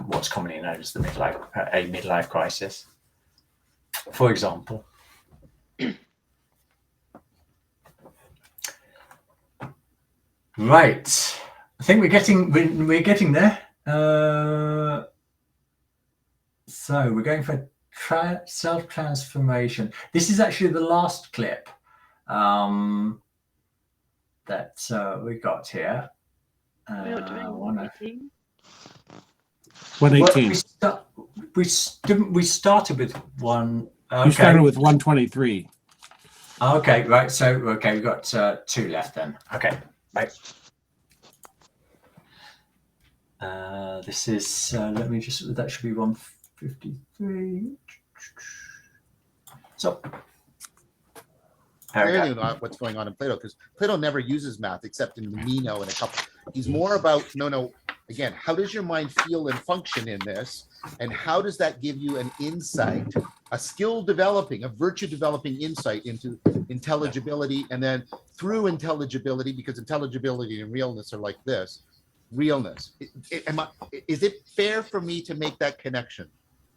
what's commonly known as the midlife crisis, for example. Right, I think we're getting there. So we're going for self-transformation. This is actually the last clip that we got here. We're not doing 118. 118. Well, we started with one. Okay. You started with 123. Okay, right. So okay, we've got 2 left then. Okay, right. This is let me just, that should be 153. So Clearly not what's going on in Plato, because Plato never uses math except in the Meno and a couple. He's more about again, how does your mind feel and function in this, and how does that give you an insight, a skill developing, a virtue developing insight into intelligibility, and then through intelligibility, because intelligibility and realness are like this, realness. Is it fair for me to make that connection?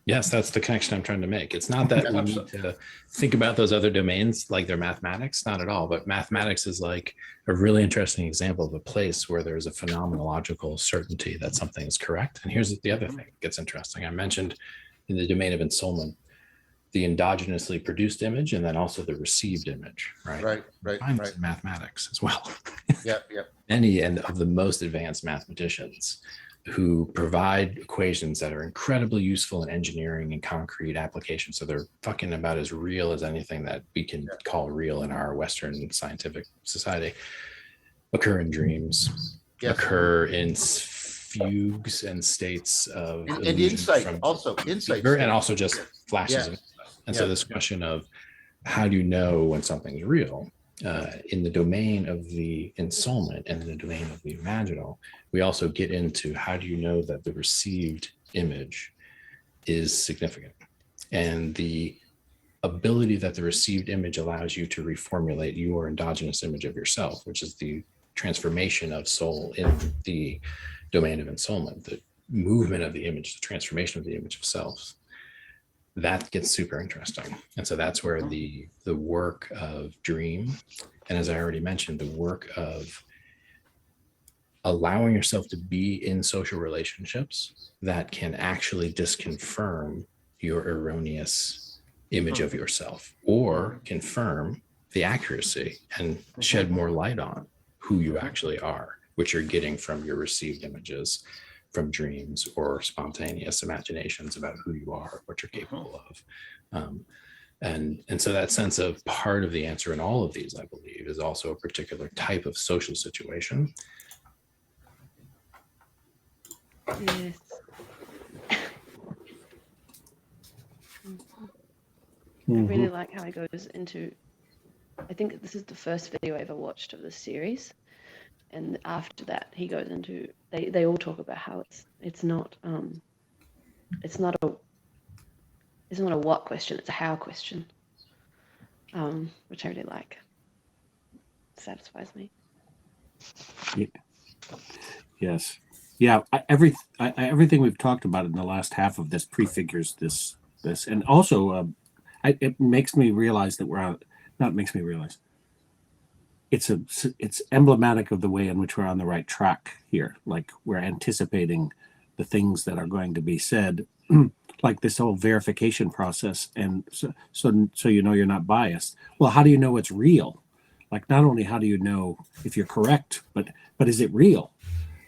Yes, that's the connection I'm trying to make. It's not that we need to think about those other domains like they're mathematics, not at all. But mathematics is like a really interesting example of a place where there's a phenomenological certainty that something is correct. And here's the other thing that gets interesting. I mentioned in the domain of Ensoulment, the endogenously produced image and then also the received image, right? Right. Mathematics as well. Yeah. Many of the most advanced mathematicians who provide equations that are incredibly useful in engineering and concrete applications. So they're fucking about as real as anything that we can call real in our Western scientific society, occur in dreams, occur in fugues and states of and insight, insight, and also just flashes of stuff. And so this question of how do you know when something's real? In the domain of the Ensoulment and in the domain of the imaginal, we also get into how do you know that the received image is significant, and the ability that the received image allows you to reformulate your endogenous image of yourself, which is the transformation of soul in the domain of Ensoulment, the movement of the image, the transformation of the image of self. That gets super interesting. And so that's where the work of dream, and as I already mentioned, the work of allowing yourself to be in social relationships that can actually disconfirm your erroneous image of yourself, or confirm the accuracy and shed more light on who you actually are, which you're getting from your received images, from dreams or spontaneous imaginations about who you are, what you're capable of. And so that sense of part of the answer in all of these, I believe, is also a particular type of social situation. Yes. I really like how he goes into, I think this is the first video I ever watched of this series. And after that, he goes into, they all talk about how it's not a what question, it's a how question, which I really like. It satisfies me. Yeah. Yes. Yeah. Everything we've talked about in the last half of this prefigures this, and also it makes me realize that it's emblematic of the way in which we're on the right track here. Like we're anticipating the things that are going to be said, like this whole verification process. And so you know you're not biased. Well, how do you know it's real? Like not only how do you know if you're correct, but is it real?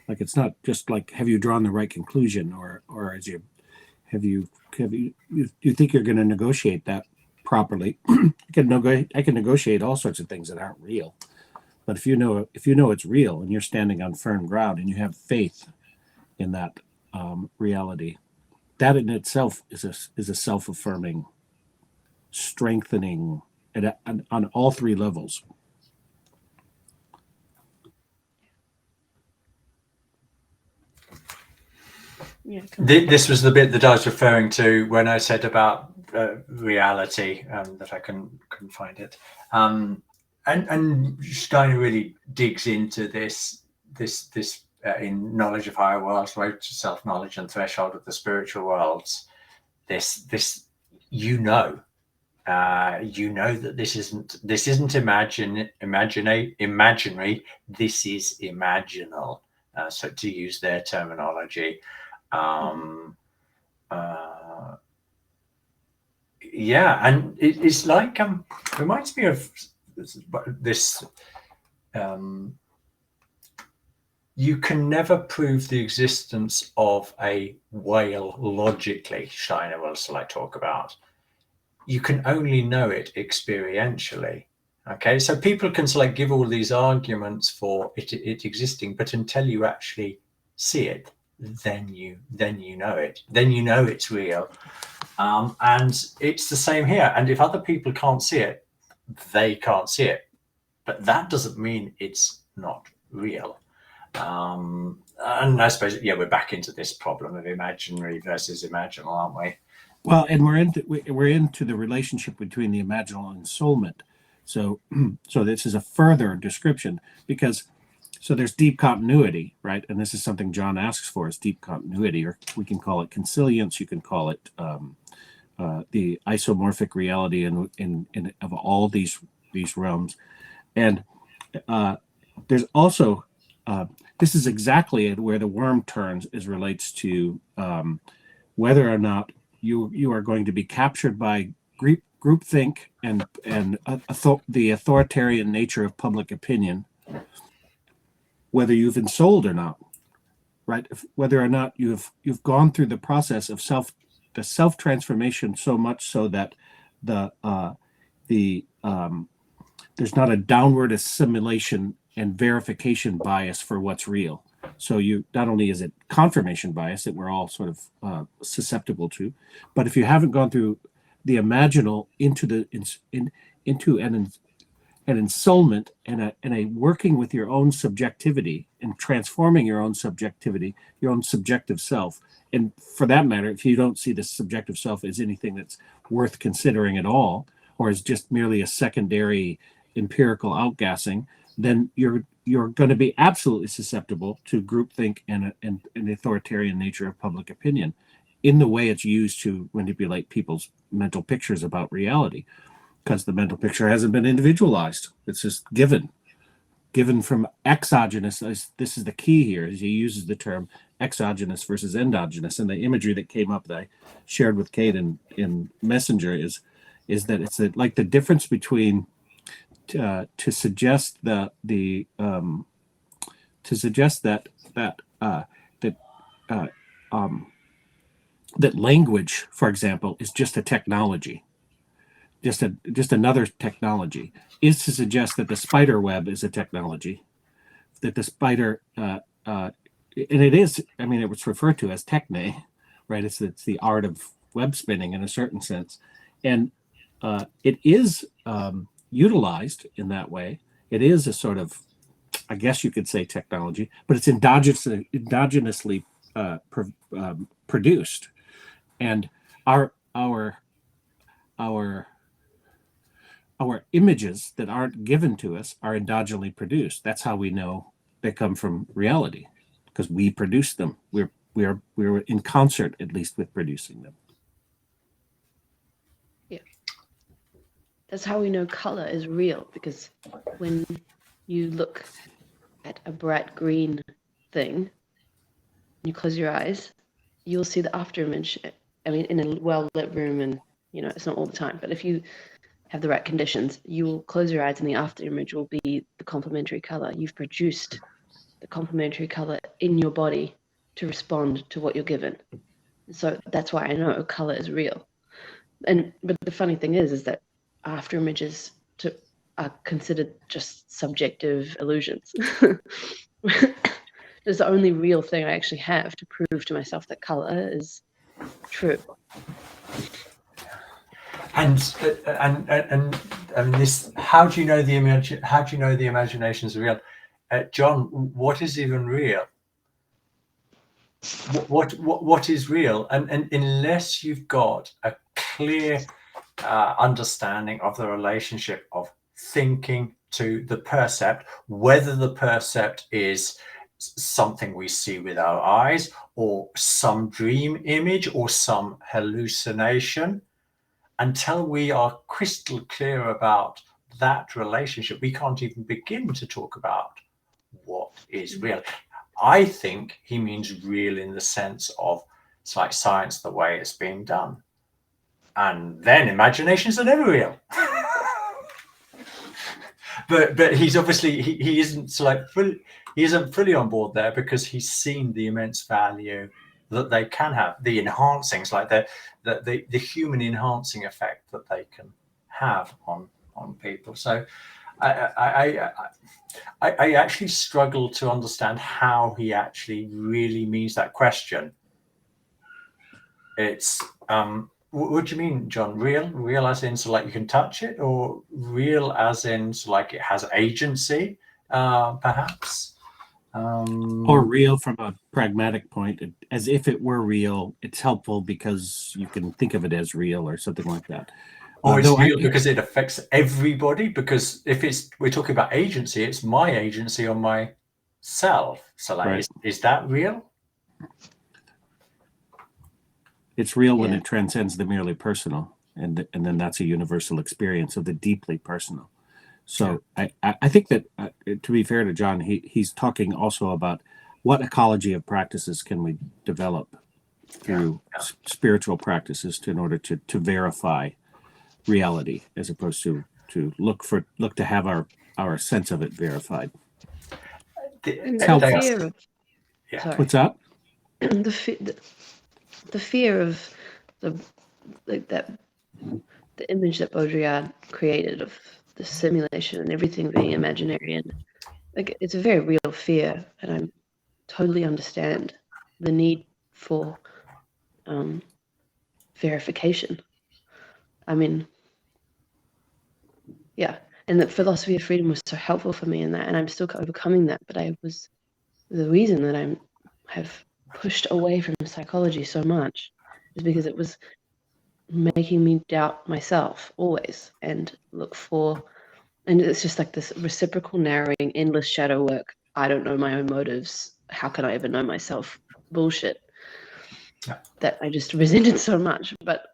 Like it's not just like have you drawn the right conclusion, or is you think you're going to negotiate that properly, I can negotiate all sorts of things that aren't real. But if you know it's real and you're standing on firm ground and you have faith in that reality, that in itself is a self-affirming, strengthening on all three levels. Yeah. This was the bit that I was referring to when I said about reality, that I couldn't find it. And Steiner really digs into this in Knowledge of Higher Worlds, Road to Self-Knowledge and Threshold of the Spiritual Worlds. This imaginary. This isn't imaginary. This is imaginal. So to use their terminology. Yeah, and it's like reminds me of this. You can never prove the existence of a whale logically, Steiner will talk about. You can only know it experientially. Okay, so people can give all these arguments for it existing, but until you actually see it, then you know it. Then you know it's real. And it's the same here. And if other people can't see it, they can't see it. But that doesn't mean it's not real. And I suppose, we're back into this problem of imaginary versus imaginal, aren't we? Well, and we're into the relationship between the imaginal and ensoulment. So this is a further description because there's deep continuity, right? And this is something John asks for, is deep continuity, or we can call it consilience. You can call it the isomorphic reality in of all these realms. And there's also this is exactly where the worm turns as relates to whether or not you are going to be captured by groupthink and the authoritarian nature of public opinion, whether you've ensouled or not, right? Whether or not you've gone through the process of self transformation so much so that there's not a downward assimilation and verification bias for what's real. So you not only is it confirmation bias that we're all sort of susceptible to, but if you haven't gone through the imaginal into an ensoulment and a working with your own subjectivity and transforming your own subjectivity, your own subjective self. And for that matter, if you don't see the subjective self as anything that's worth considering at all, or as just merely a secondary empirical outgassing, then you're going to be absolutely susceptible to groupthink and the authoritarian nature of public opinion in the way it's used to manipulate people's mental pictures about reality, because the mental picture hasn't been individualized. It's just given from exogenous. This is the key here, is he uses the term exogenous versus endogenous, and the imagery that came up that I shared with Kate in Messenger is that it's like the difference between to suggest that language, for example, is just a technology, just another technology, is to suggest that the spider web is a technology, that the spider and it is. I mean, it was referred to as techne, right? It's the art of web spinning in a certain sense, and it is utilized in that way. It is a sort of, I guess you could say, technology, but it's endogenously produced, and our images that aren't given to us are endogenously produced. That's how we know they come from reality, because we produce them. We're in concert, at least, with producing them. That's how we know color is real, because when you look at a bright green thing, you close your eyes, you'll see the after image. I mean, in a well-lit room, and it's not all the time, but if you have the right conditions, you will close your eyes and the after image will be the complementary color. You've produced the complementary color in your body to respond to what you're given. So that's why I know color is real. but the funny thing is that after images are considered just subjective illusions. It's the only real thing I actually have to prove to myself that color is true. And this, how do you know the image? How do you know the imagination is real? John, what is even real? What is real? And unless you've got a clear understanding of the relationship of thinking to the percept, whether the percept is something we see with our eyes or some dream image or some hallucination, until we are crystal clear about that relationship, we can't even begin to talk about what is real. I think he means real in the sense of it's like science the way it's being done. And then imaginations are never real. but he's obviously he isn't he isn't fully on board there, because he's seen the immense value that they can have, the enhancings, like the human enhancing effect that they can have on people. So I actually struggle to understand how he actually really means that question. It's what do you mean, John? Real as in so like you can touch it, or real as in so like it has agency, perhaps? Or real from a pragmatic point, as if it were real. It's helpful because you can think of it as real or something like that. Or it's real because it affects everybody. Because if we're talking about agency, it's my agency on myself. So like, right. is that real? It's real when it transcends the merely personal, and then that's a universal experience of the deeply personal. So I think that to be fair to John, he's talking also about what ecology of practices can we develop through spiritual practices in order to verify reality, as opposed to look to have our sense of it verified. What's up? The fear of the image that Baudrillard created of the simulation and everything being imaginary, and like it's a very real fear, and I totally understand the need for verification. I mean, and the philosophy of freedom was so helpful for me in that, and I'm still overcoming that. But the reason that I have pushed away from psychology so much is because it was making me doubt myself always and look for, and it's just like this reciprocal narrowing, endless shadow work. I don't know my own motives. How can I ever know myself? Bullshit. That I just resented so much. But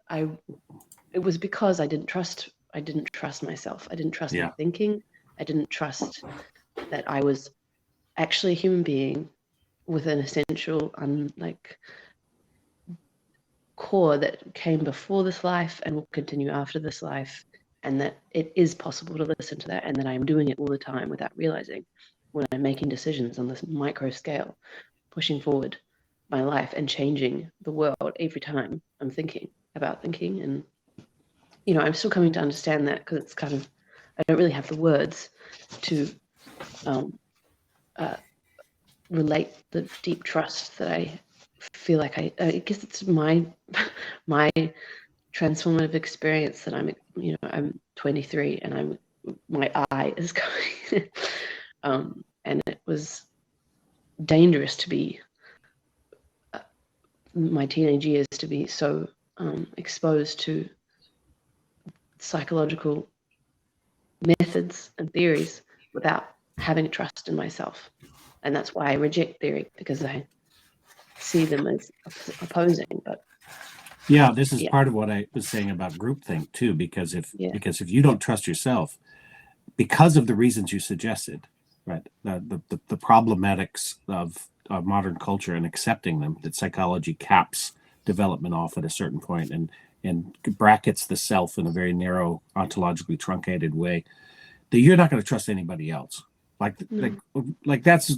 it was because I didn't trust myself. I didn't trust my thinking. I didn't trust that I was actually a human being with an essential core that came before this life and will continue after this life, and that it is possible to listen to that, and that I'm doing it all the time without realizing, when I'm making decisions on this micro scale, pushing forward my life and changing the world every time I'm thinking about thinking. And I'm still coming to understand that, because it's kind of, I don't really have the words to relate the deep trust that I feel like I guess it's my transformative experience that I'm 23 and my eye is going and it was dangerous to be my teenage years to be so exposed to psychological methods and theories without having trust in myself. And that's why I reject theory, because I see them as opposing. But this is part of what I was saying about groupthink too, because if you don't trust yourself, because of the reasons you suggested, right, the problematics of modern culture and accepting them, that psychology caps development off at a certain point and brackets the self in a very narrow, ontologically truncated way, that you're not going to trust anybody else. Like that's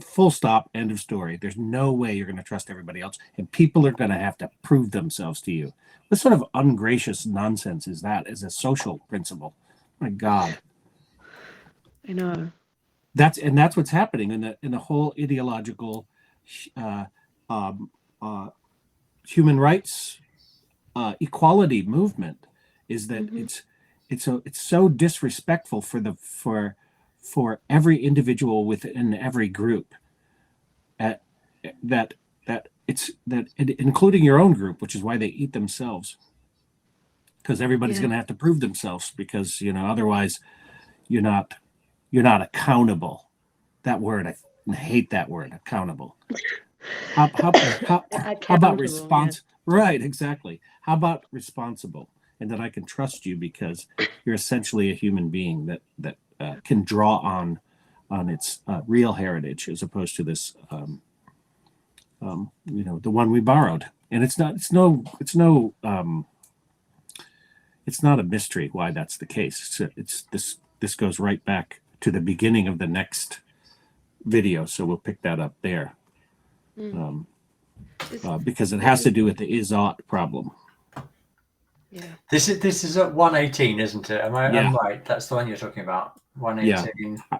full stop, end of story. There's no way you're going to trust everybody else, and people are going to have to prove themselves to you. What sort of ungracious nonsense is that as a social principle? My God. I know. That's what's happening in the whole ideological human rights equality movement, is that it's so disrespectful for every individual within every group, that including your own group, which is why they eat themselves, because everybody's going to have to prove themselves, because otherwise you're not accountable. That word, I hate that word, accountable. How about response? Yeah. Right, exactly. How about responsible, and that I can trust you because you're essentially a human being that can draw on its real heritage, as opposed to this, the one we borrowed. And it's not a mystery why that's the case. This goes right back to the beginning of the next video, so we'll pick that up there, because it has to do with the is-ought problem. Yeah. This is at 118, isn't it? I'm right? That's the one you're talking about. 118. Yeah.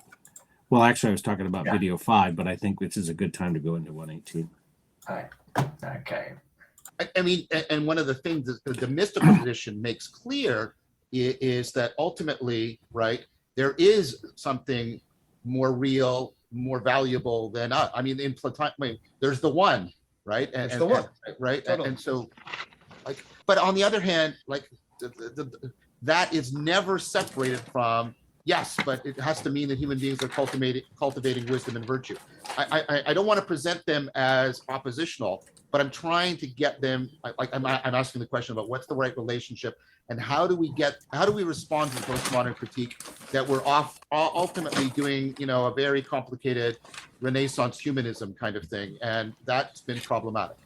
Well, actually, I was talking about video 5, but I think this is a good time to go into 118. Right. Okay. I mean, and one of the things that the mystical tradition makes clear is that ultimately, right, there is something more real, more valuable than us. I mean, in Platonic, there's the one, right? And the one, right? Totally. And so, like, but on the other hand, like, that is never separated from, yes, but it has to mean that human beings are cultivating wisdom and virtue. I don't want to present them as oppositional, but I'm trying to get them, I'm asking the question about what's the right relationship, and how do we respond to the postmodern critique that we're ultimately doing, a very complicated Renaissance humanism kind of thing, and that's been problematic.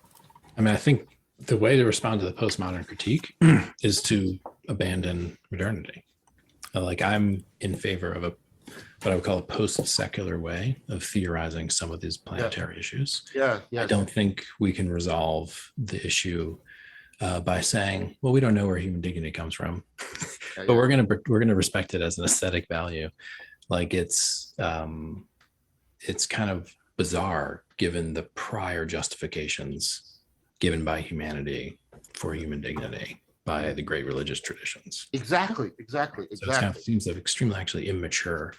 I mean, I think the way to respond to the postmodern critique is to abandon modernity. Like, I'm in favor of what I would call a post-secular way of theorizing some of these planetary issues. Yeah. I don't think we can resolve the issue by saying, well, we don't know where human dignity comes from, but we're gonna respect it as an aesthetic value. Like, it's kind of bizarre given the prior justifications given by humanity for human dignity by the great religious traditions. Exactly. So it kind of seems an extremely actually immature,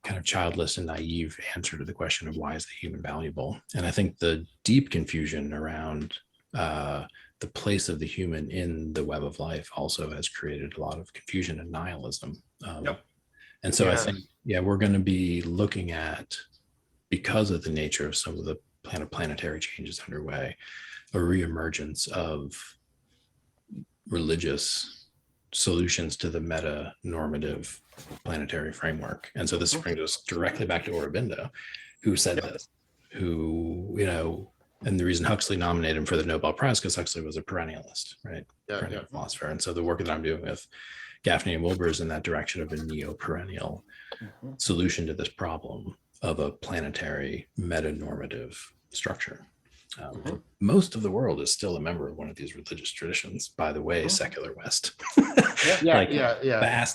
kind of childless and naive answer to the question of why is the human valuable. And I think the deep confusion around the place of the human in the web of life also has created a lot of confusion and nihilism. And so I think, we're going to be looking at, because of the nature of some of the planetary changes underway, a reemergence of religious solutions to the meta-normative planetary framework. And so this brings us directly back to Aurobindo, who said this, and the reason Huxley nominated him for the Nobel Prize, because Huxley was a perennialist, right? Perennial philosopher. And so the work that I'm doing with Gaffney and Wilbur is in that direction of a neo-perennial solution to this problem of a planetary meta-normative structure. Most of the world is still a member of one of these religious traditions, by the way, secular West.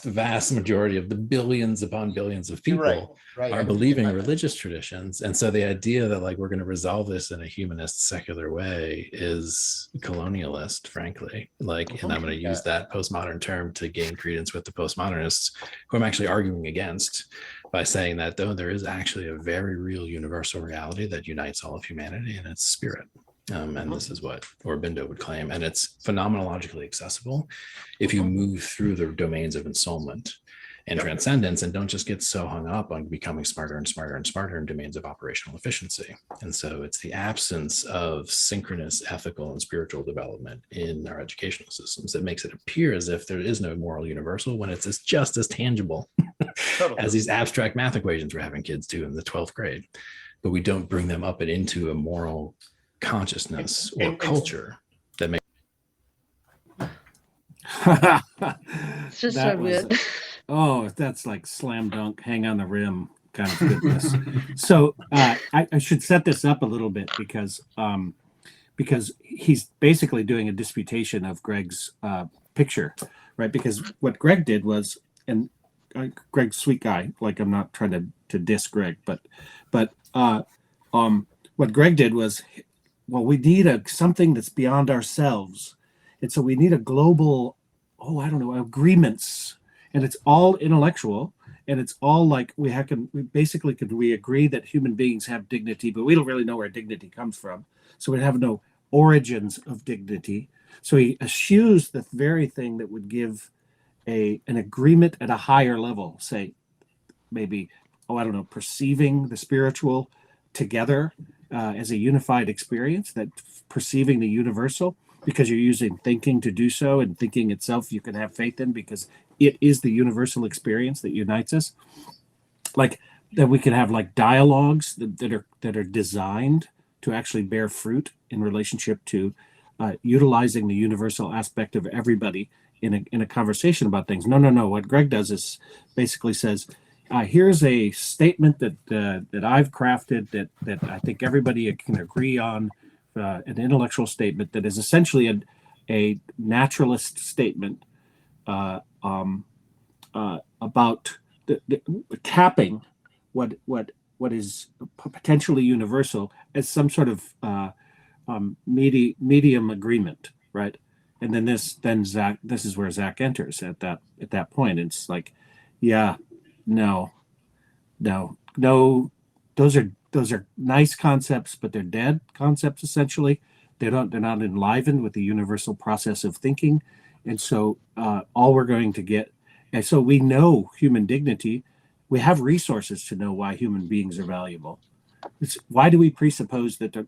Vast majority of the billions upon billions of people are believing religious traditions. And so the idea that, like, we're going to resolve this in a humanist secular way is colonialist, frankly. Like, and I'm going to use that postmodern term to gain credence with the postmodernists, who I'm actually arguing against, by saying that, though, there is actually a very real universal reality that unites all of humanity, and it's spirit. And this is what Aurobindo would claim. And it's phenomenologically accessible if you move through the domains of ensoulment and transcendence, and don't just get so hung up on becoming smarter and smarter and smarter in domains of operational efficiency. And so it's the absence of synchronous ethical and spiritual development in our educational systems that makes it appear as if there is no moral universal, when it's just as tangible as these abstract math equations we're having kids do in the 12th grade. But we don't bring them up and into a moral consciousness or culture that makes it's just so weird. Oh, that's like slam dunk, hang on the rim kind of goodness. So I should set this up a little bit because he's basically doing a disputation of Gregg's picture, right? Because what Gregg did was, and Gregg's sweet guy, like I'm not trying to diss Gregg, but what Gregg did was, well, we need something that's beyond ourselves, and so we need a global, agreements, and it's all intellectual, and it's all like we agree that human beings have dignity, but we don't really know where dignity comes from, so we have no origins of dignity. So he eschews the very thing that would give an agreement at a higher level, say maybe, perceiving the spiritual together as a unified experience, that perceiving the universal, because you're using thinking to do so, and thinking itself you can have faith in because it is the universal experience that unites us. Like that we can have like dialogues that are designed to actually bear fruit in relationship to utilizing the universal aspect of everybody in a conversation about things. No. What Gregg does is basically says, here's a statement that I've crafted that I think everybody can agree on, an intellectual statement that is essentially a naturalist statement about the capping what is potentially universal as some sort of medium agreement, right? And then Zak, this is where Zak enters at that point. It's like, yeah, no, those are nice concepts, but they're dead concepts essentially. They're not enlivened with the universal process of thinking, and so all we're going to get. And so we know human dignity. We have resources to know why human beings are valuable. Why do we presuppose that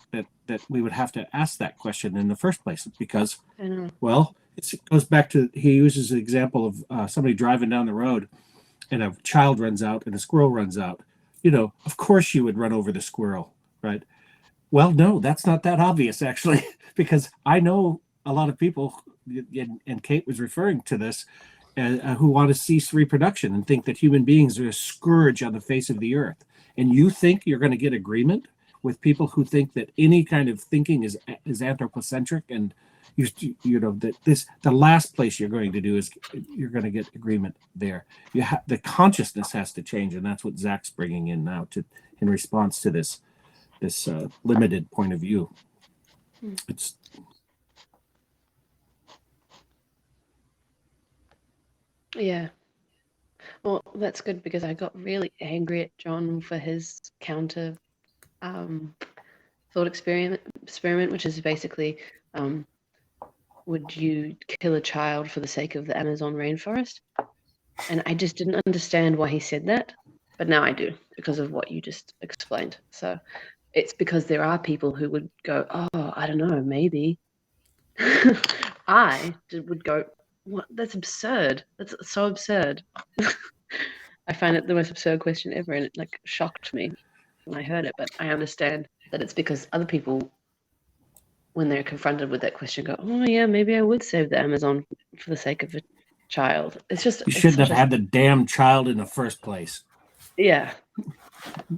we would have to ask that question in the first place? Because, well, it goes back to, he uses the example of somebody driving down the road and a child runs out and a squirrel runs out. Of course you would run over the squirrel, right? Well, no, that's not that obvious actually, because I know a lot of people, and Kate was referring to this, who want to cease reproduction and think that human beings are a scourge on the face of the earth. And you think you're going to get agreement with people who think that any kind of thinking is anthropocentric, and the last place you're going to do is you're going to get agreement there. The consciousness has to change, and that's what Zak's bringing in now in response to this limited point of view. It's Yeah. Well, that's good, because I got really angry at John for his counter thought experiment, which is basically, would you kill a child for the sake of the Amazon rainforest? And I just didn't understand why he said that, but now I do, because of what you just explained. So it's because there are people who would go, oh, I don't know, maybe. Would go, what? That's absurd. That's so absurd. I find it the most absurd question ever, and it shocked me when I heard it. But I understand that it's because other people, when they're confronted with that question, go, oh yeah, maybe I would save the Amazon for the sake of a child. It's just, you shouldn't have had the damn child in the first place. Yeah.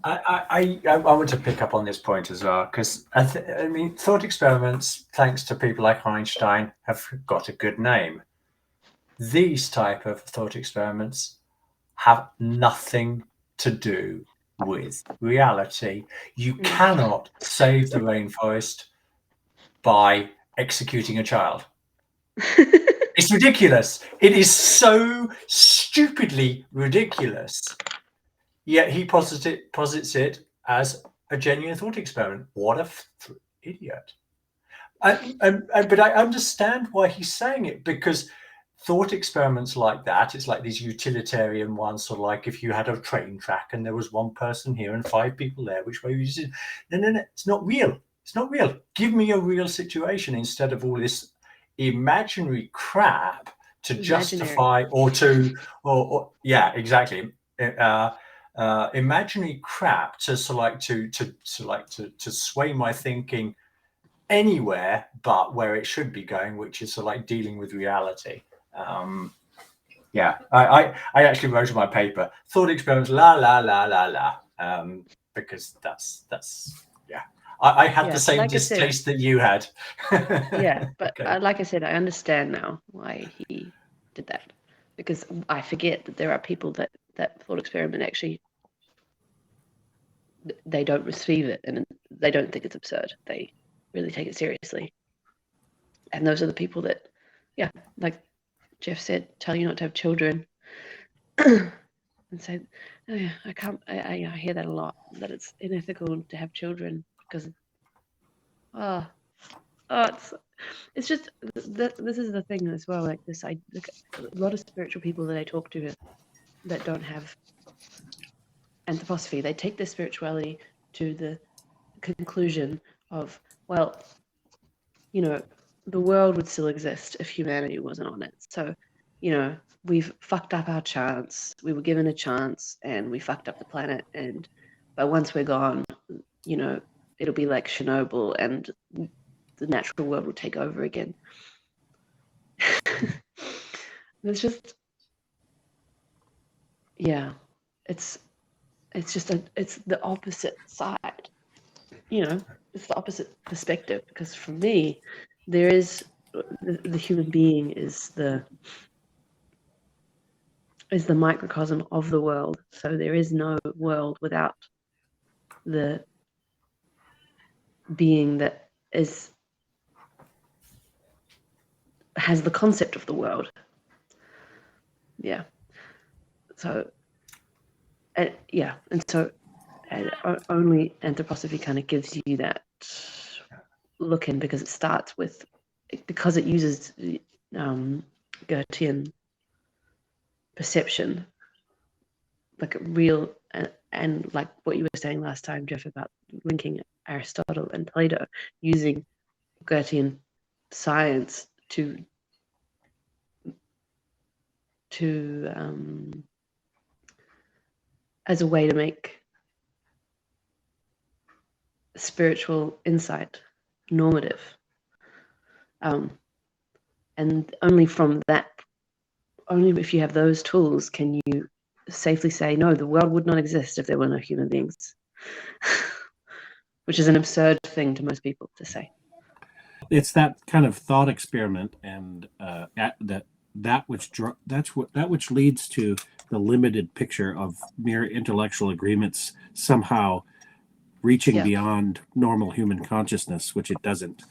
I want to pick up on this point as well, because I mean, thought experiments, thanks to people like Einstein, have got a good name. These type of thought experiments have nothing to do with reality. You cannot save the rainforest by executing a child. It's ridiculous. It is so stupidly ridiculous. Yet he posits it as a genuine thought experiment. What a idiot. But I understand why he's saying it, because thought experiments like that, it's like these utilitarian ones, sort of like if you had a train track and there was one person here and 5 people there, which way would you say? No, it's not real. It's not real. Give me a real situation instead of all this imaginary crap to justify or yeah, exactly. Imaginary crap to sway my thinking anywhere but where it should be going, which is like dealing with reality. Yeah, I actually wrote in my paper thought experiments la la la la la, because that's yeah. I had Yeah, the but same like I said, distaste that you had. yeah, but Okay. like I said, I understand now why he did that, because I forget that there are people that thought experiment actually they don't receive it and they don't think it's absurd. They really take it seriously, and those are the people that, yeah, like Jeff said, tell you not to have children, and say, oh yeah, I can't. I hear that a lot, that it's unethical to have children because, oh, it's just this is the thing as well. Like this, I look at a lot of spiritual people that I talk to that don't have anthroposophy. They take their spirituality to the conclusion of, well, you know, the world would still exist if humanity wasn't on it. So, you know, we've fucked up our chance. We were given a chance and we fucked up the planet. But once we're gone, you know, it'll be like Chernobyl and the natural world will take over again. It's just, yeah, it's it's the opposite side, you know, it's the opposite perspective, because for me, there is the human being is the microcosm of the world. So there is no world without the being that has the concept of the world. Yeah. So, yeah, and so only anthroposophy kind of gives you that look in, because it starts with, because it uses Goethean perception, like a real, and like what you were saying last time, Jeff, about linking Aristotle and Plato, using Goethean science to as a way to make spiritual insight normative, and only from that, only if you have those tools can you safely say, no, the world would not exist if there were no human beings. Which is an absurd thing to most people to say. It's that kind of thought experiment, and that which leads to the limited picture of mere intellectual agreements somehow reaching beyond normal human consciousness, which it doesn't.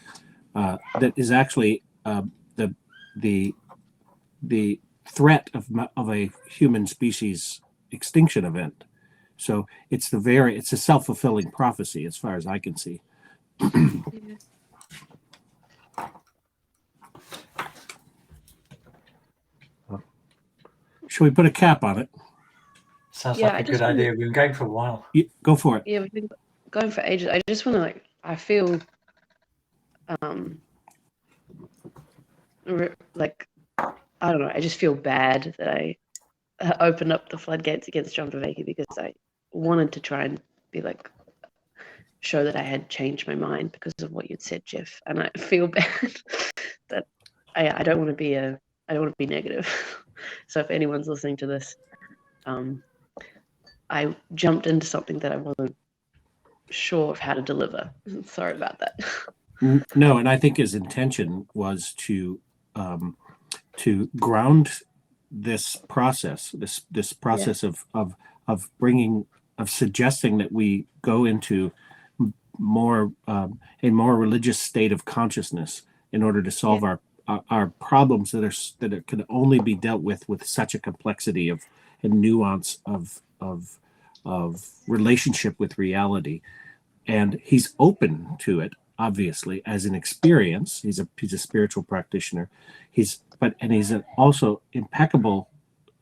That is actually the threat of a human species extinction event. So it's a self-fulfilling prophecy, as far as I can see. Should we put a cap on it? Sounds like a good idea. We've been going for a while. Go for it. Yeah, we've been going for ages. I just want to, I feel like, I don't know, I just feel bad that I opened up the floodgates against John Vervaeke, because I wanted to try and be like, show that I had changed my mind because of what you'd said, Jeff. And I feel bad that I don't want to be I don't want to be negative. So if anyone's listening to this, I jumped into something that I wasn't sure of how to deliver. Sorry about that. No, and I think his intention was to ground this process, this process of suggesting that we go into a more religious state of consciousness in order to solve our problems that can only be dealt with such a complexity and nuance of relationship with reality. And he's open to it, obviously, as an experience. He's a spiritual practitioner. He's also impeccable.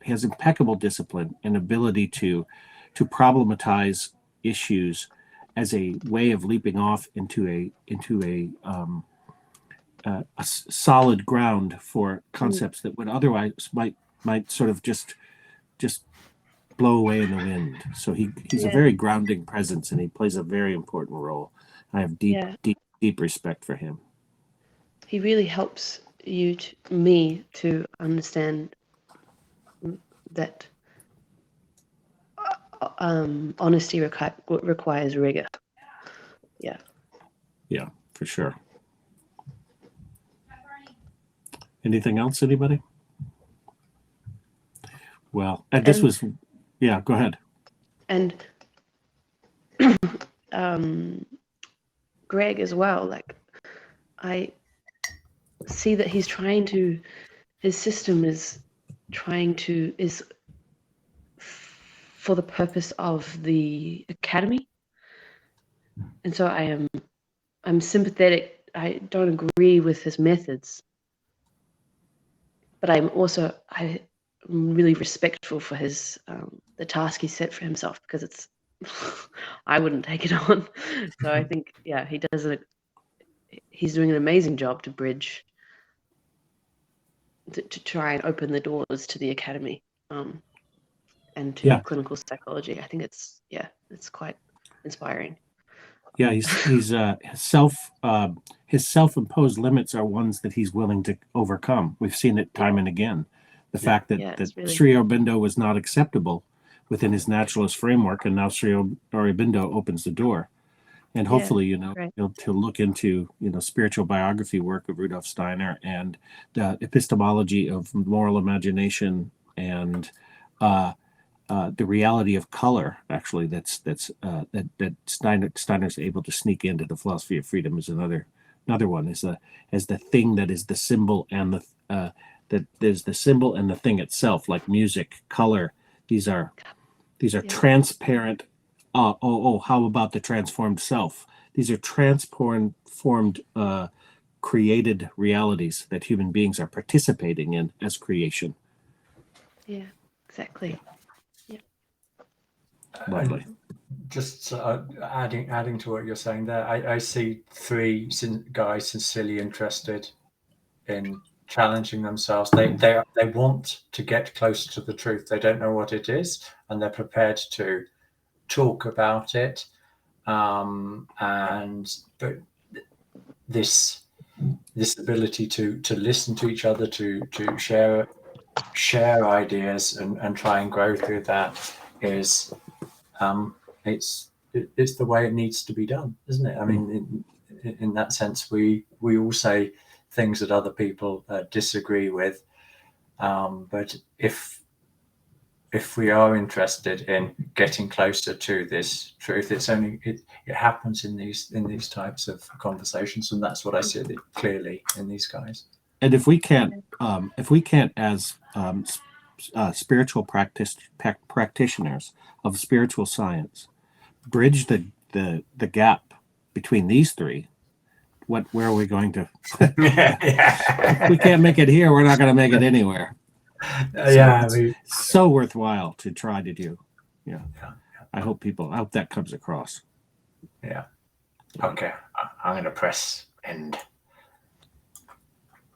He has impeccable discipline and ability to problematize issues as a way of leaping off into a solid ground for concepts that would otherwise might sort of just blow away in the wind. So he's a very grounding presence, and he plays a very important role. I have deep respect for him. He really helps me to understand that honesty requires rigor. Yeah. Yeah, for sure. Anything else, anybody? Well, and this was, yeah, go ahead. And Greg as well, like I see that his system is for the purpose of the academy. And so I'm sympathetic. I don't agree with his methods, but I'm really respectful for his the task he set for himself, because it's I wouldn't take it on. So I think, yeah, he's doing an amazing job to bridge to try and open the doors to the academy and to clinical psychology. I think it's quite inspiring. Yeah, his self-imposed limits are ones that he's willing to overcome. We've seen it time and again. The fact that really... Sri Aurobindo was not acceptable within his naturalist framework, and now Sri Aurobindo opens the door. And hopefully, he'll look into, spiritual biography work of Rudolf Steiner and the epistemology of moral imagination and the reality of color. Actually, that Steiner's able to sneak into the philosophy of freedom is another one. As the thing that is the symbol and that there's the symbol and the thing itself, like music, color. These are transparent. How about the transformed self? These are transformed, created realities that human beings are participating in as creation. Yeah, exactly. Yeah. Lovely. Just adding to what you're saying there, I see three guys sincerely interested in challenging themselves. They want to get closer to the truth. They don't know what it is, and they're prepared to talk about it. But this ability to listen to each other, to share ideas and try and grow through that is it's the way it needs to be done, isn't it? I mean, in that sense, we all say things that other people disagree with, but if we are interested in getting closer to this truth, it happens in these types of conversations, and that's what I see clearly in these guys. And if we can't as spiritual practitioners of spiritual science bridge the gap between these three, where are we going to? If we can't make it here, we're not going to make it anywhere. So worthwhile to try to do. Yeah. I hope that comes across. Yeah. Okay. I'm going to press end.